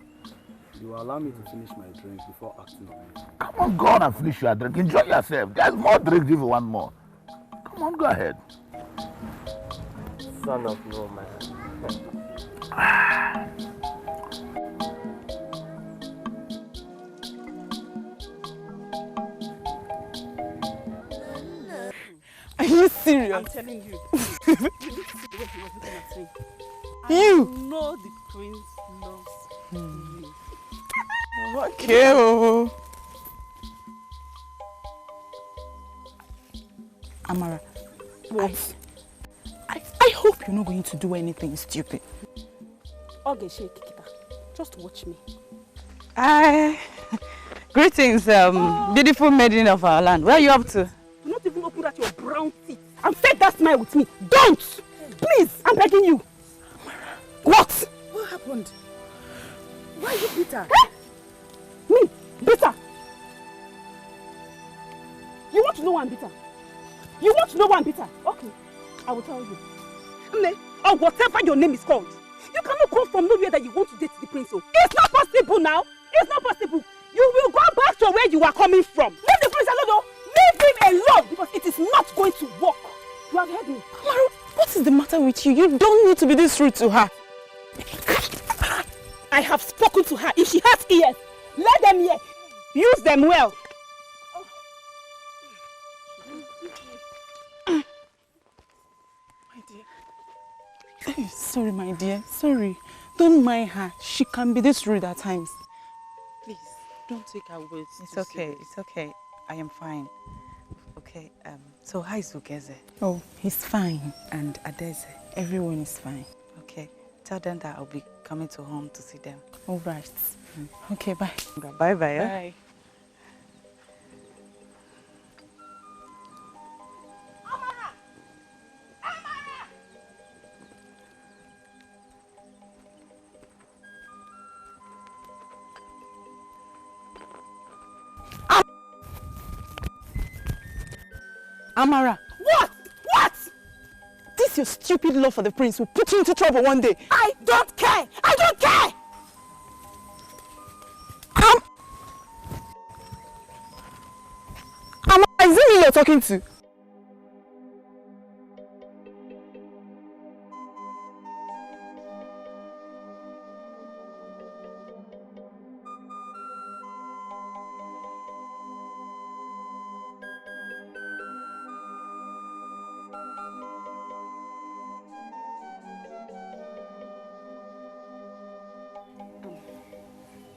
You will allow me to finish my drink before acting on it. Come on, go on and finish your drink. Enjoy yourself. There's more drinks if you want more. Come on, go ahead. Son of no man. Are you serious? I'm telling you. You need to see the way he was looking at me. You? I know the prince loves you. Okay. Oh. Amara, I hope you're not going to do anything stupid. Okay, shake Kikita. Just watch me. Greetings, beautiful maiden of our land. Where are you up to? Do not even open that your brown teeth and set that smile with me. Don't! Please, I'm begging you. What? What happened? Why are you bitter? Me? Bitter? You want to know why I'm bitter? You want to know why I'm bitter? Okay, I will tell you. Nne, or whatever your name is called. You cannot come from nowhere that you want to date the prince. It's not possible now. It's not possible. You will go back to where you are coming from. Leave the prince alone, though. Leave him alone because it is not going to work. You have heard me. Amaru, what is the matter with you? You don't need to be this rude to her. I have spoken to her. If she has ears, let them hear. Use them well. Sorry, my dear. Sorry. Don't mind her. She can be this rude at times. Please, don't take her words. It's okay. It's okay. I am fine. Okay. So how is Ugeze? Oh, he's fine. And Adeze? Everyone is fine. Okay. Tell them that I'll be coming to home to see them. All right. Okay, bye. Bye-bye. Bye. Amara. What? What? This your stupid love for the prince will put you into trouble one day. I don't care. I don't care. Amara, is it me you're talking to?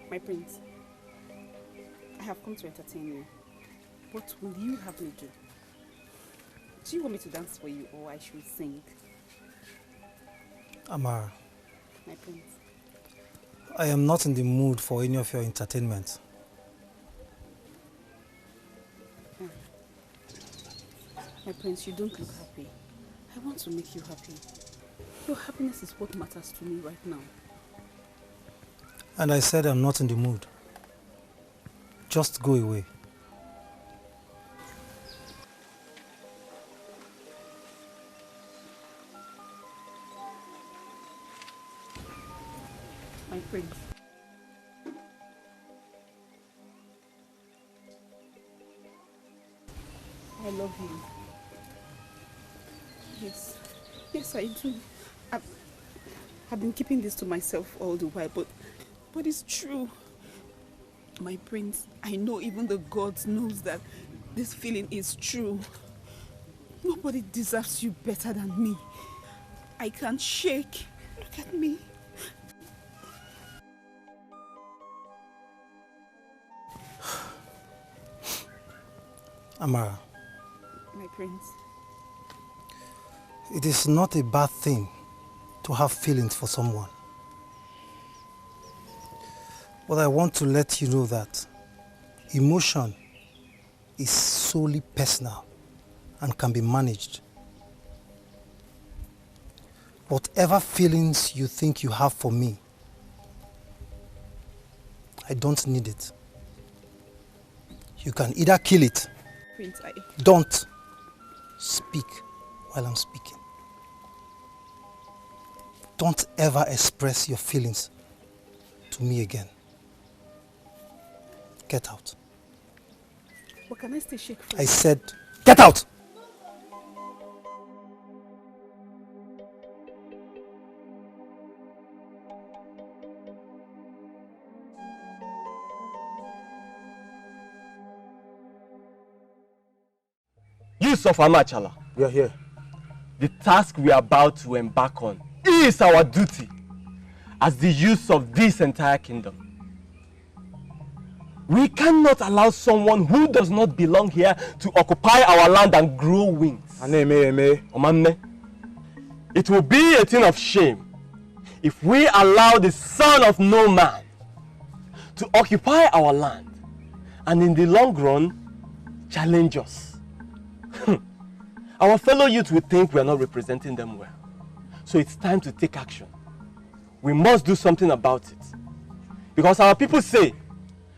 My prince, I have come to entertain you. What will you have me do? Do you want me to dance for you or I should sing? Amara, My prince. I am not in the mood for any of your entertainment. My prince, you don't look happy. I want to make you happy. Your happiness is what matters to me right now. And I said I'm not in the mood. Just go away. My prince. I love you. Yes. Yes, I do. I've been keeping this to myself all the while, but it's true. My prince, I know even the gods knows that this feeling is true. Nobody deserves you better than me. I can't shake. Look at me. Amara, My prince. it is not a bad thing to have feelings for someone. But I want to let you know that emotion is solely personal and can be managed. Whatever feelings you think you have for me, I don't need it. You can either kill it. Prince, Don't speak while I'm speaking. Don't ever express your feelings to me again. Get out. But can I still shake first? I said, get out! Youths of Amachala. We are here. The task we are about to embark on is our duty as the youths of this entire kingdom. We cannot allow someone who does not belong here to occupy our land and grow wings. It will be a thing of shame if we allow the son of no man to occupy our land and in the long run challenge us. Our fellow youth will think we are not representing them well. So it's time to take action. We must do something about it. Because our people say,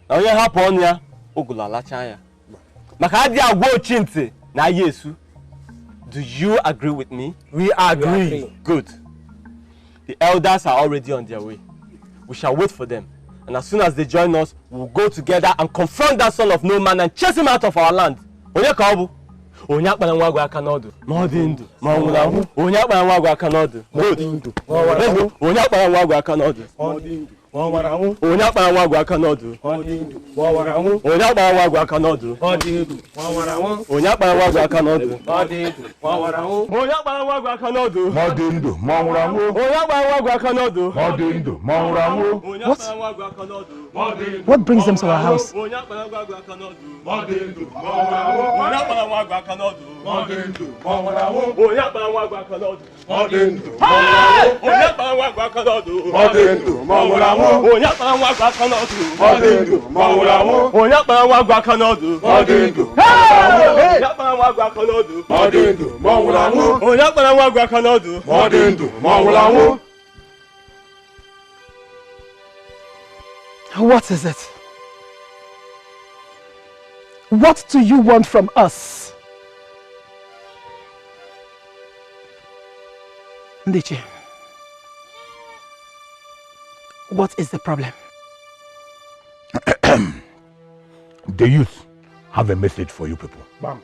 do you agree with me? We agree. Good. The elders are already on their way. We shall wait for them. And as soon as they join us, we'll go together and confront that son of no man and chase him out of our land. Onye akpara nwa agwa aka n'ọdụ ma ọ dị ndụ ma ọ nwụrụ anwụ onye akpara nwa agwa aka n'ọdụ onye akpara nwa agwa aka n'ọdụ onye akpara nwa agwa aka n'ọdụ onye akpara nwa agwa aka n'ọdụ onye akpara nwa agwa aka n'ọdụ onye akpara nwa agwa aka n'ọdụ ma ọ dị ndụ ma ọ nwụrụ anwụ onye akpara nwa agwa aka n'ọdụ ma ọ dị ndụ ma ọ nwụrụ anwụ What brings them to our house? onye akpara nwa agwa aka n'ọdụ ma ọ dị ndụ ma ọ nwụrụ anwụ onye akpara nwa agwa aka n'ọdụ ma ọ dị ndụ ma ọ nwụrụ anwụ onye akpara nwa agwa aka n'ọdụ ma ọ dị ndụ ma ọ nwụrụ anwụ onye akpara nwa agwa aka n'ọdụ ma ọ dị ndụ ma ọ nwụrụ anwụ onye akpara nwa agwa aka n'ọdụ ma ọ dị ndụ ma ọ nwụrụ anwụ onye akpara nwa agwa aka n'ọdụ ma ọ dị ndụ onye akpara nwa agwa aka n'ọdụ ma ọ dị ndụ ma ọ nwụrụ anwụ onye akpara nwa agwa aka n'ọdụ ma ọ dị ndụ ma ọ nwụrụ anwụ. What is it? What do you want from us? Ndiche, what is the problem? The youth have a message for you people. Bam.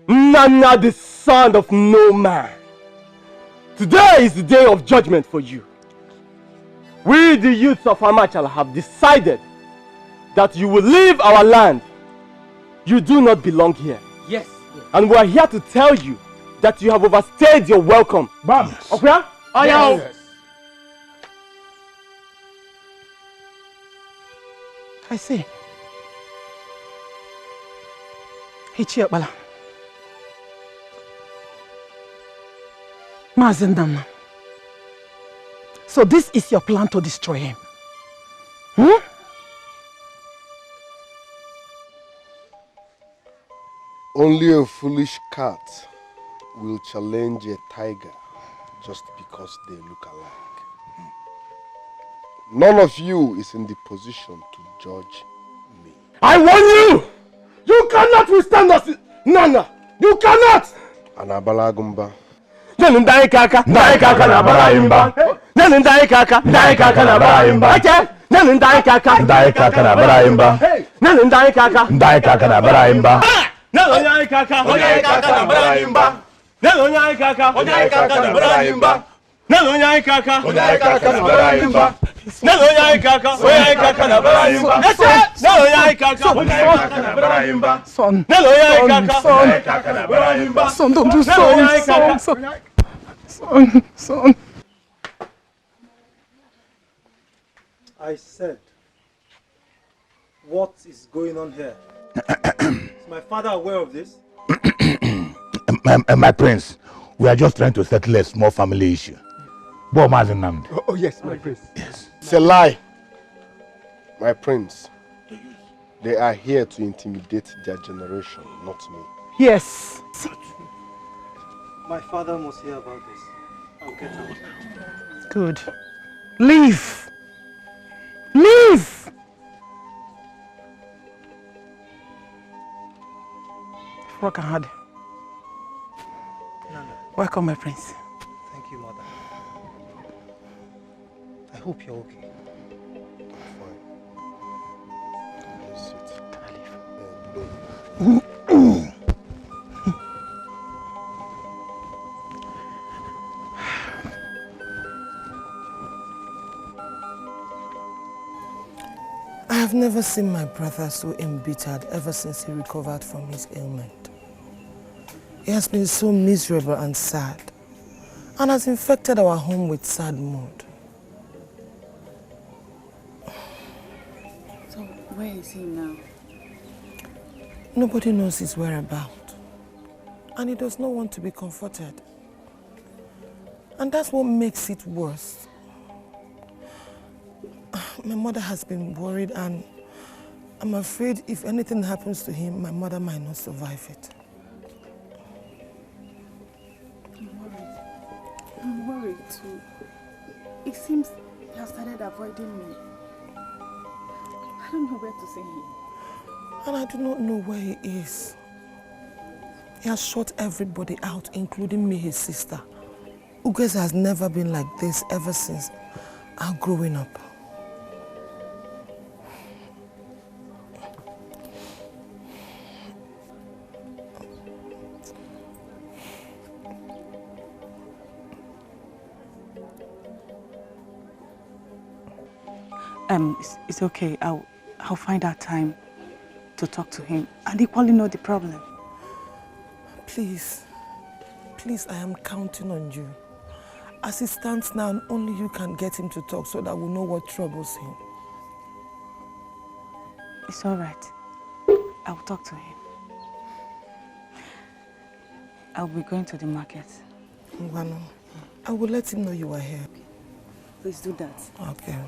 Nana, the son of no man. Today is the day of judgment for you. We, the youths of Amachala, have decided that you will leave our land. You do not belong here. Yes. And we are here to tell you that you have overstayed your welcome. Bam. Yes. Okay? Yes. I see. Hichiabala. Mazindam. So this is your plan to destroy him? Hmm? Only a foolish cat will challenge a tiger just because they look alike. None of you is in the position to judge me. I warn you! You cannot withstand us! Nana! You cannot! Anabalagumba. Ndai kaka na baraimba. Ndai kaka na baraimba. Ndai kaka na baraimba. Ndai kaka na baraimba. Ndai kaka na baraimba. Ndai kaka na baraimba. Ndai kaka na baraimba. Son, don't do son. I said, what is going on here? Is my father aware of this? My prince, we are just trying to settle a small family issue. Oh yes, my prince. Yes. It's a lie. My prince, they are here to intimidate their generation, not me. Yes. My father must hear about this. I'll get out. Good. Leave. Leave. Work hard. Welcome, my prince. Thank you, mother. I hope you're okay. Fine. Bless have never seen my brother so embittered ever since he recovered from his ailment. He has been so miserable and sad, and has infected our home with sad mood. So, where is he now? Nobody knows his whereabouts, and he does not want to be comforted. And that's what makes it worse. My mother has been worried, and I'm afraid if anything happens to him, my mother might not survive it. I'm worried too. It seems he has started avoiding me. I don't know where to see him. And I do not know where he is. He has shut everybody out, including me, his sister. Ugeze has never been like this ever since our growing up. It's okay. I'll find out time to talk to him and equally know the problem. Please, I am counting on you. As it stands now, only you can get him to talk so that we'll know what troubles him. It's all right. I'll talk to him. I'll be going to the market. Ngwano, I will let him know you are here. Please do that. Okay,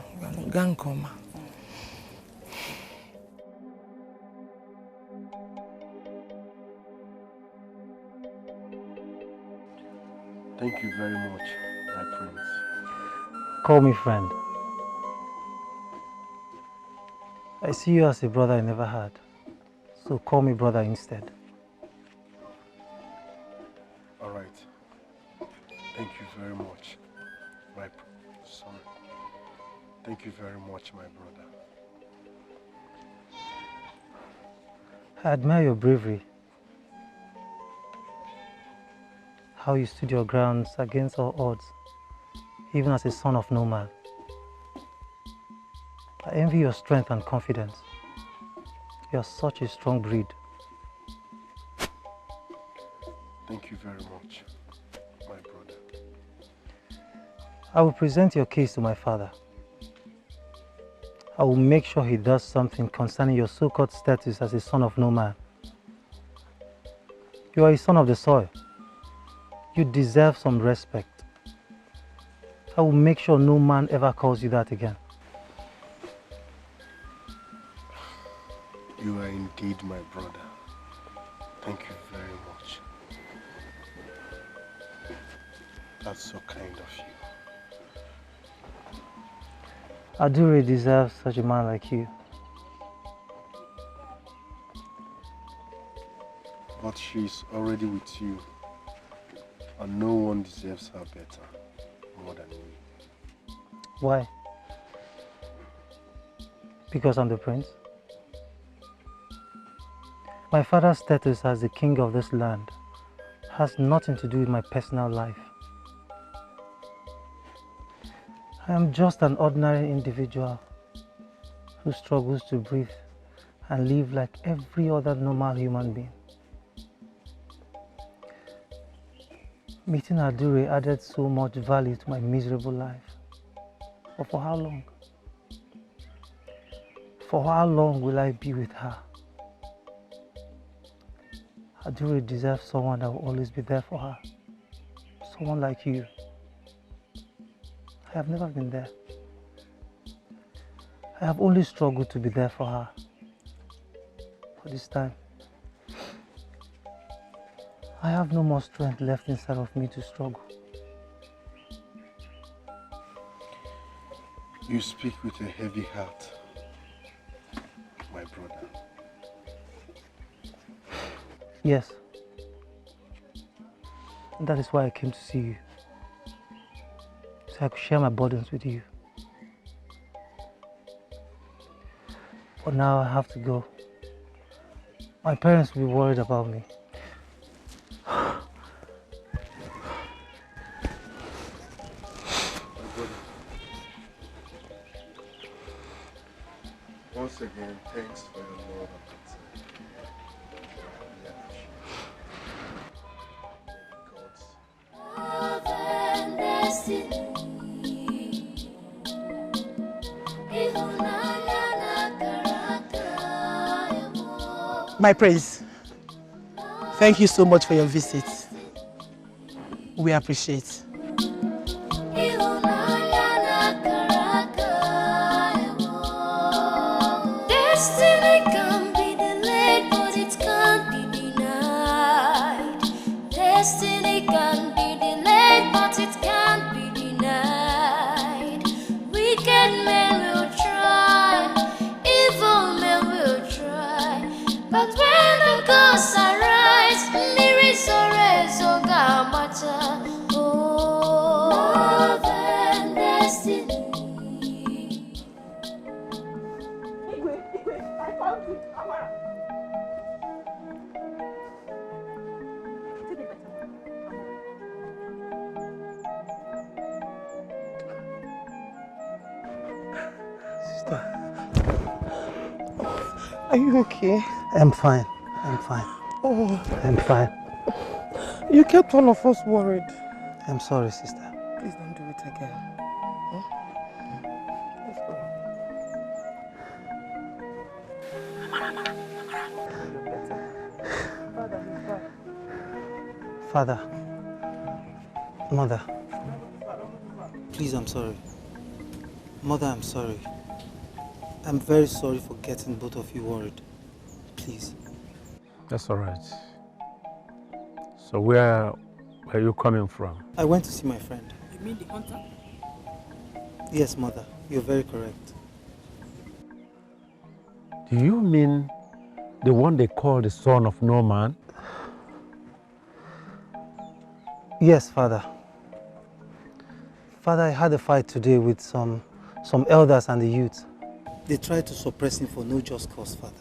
Gankoma. Thank you very much, my prince. Call me friend. I see you as a brother I never had, so call me brother instead. All right. Thank you very much, my son. Thank you very much, my brother. I admire your bravery. How you stood your grounds against all odds, even as a son of no man. I envy your strength and confidence. You are such a strong breed. Thank you very much, my brother. I will present your case to my father. I will make sure he does something concerning your so-called status as a son of no man. You are a son of the soil. You deserve some respect. I will make sure no man ever calls you that again. You are indeed my brother. Thank you very much. That's so kind of you. Adure deserves such a man like you. But she's already with you, and no one deserves her better, more than me. Why? Because I'm the prince? My father's status as the king of this land has nothing to do with my personal life. I am just an ordinary individual who struggles to breathe and live like every other normal human being. Meeting Adure added so much value to my miserable life. But for how long? For how long will I be with her? Adure deserves someone that will always be there for her. Someone like you. I have never been there. I have only struggled to be there for her. For this time, I have no more strength left inside of me to struggle. You speak with a heavy heart, my brother. Yes. And that is why I came to see you. So I could share my burdens with you. But now I have to go. My parents will be worried about me. Once again, Thanks for your love and concern. I appreciate. My praise. Thank you so much for your visit. We appreciate. Destiny can be delayed, but it can't be denied. Destiny can be delayed, but it can't be denied. Wicked men will try, evil men will try, but when the gods arise, miracles are gamata. Oh, than destiny. Are you okay? I'm fine. I'm fine. Oh. I'm fine. You kept all of us worried. I'm sorry, sister. Please don't do it again. Huh? Let's go. Father, Mother, please, I'm sorry. Mother, I'm sorry. I'm very sorry for getting both of you worried. Please. That's all right. So where are you coming from? I went to see my friend. You mean the hunter? Yes, Mother. You're very correct. Do you mean the one they call the son of no man? Yes, Father. Father, I had a fight today with some elders and the youth. They tried to suppress him for no just cause, Father.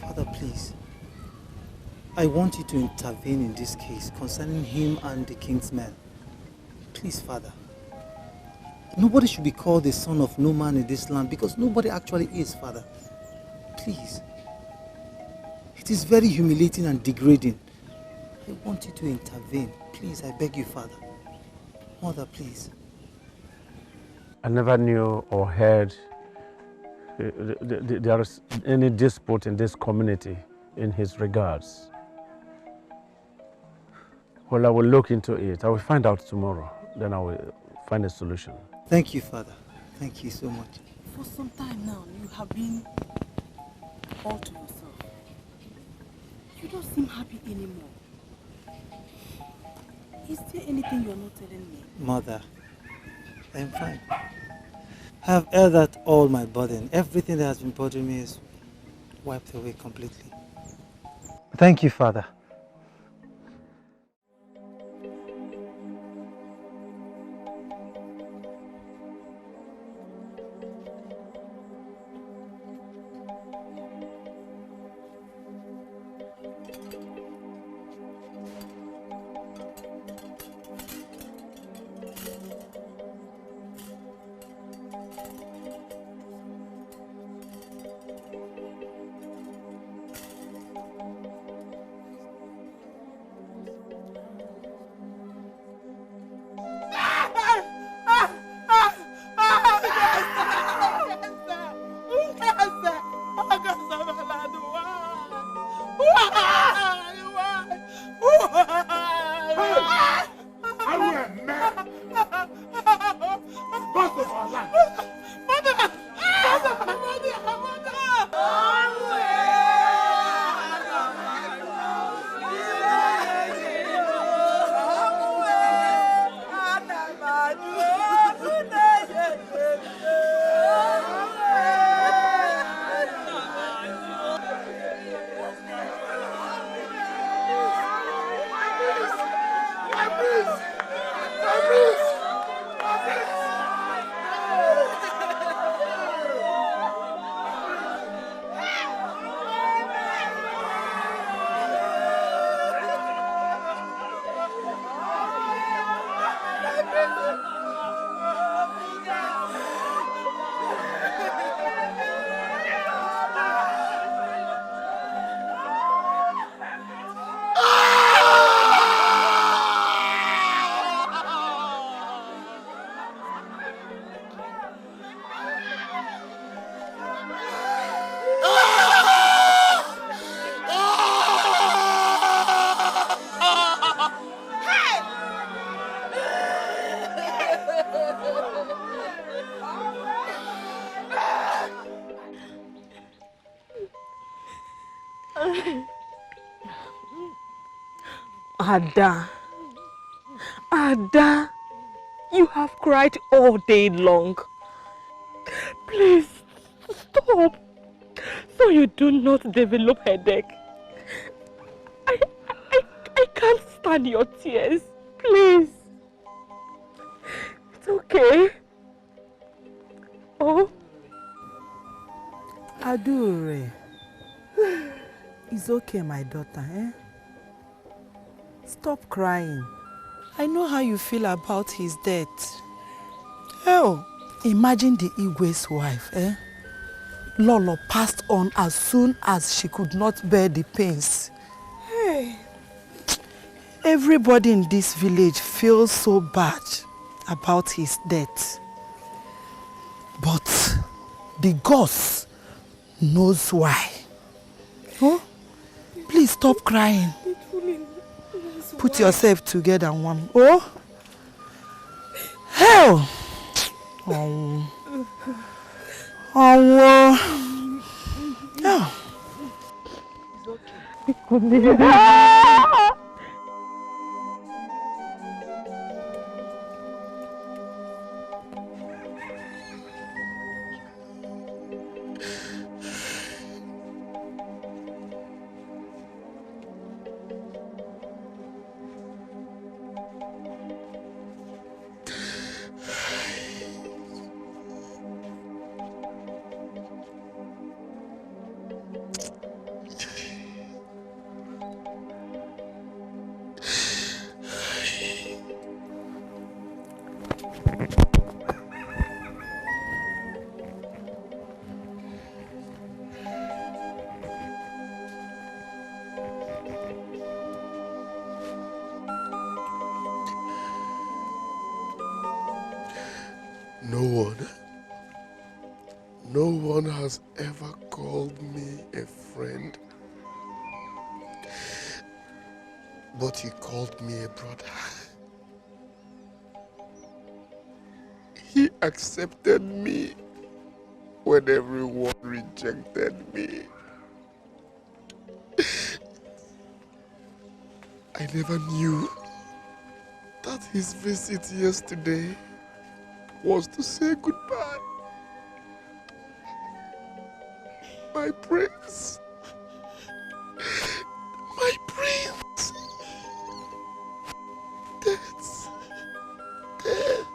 Father, please. I want you to intervene in this case concerning him and the king's men. Please, Father. Nobody should be called the son of no man in this land because nobody actually is, Father. Please. It is very humiliating and degrading. I want you to intervene. Please, I beg you, Father. Mother, please. I never knew or heard there is any dispute in this community in his regards. Well, I will look into it. I will find out tomorrow. Then I will find a solution. Thank you, Father. Thank you so much. For some time now, you have been all to yourself. You don't seem happy anymore. Is there anything you're not telling me? Mother, I'm fine. I have aired out all my burden. Everything that has been bothering me is wiped away completely. Thank you, Father. Ada, Ada, you have cried all day long. Please, stop, so you do not develop headache. I can't stand your tears. Please. It's okay. Oh. Adure. It's okay, my daughter, eh? Stop crying. I know how you feel about his death. Hell, imagine the Igwe's wife, eh? Lolo passed on as soon as she could not bear the pains. Hey. Everybody in this village feels so bad about his death. But the gods knows why. Oh? Please stop crying. Put yourself together, one. Oh? Hell! Oh. Oh. Yeah. It's okay. No one has ever called me a friend, but he called me a brother. He accepted me when everyone rejected me. I never knew that his visit yesterday was to say goodbye. My prince. My prince. Death. Death.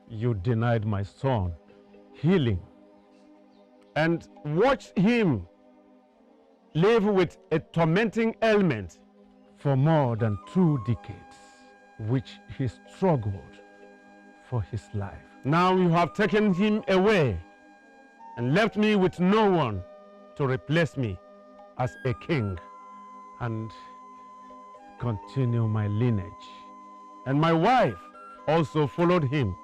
You denied my son healing and watched him live with a tormenting ailment for more than 2 decades, which he struggled for his life. Now you have taken him away and left me with no one to replace me as a king and continue my lineage. And my wife also followed him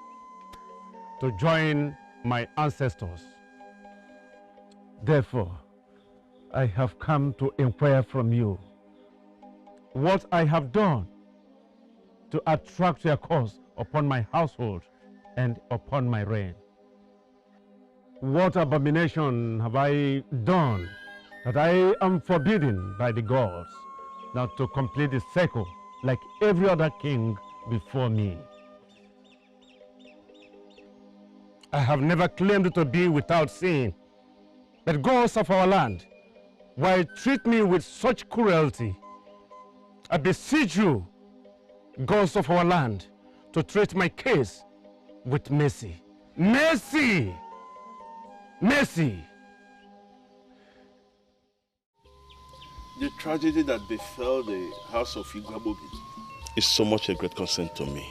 to join my ancestors. Therefore, I have come to inquire from you what I have done to attract your curse upon my household and upon my reign. What abomination have I done that I am forbidden by the gods not to complete the cycle like every other king before me? I have never claimed to be without sin, but gods of our land, why treat me with such cruelty? I beseech you, gods of our land, to treat my case with mercy. Mercy! Mercy! The tragedy that befell the house of Igwabogi is so much a great concern to me.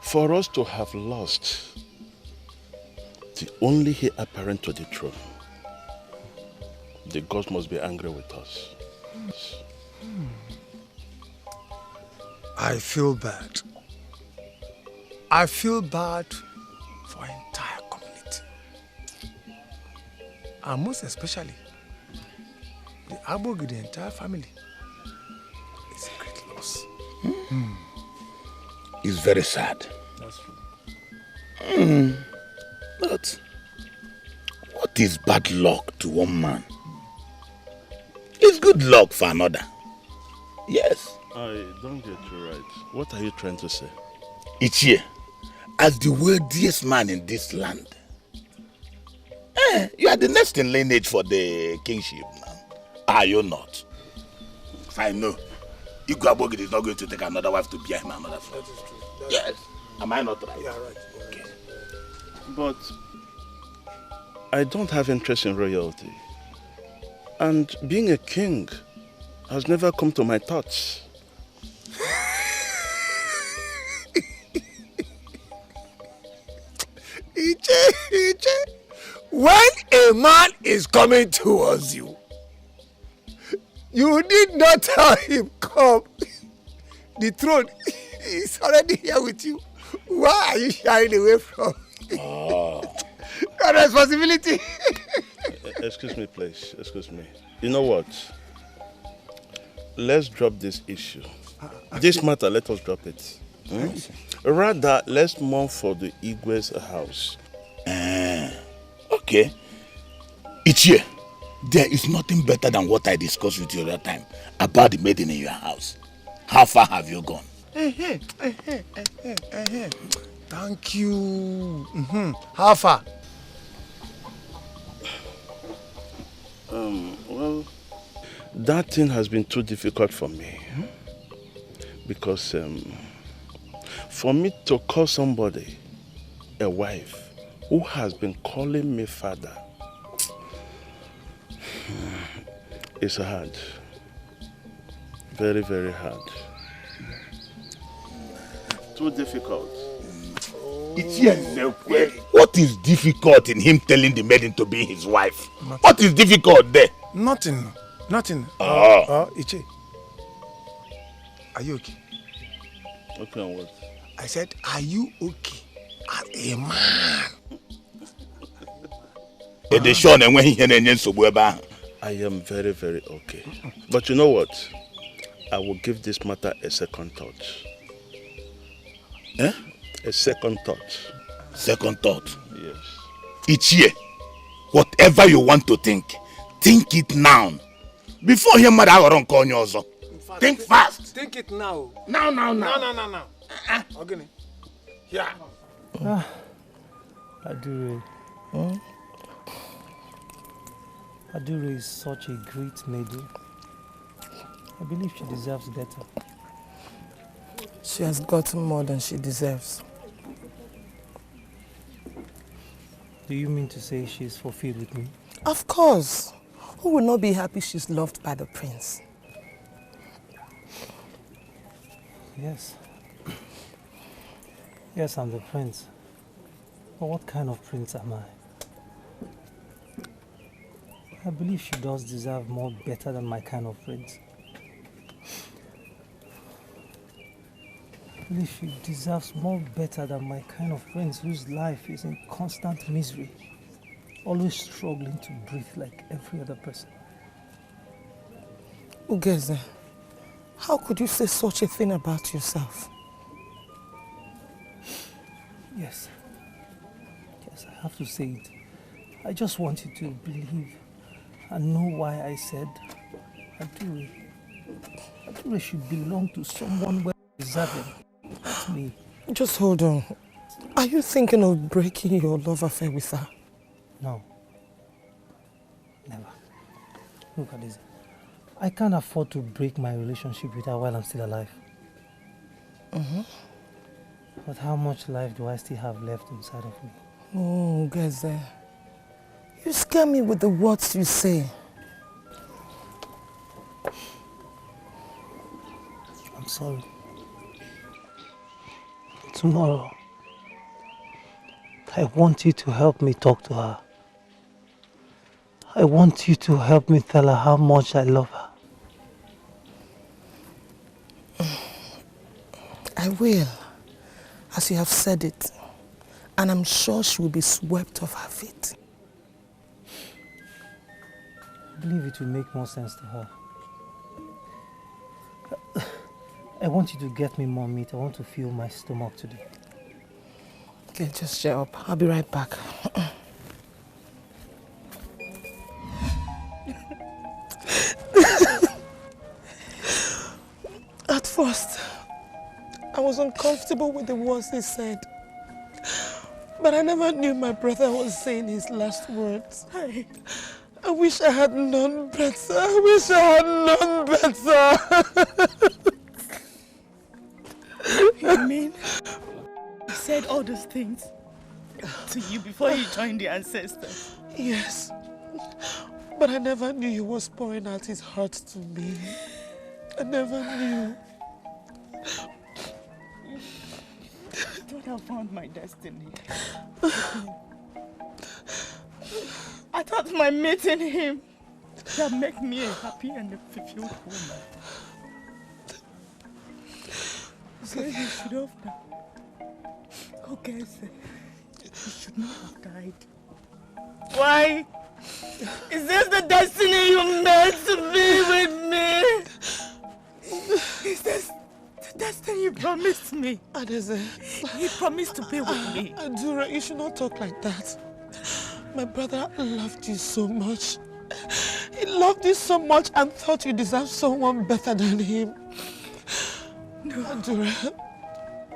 For us to have lost the only heir apparent to the throne, the gods must be angry with us. I feel bad. I feel bad for our entire community. And most especially, the Abogi, the entire family. It's a great loss. It's very sad. That's true. But what is bad luck to one man? It's good luck for another. Yes. I don't get you right. What are you trying to say? Ichie, as the wealthiest man in this land, you are the next in lineage for the kingship now. Are you not? If I know, Igwabogi is not going to take another wife to bear him another son. That is true. Yes. Am I not right? Yeah, right. Okay. But I don't have interest in royalty. And being a king has never come to my thoughts. Iche, when a man is coming towards you, you need not tell him, come. The throne is already here with you. Why are you shying away from your responsibility? Excuse me, please. Excuse me. You know what? Let's drop this issue. This matter, let us drop it. Rather, let's mourn for the Igwe's house. Okay. Ichie, there is nothing better than what I discussed with you that time about the maiden in your house. How far have you gone? Thank you. How far? Well, that thing has been too difficult for me. Because for me to call somebody a wife who has been calling me father, it's hard. Very, very hard. Too difficult. What is difficult in him telling the maiden to be his wife? Nothing. What is difficult there? Nothing. Iche, are you okay? Okay, on what? I said, are you okay as a man? I am very, very okay. But you know what? I will give this matter a second thought. A second thought. Second thought? Yes. Ichie, whatever you want to think it now. Before your mother will call you also. Think fast. Think it now. Now. No. Okay. Yeah. Adure. Adure is such a great maiden. I believe she deserves better. She has gotten more than she deserves. Do you mean to say she is fulfilled with me? Of course. Who will not be happy she's loved by the prince? Yes. Yes, I'm the prince. But what kind of prince am I? I believe she does deserve more better than my kind of prince. I believe she deserves more better than my kind of prince whose life is in constant misery, always struggling to breathe like every other person. Ugeze, how could you say such a thing about yourself? Yes, I have to say it. I just want you to believe and know why I said Adure should belong to someone well deserving. That's me. Just hold on. Are you thinking of breaking your love affair with her? No. Never. Look at this. I can't afford to break my relationship with her while I'm still alive. But how much life do I still have left inside of me? Oh, Geze. You scare me with the words you say. I'm sorry. Tomorrow, I want you to help me talk to her. I want you to help me tell her how much I love her. I will, as you have said it. And I'm sure she will be swept off her feet. I believe it will make more sense to her. I want you to get me more meat. I want to fill my stomach today. Okay, just shut up. I'll be right back. At first, I was uncomfortable with the words he said. But I never knew my brother was saying his last words. I wish I had known better. I wish I had known better. You mean he said all those things to you before you joined the ancestors? Yes. But I never knew he was pouring out his heart to me. I never knew. I thought I found my destiny. I thought my meeting him that make me a happy and a fulfilled woman. So you should have died. Okay, sir. You should not have died. Why? Is this the destiny you meant to be with me? Is this the destiny you promised me? Adeze. You promised to be with me. Adura, you should not talk like that. My brother loved you so much. He loved you so much and thought you deserved someone better than him. No, Adura,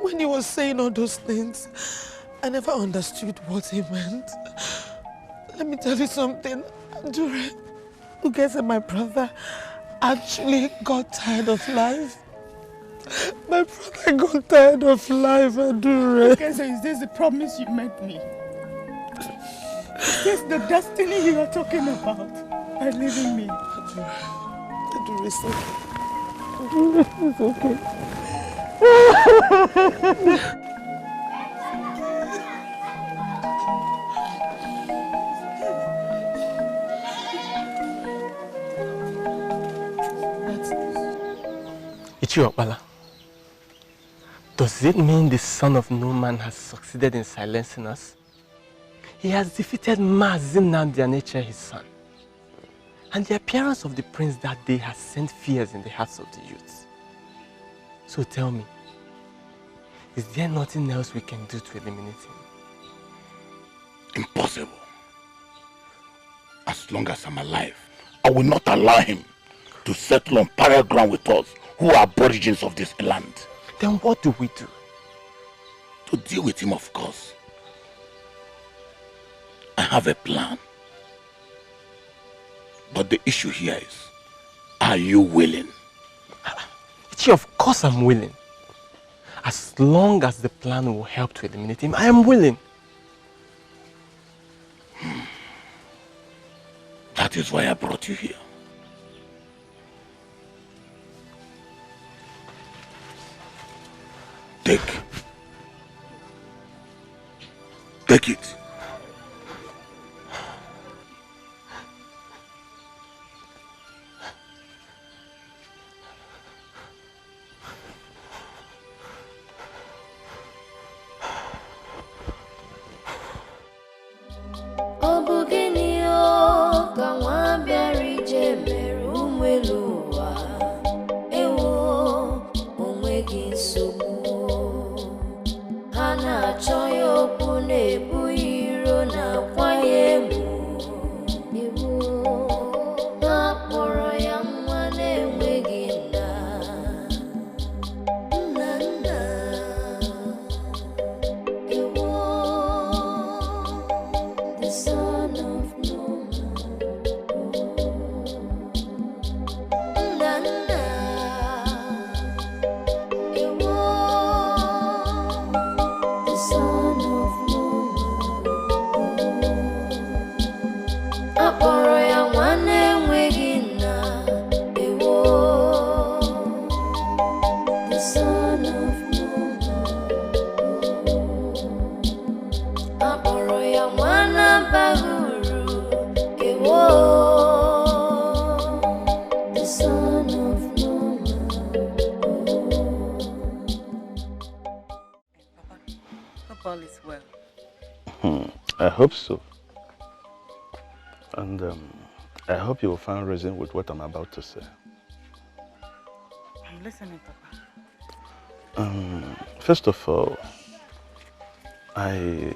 when he was saying all those things, I never understood what he meant. Let me tell you something, Adura. Ugeze, my brother, actually got tired of life. My brother got tired of life, Adura. Ugeze, is this the promise you made me? Is this the destiny you are talking about by leaving me? Adura, it's okay. Adura, it's okay. Ichiopala, does it mean the son of no man has succeeded in silencing us? He has defeated Mazin Namdianeche, his son. And the appearance of the prince that day has sent fears in the hearts of the youths. So tell me, is there nothing else we can do to eliminate him? Impossible. As long as I'm alive, I will not allow him to settle on parallel ground with us, who are aborigines of this land. Then what do we do? To deal with him, of course. I have a plan. But the issue here is, are you willing? Of course I'm willing. As long as the plan will help to eliminate him, I am willing. That is why I brought you here. Take it. hope so. And I hope you will find reason with what I'm about to say. I'm listening, Papa. First of all, I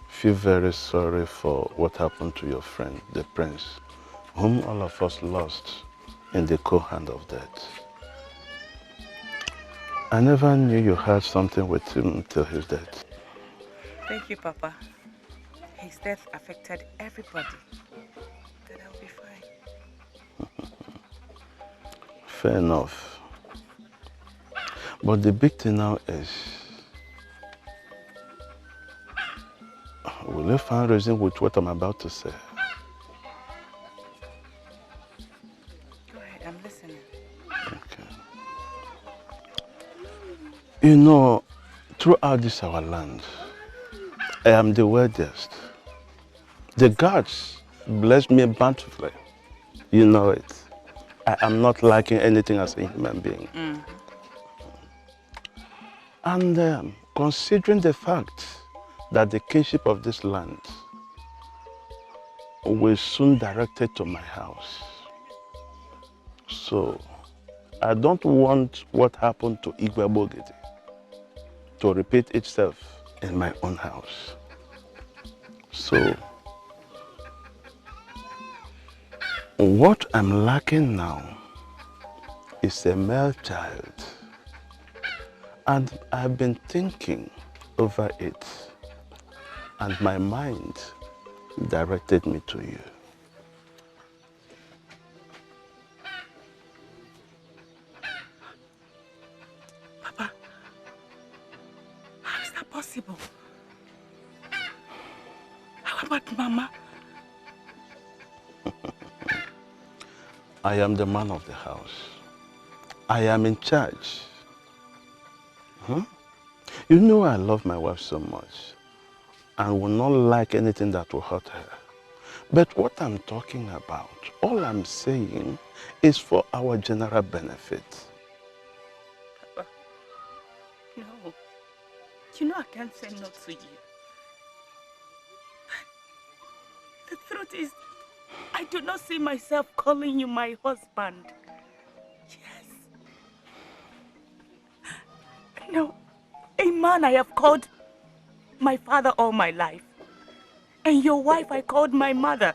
feel very sorry for what happened to your friend, the prince, whom all of us lost in the cold hand of death. I never knew you had something with him till his death. Thank you, Papa. His death affected everybody. But I'll be fine. Fair enough. But the big thing now is, will you find reason with what I'm about to say? Go ahead, I'm listening. Okay. You know, throughout this our land, I am the wealthiest. The gods bless me bountifully. You know it. I am not lacking anything as a human being. And considering the fact that the kingship of this land will soon direct it to my house. So, I don't want what happened to Igwe Bogidi to repeat itself in my own house. So, what I'm lacking now is a male child. And I've been thinking over it, and my mind directed me to you. Papa, how is that possible? How about Mama? I am the man of the house. I am in charge. You know I love my wife so much and will not like anything that will hurt her. But what I'm talking about, all I'm saying is for our general benefit. Papa, no. You know I can't say no to you. The truth is, I do not see myself calling you my husband. Yes. No. A man I have called my father all my life. And your wife I called my mother.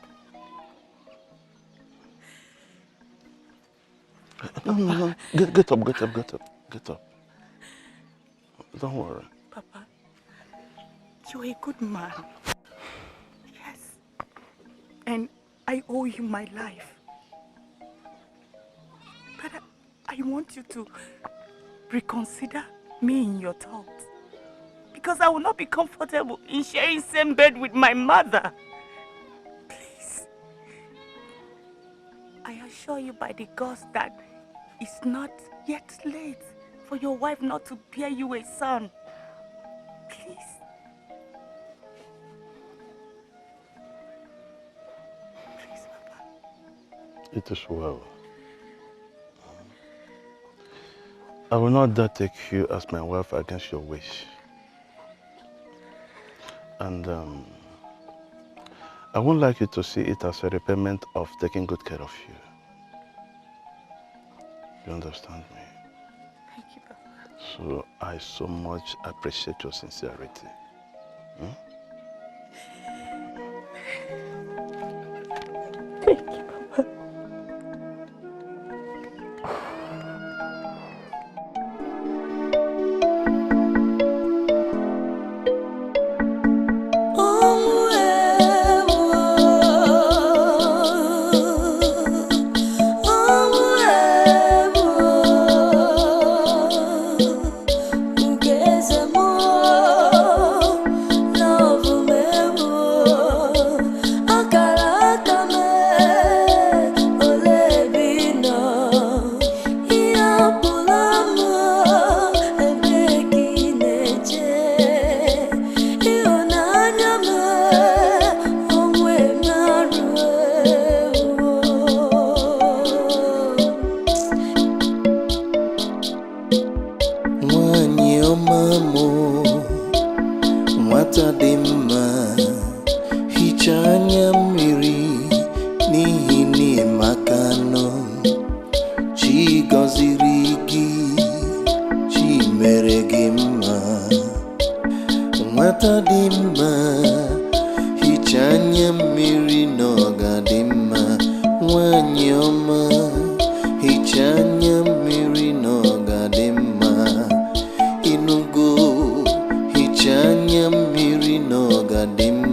No. Get up. Don't worry. Papa, you're a good man. Yes. And I owe you my life. But I want you to reconsider me in your thoughts. Because I will not be comfortable in sharing same bed with my mother. Please. I assure you by the gods that it's not yet late for your wife not to bear you a son. Please. Please, Papa. It is well. I will not dare take you as my wife against your wish. And I would like you to see it as a repayment of taking good care of you. You understand me? Thank you, Papa. So I so much appreciate your sincerity. Thank you, Papa. No nwata dị mma, hichaa anya mmiri na ọ ga-adị mma. Nwanyị ọma, hichaa anya mmiri na ọ ga-adị mma. Ịnụgo, hichaa anya mmiri na ọ ga-adị mma.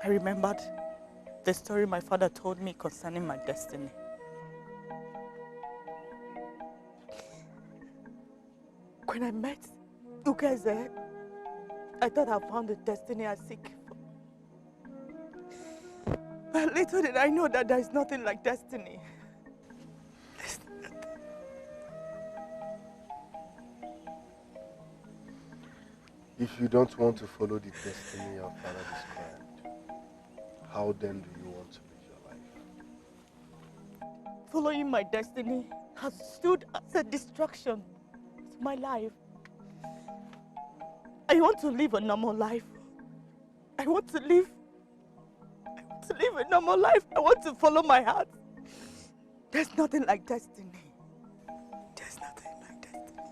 I remembered the story my father told me concerning my destiny. When I met you guys there, I thought I found the destiny I seek for. But little did I know that there is nothing like destiny. If you don't want to follow the destiny your father described, how then do you want to live your life? Following my destiny has stood as a distraction to my life. I want to live a normal life. I want to live a normal life. I want to follow my heart. There's nothing like destiny. There's nothing like destiny.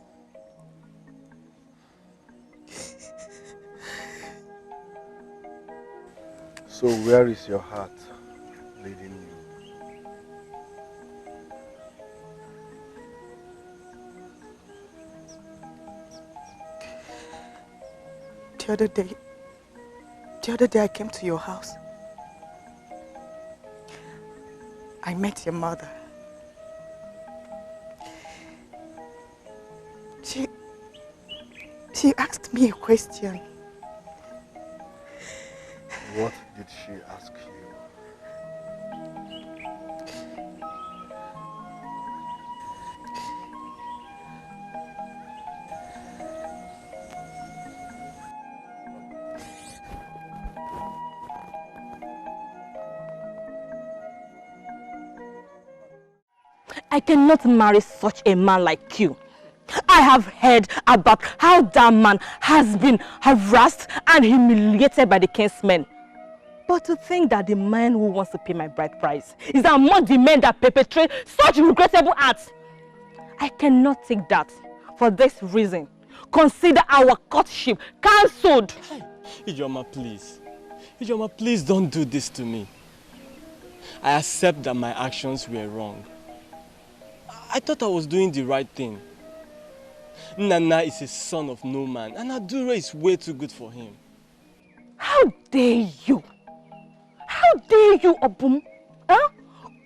So where is your heart leading you? The other day I came to your house. I met your mother. She asked me a question. What did she ask you? I cannot marry such a man like you. I have heard about how that man has been harassed and humiliated by the king's men. But to think that the man who wants to pay my bride price is among the men that perpetrate such regrettable acts, I cannot take that. For this reason, consider our courtship cancelled. Ijoma, please. Ijoma, please don't do this to me. I accept that my actions were wrong. I thought I was doing the right thing. Nana is a son of no man, and Adura is way too good for him. How dare you? How dare you, Obum? Huh?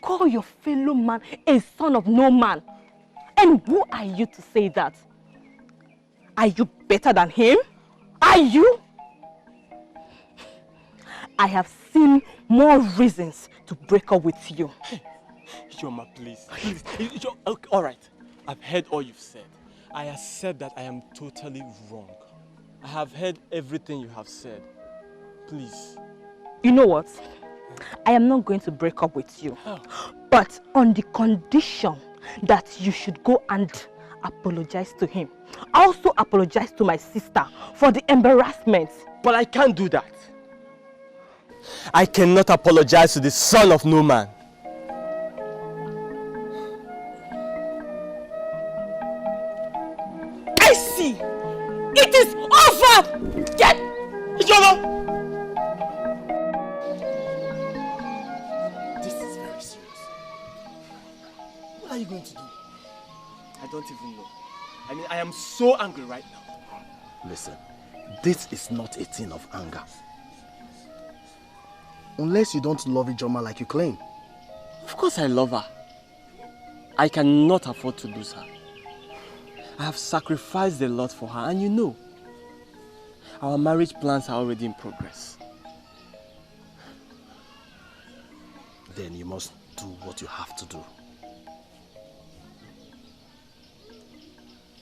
Call your fellow man a son of no man. And who are you to say that? Are you better than him? Are you? I have seen more reasons to break up with you. Ijoma, please. Okay, all right. I've heard all you've said. I accept that I am totally wrong. I have heard everything you have said. Please. You know what? I am not going to break up with you. But on the condition that you should go and apologize to him. Also apologize to my sister for the embarrassment. But I can't do that. I cannot apologize to the son of no man. I see. It is over. Get Ijoma. This is very serious. What are you going to do? I don't even know. I mean, I am so angry right now. Listen, this is not a thing of anger. Unless you don't love Ijoma like you claim. Of course I love her. I cannot afford to lose her. I have sacrificed a lot for her, and you know, our marriage plans are already in progress. Then you must do what you have to do.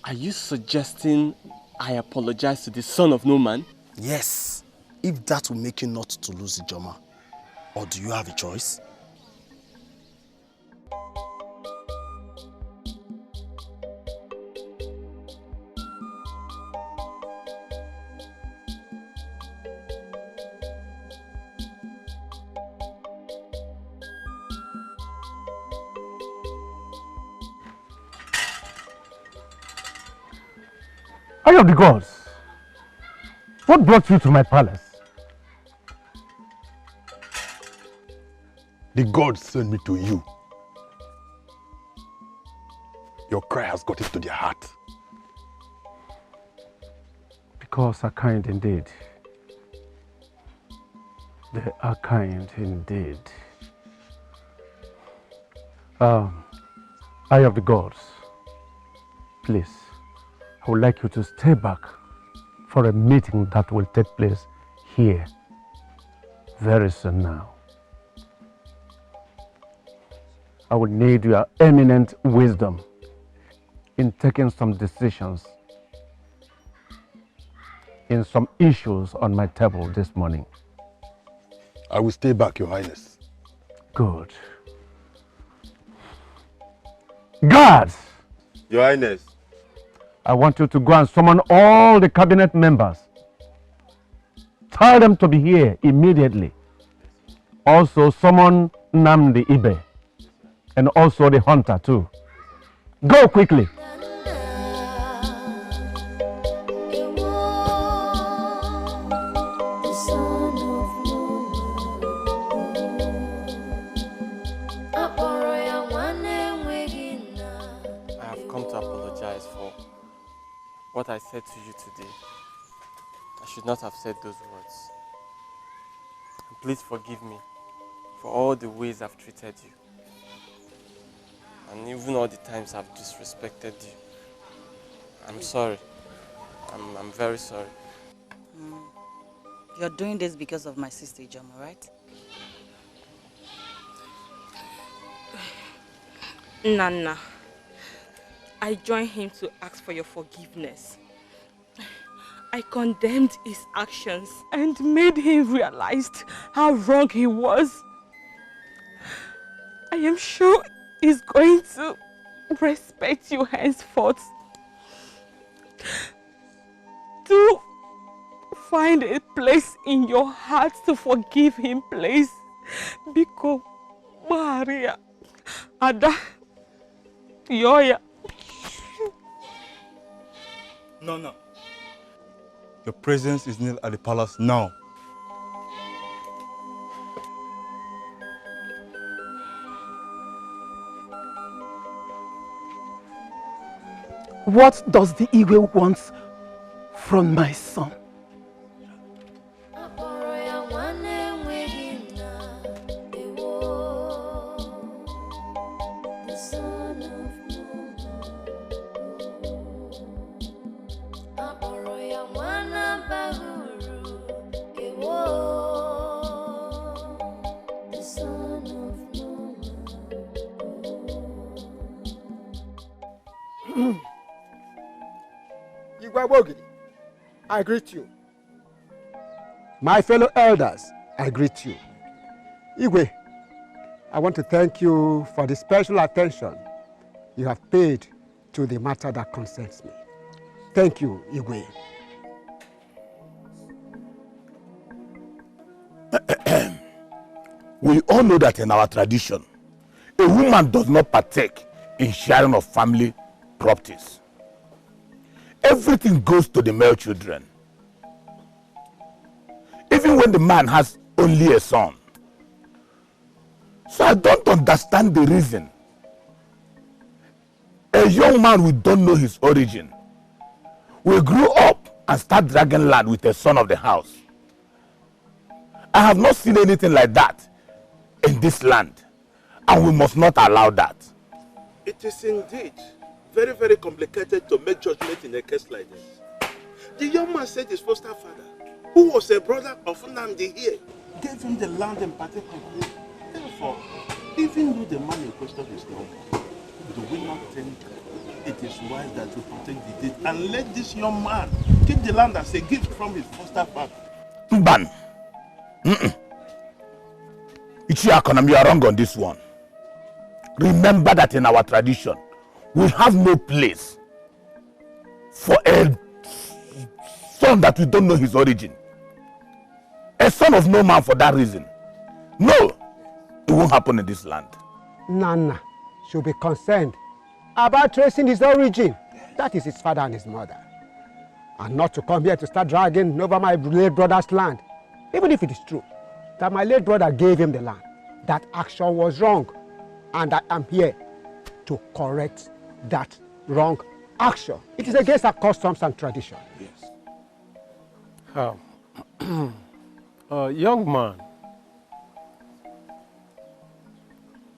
Are you suggesting I apologize to the son of no man? Yes, if that will make you not to lose Ijoma. Or do you have a choice? Eye of the gods, what brought you to my palace? The gods sent me to you. Your cry has got into their heart. Because are kind indeed. They are kind indeed. Eye of the gods, please, I would like you to stay back for a meeting that will take place here very soon now. I will need your eminent wisdom in taking some decisions in some issues on my table this morning. I will stay back, Your Highness. Good. Guards! Your Highness. I want you to go and summon all the cabinet members. Tell them to be here immediately. Also summon Namdi Ibe and also the hunter too. Go quickly. What I said to you today, I should not have said those words. And please forgive me for all the ways I've treated you. And even all the times I've disrespected you. I'm sorry. I'm very sorry. You're doing this because of my sister Ijoma, right? Nana, I joined him to ask for your forgiveness. I condemned his actions and made him realize how wrong he was. I am sure he's going to respect you henceforth. To find a place in your heart to forgive him, please. Because Maria, Ada, Yoya. No. Your presence is needed at the palace now. What does the Igwe want from my son? I greet you. My fellow elders, I greet you. Igwe, I want to thank you for the special attention you have paid to the matter that concerns me. Thank you, Igwe. We all know that in our tradition, a woman does not partake in sharing of family properties. Everything goes to the male children. Even when the man has only a son. So I don't understand the reason. A young man we don't know his origin will grow up and start dragging land with a son of the house. I have not seen anything like that in this land, and we must not allow that. It is indeed very, very complicated to make judgment in a case like this. The young man said his foster father, who was a brother of Nnamdi here, gave him the land in particular. Therefore, even though the man in question is not, do we not think it is wise that we protect the deed and let this young man keep the land as a gift from his foster father? Mban. Ichiakonam, you are wrong on this one. Remember that in our tradition, we have no place for a son that we don't know his origin. A son of no man for that reason. No, it won't happen in this land. Nana should be concerned about tracing his origin. That is his father and his mother. And not to come here to start dragging over my late brother's land. Even if it is true that my late brother gave him the land, that action was wrong. And I am here to correct that wrong action. It is against our customs and tradition. Yes. Young man,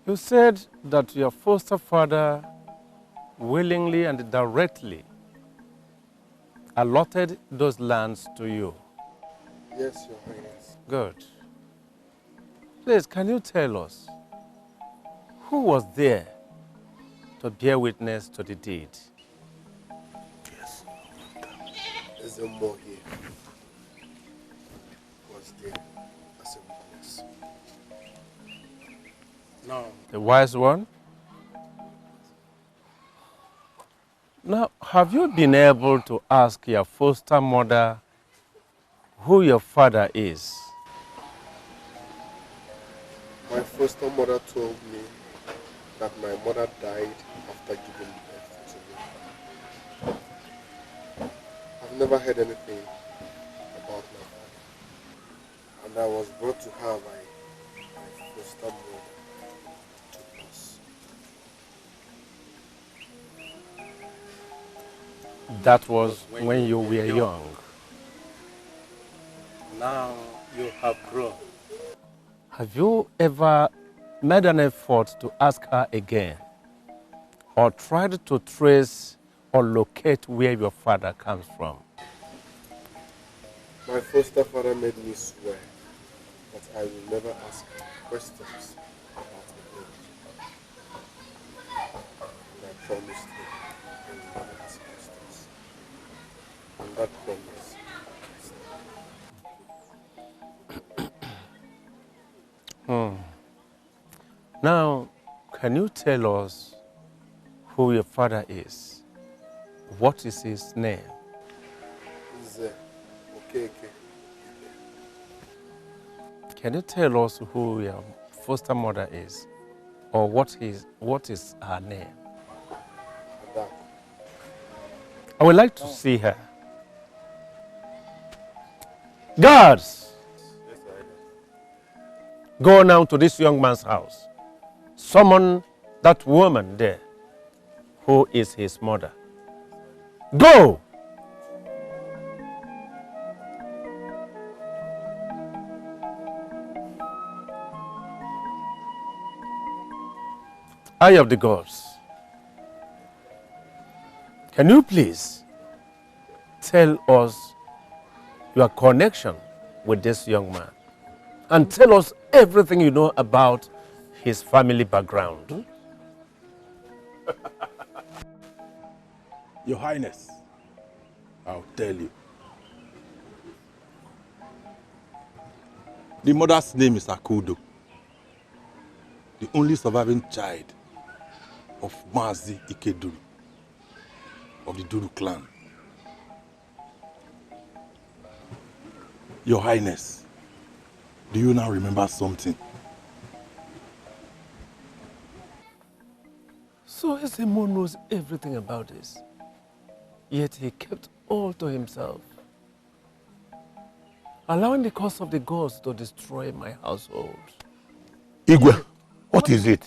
you said that your foster father willingly and directly allotted those lands to you. Yes, Your Highness. Good. Please, can you tell us who was there to bear witness to the deed? Yes. There's a more here. Was there as a witness. No. The wise one? Now, have you been able to ask your foster mother who your father is? My foster mother told me that my mother died after giving birth to me. I've never heard anything about my father. And I was brought to her by my foster mother to pass. That was when you were young. Now you have grown. Have you ever made an effort to ask her again, or tried to trace or locate where your father comes from? My foster father made me swear that I will never ask questions about the village. And I promised him I will never ask questions. And that promise. Now, can you tell us who your father is? What is his name? Okay. Can you tell us who your foster mother is? Or what is her name? I would like to see her. Guards! Go now to this young man's house. Summon that woman there, who is his mother. Go! Eye of the gods, can you please tell us your connection with this young man and tell us everything you know about his family background? Your Highness, I'll tell you. The mother's name is Akudo, the only surviving child of Mazi Ikeduru of the Duru clan. Your Highness, do you now remember something? So Ezemo knows everything about this, yet he kept all to himself, allowing the curse of the gods to destroy my household. Igwe, what is it?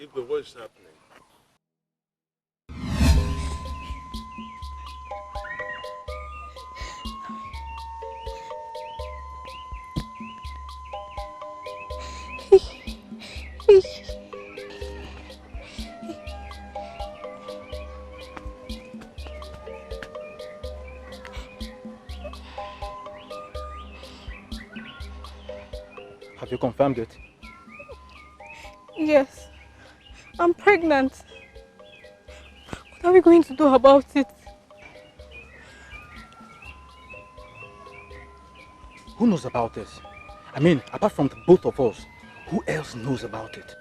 Igwe, what is happening? Have you confirmed it? Yes, I'm pregnant. What are we going to do about it? Who knows about this? I mean, apart from the both of us, who else knows about it?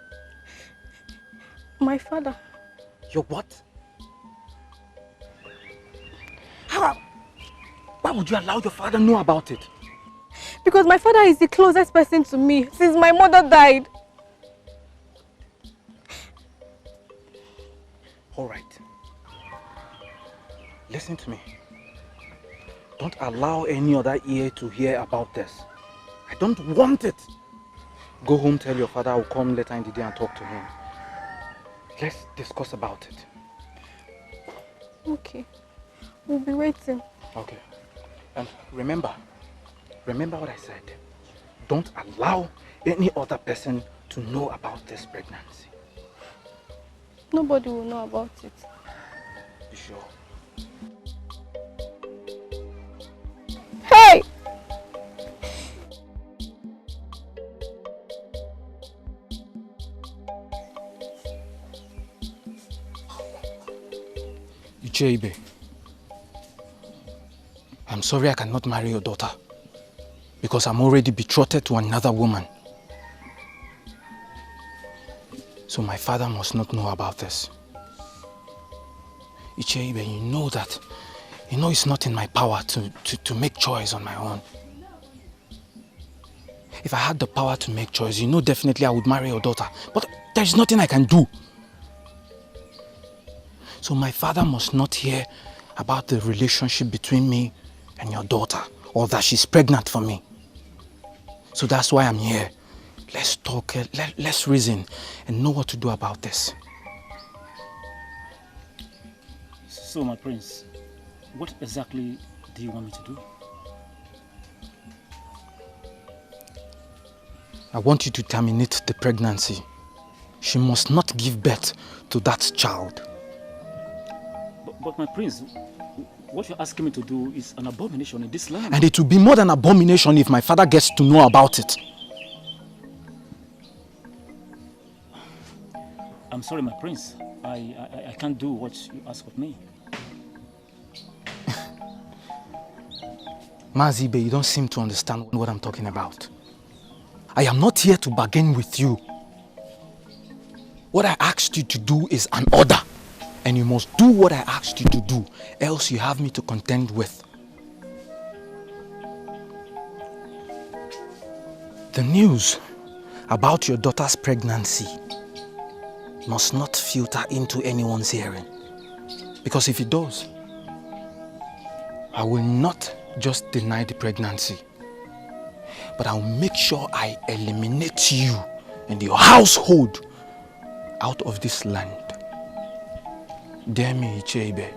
My father. Your what? How? Why would you allow your father to know about it? Because my father is the closest person to me since my mother died. All right. Listen to me. Don't allow any other ear to hear about this. I don't want it. Go home, tell your father I'll come later in the day and talk to him. Let's discuss about it. Okay. We'll be waiting. Okay. And remember what I said. Don't allow any other person to know about this pregnancy. Nobody will know about it. You sure? Hey! Icheibe, I'm sorry I cannot marry your daughter because I'm already betrothed to another woman. So my father must not know about this. Icheibe, you know that, it's not in my power to make choice on my own. If I had the power to make choice, definitely I would marry your daughter. But there's nothing I can do. So my father must not hear about the relationship between me and your daughter, or that she's pregnant for me. So that's why I'm here. Let's talk, let's reason, and know what to do about this. So, my prince, what exactly do you want me to do? I want you to terminate the pregnancy. She must not give birth to that child. But my prince, what you're asking me to do is an abomination in this land. And it will be more than abomination if my father gets to know about it. I'm sorry, my prince. I can't do what you ask of me. Mazibe, you don't seem to understand what I'm talking about. I am not here to bargain with you. What I asked you to do is an order. And you must do what I asked you to do, else you have me to contend with. The news about your daughter's pregnancy must not filter into anyone's hearing. Because if it does, I will not just deny the pregnancy, but I'll make sure I eliminate you and your household out of this land. Demi Icheibe.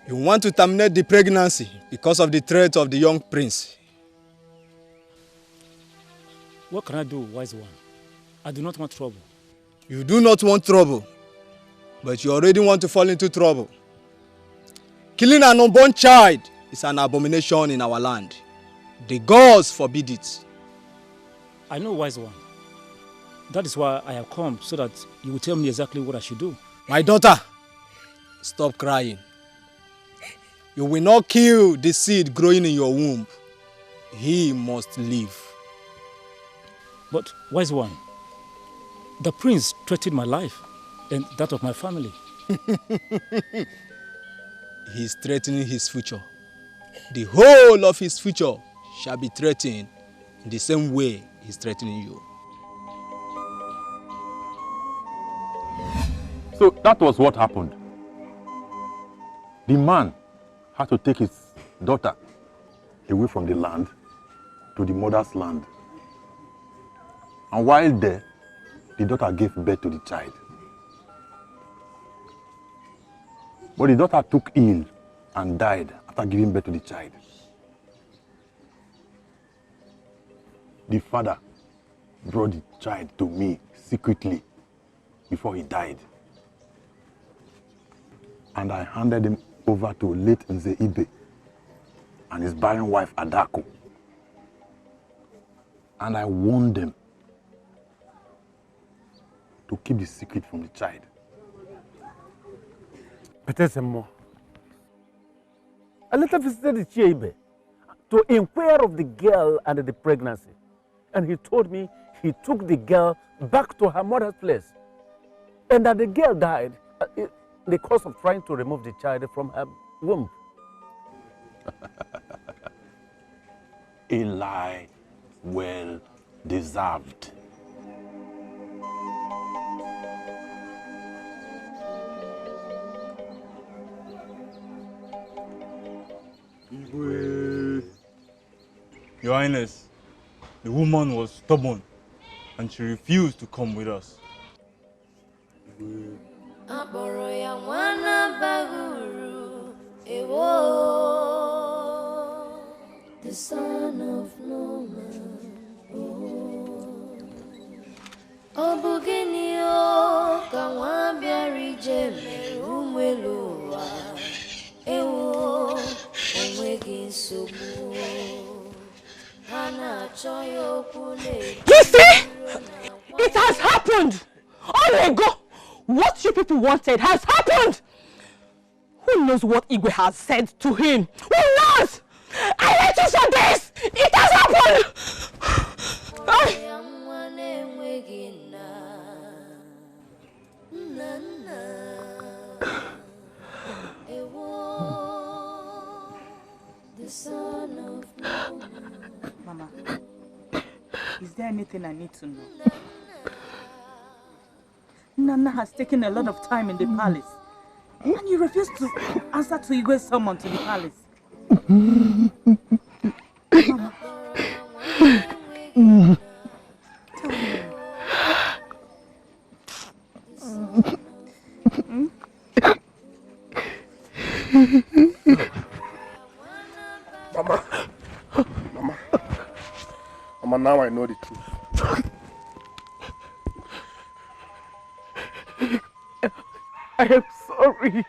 You want to terminate the pregnancy because of the threat of the young prince. What can I do, wise one? I do not want trouble. You do not want trouble, but you already want to fall into trouble. Killing an unborn child is an abomination in our land. The gods forbid it. I know, wise one. That is why I have come, so that you will tell me exactly what I should do. My daughter, stop crying. You will not kill the seed growing in your womb. He must live. But, wise one, the prince threatened my life and that of my family. He's threatening his future. the whole of his future shall be threatened in the same way he's threatening you. So that was what happened. The man had to take his daughter away from the land to the mother's land. And while there, the daughter gave birth to the child. But the daughter took ill and died after giving birth to the child. The father brought the child to me secretly before he died. And I handed him over to late Nze Ibe and his barren wife Adako. And I warned them to keep the secret from the child. Petesemo, I later visited the Chiebe to inquire of the girl and the pregnancy. And he told me he took the girl back to her mother's place. And that the girl died in the course of trying to remove the child from her womb. A lie well deserved. Your Highness, the woman was stubborn and she refused to come with us. The son of no man. Obugenio kawambiari jeme umweluwa. Ewo omwegi subu. You see? It has happened! Orego! What you people wanted has happened! Who knows what Igwe has said to him? Who knows? I hate you for this! It has happened! Mama, is there anything I need to know? Nana has taken a lot of time in the palace. And you refuse to answer to Igwe's summon to the palace. Mama. Tell me. Mama, now I know the truth. I am sorry.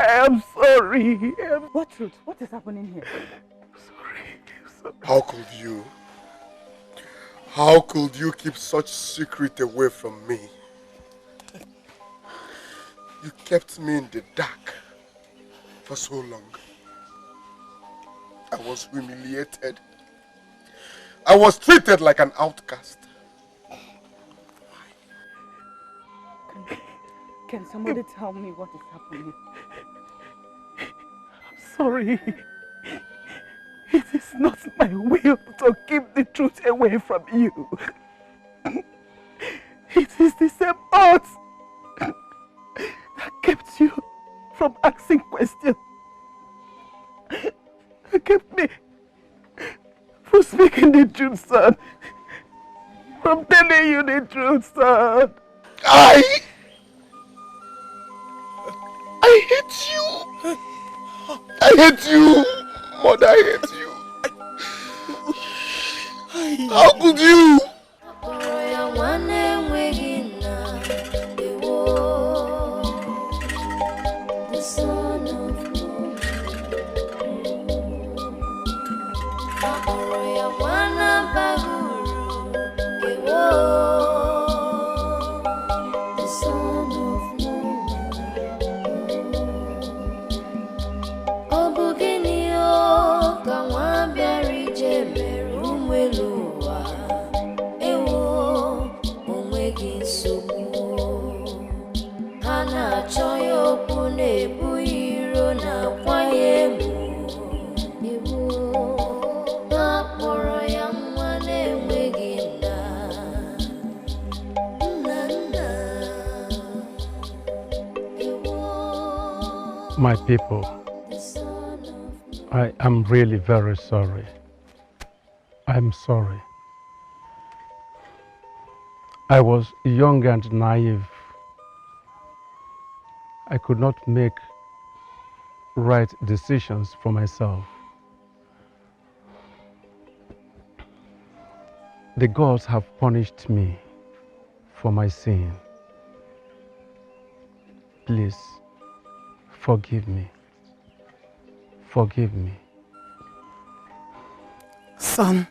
I am sorry. What truth? What is happening here? How could you keep such secret away from me? You kept me in the dark for so long. I was humiliated. I was treated like an outcast. Can somebody tell me what is happening? I'm sorry. It is not my will to keep the truth away from you. It is the same odds that kept you from asking questions. That kept me from speaking the truth, son. From telling you the truth, son. I hate you. I hate you. Mother, I hate you. How could you? The son of My people, I am really very sorry. I'm sorry. I was young and naive. I could not make right decisions for myself. The gods have punished me for my sin. Please, forgive me. Forgive me. Son,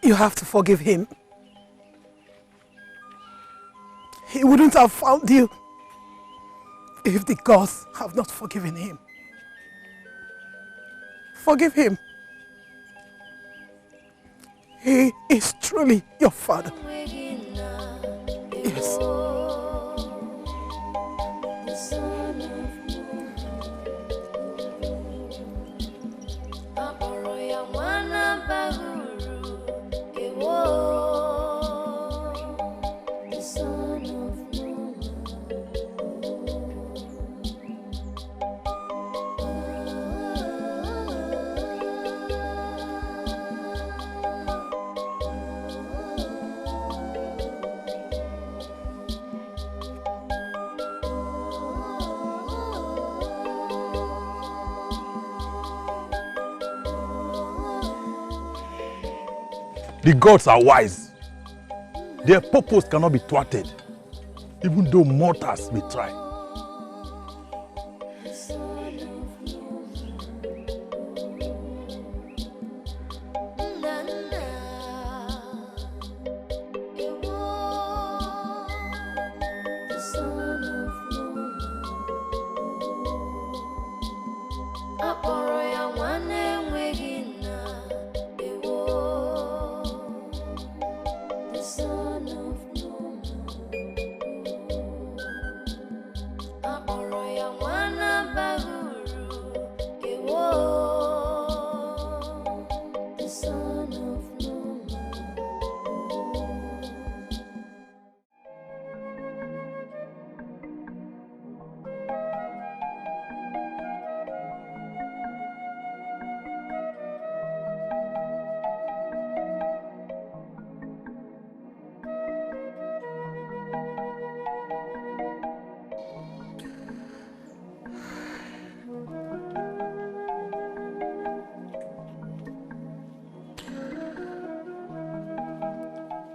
you have to forgive him. He wouldn't have found you if the gods have not forgiven him. Forgive him. He is truly your father. Yes. The gods are wise. Their purpose cannot be thwarted, even though mortals may try.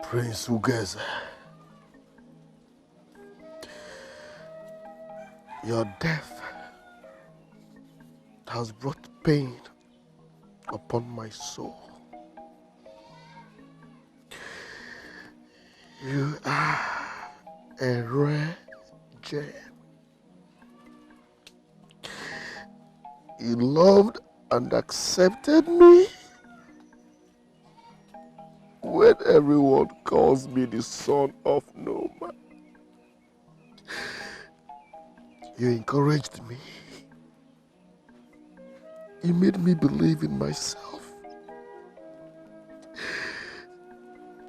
Prince Ugeze, your death has brought pain upon my soul. You are a rare gem. You loved and accepted me when everyone calls me the son of no man. You encouraged me. You made me believe in myself.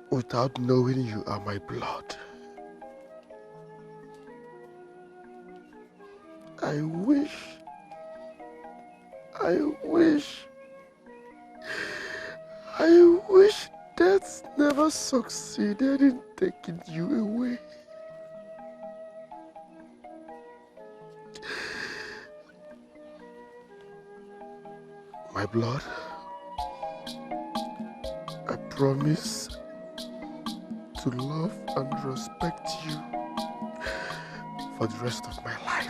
Without knowing you are my blood. I wish death never succeeded in taking you away. My blood, I promise to love and respect you for the rest of my life.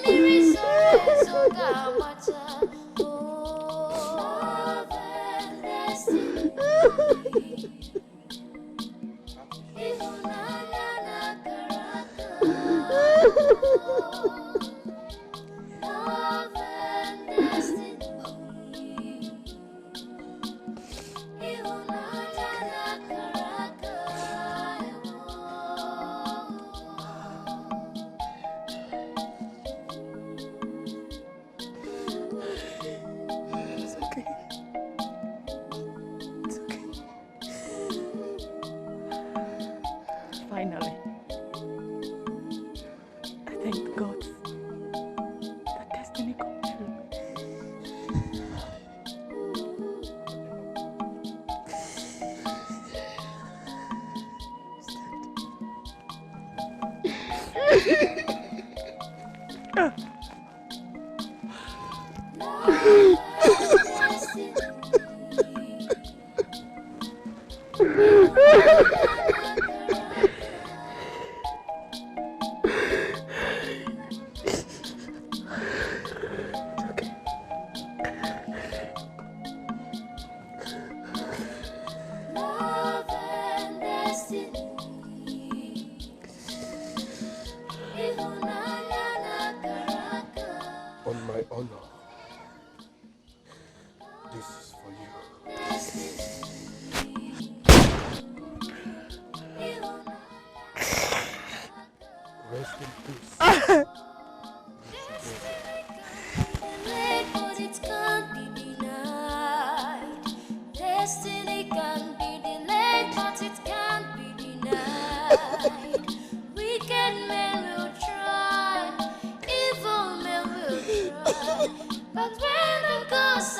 Mirrors On my honor, this is for you. Rest in peace. But it can't be denied. Destiny can be delayed, but it can't be denied. Wicked men will try, evil men will try, but when the gods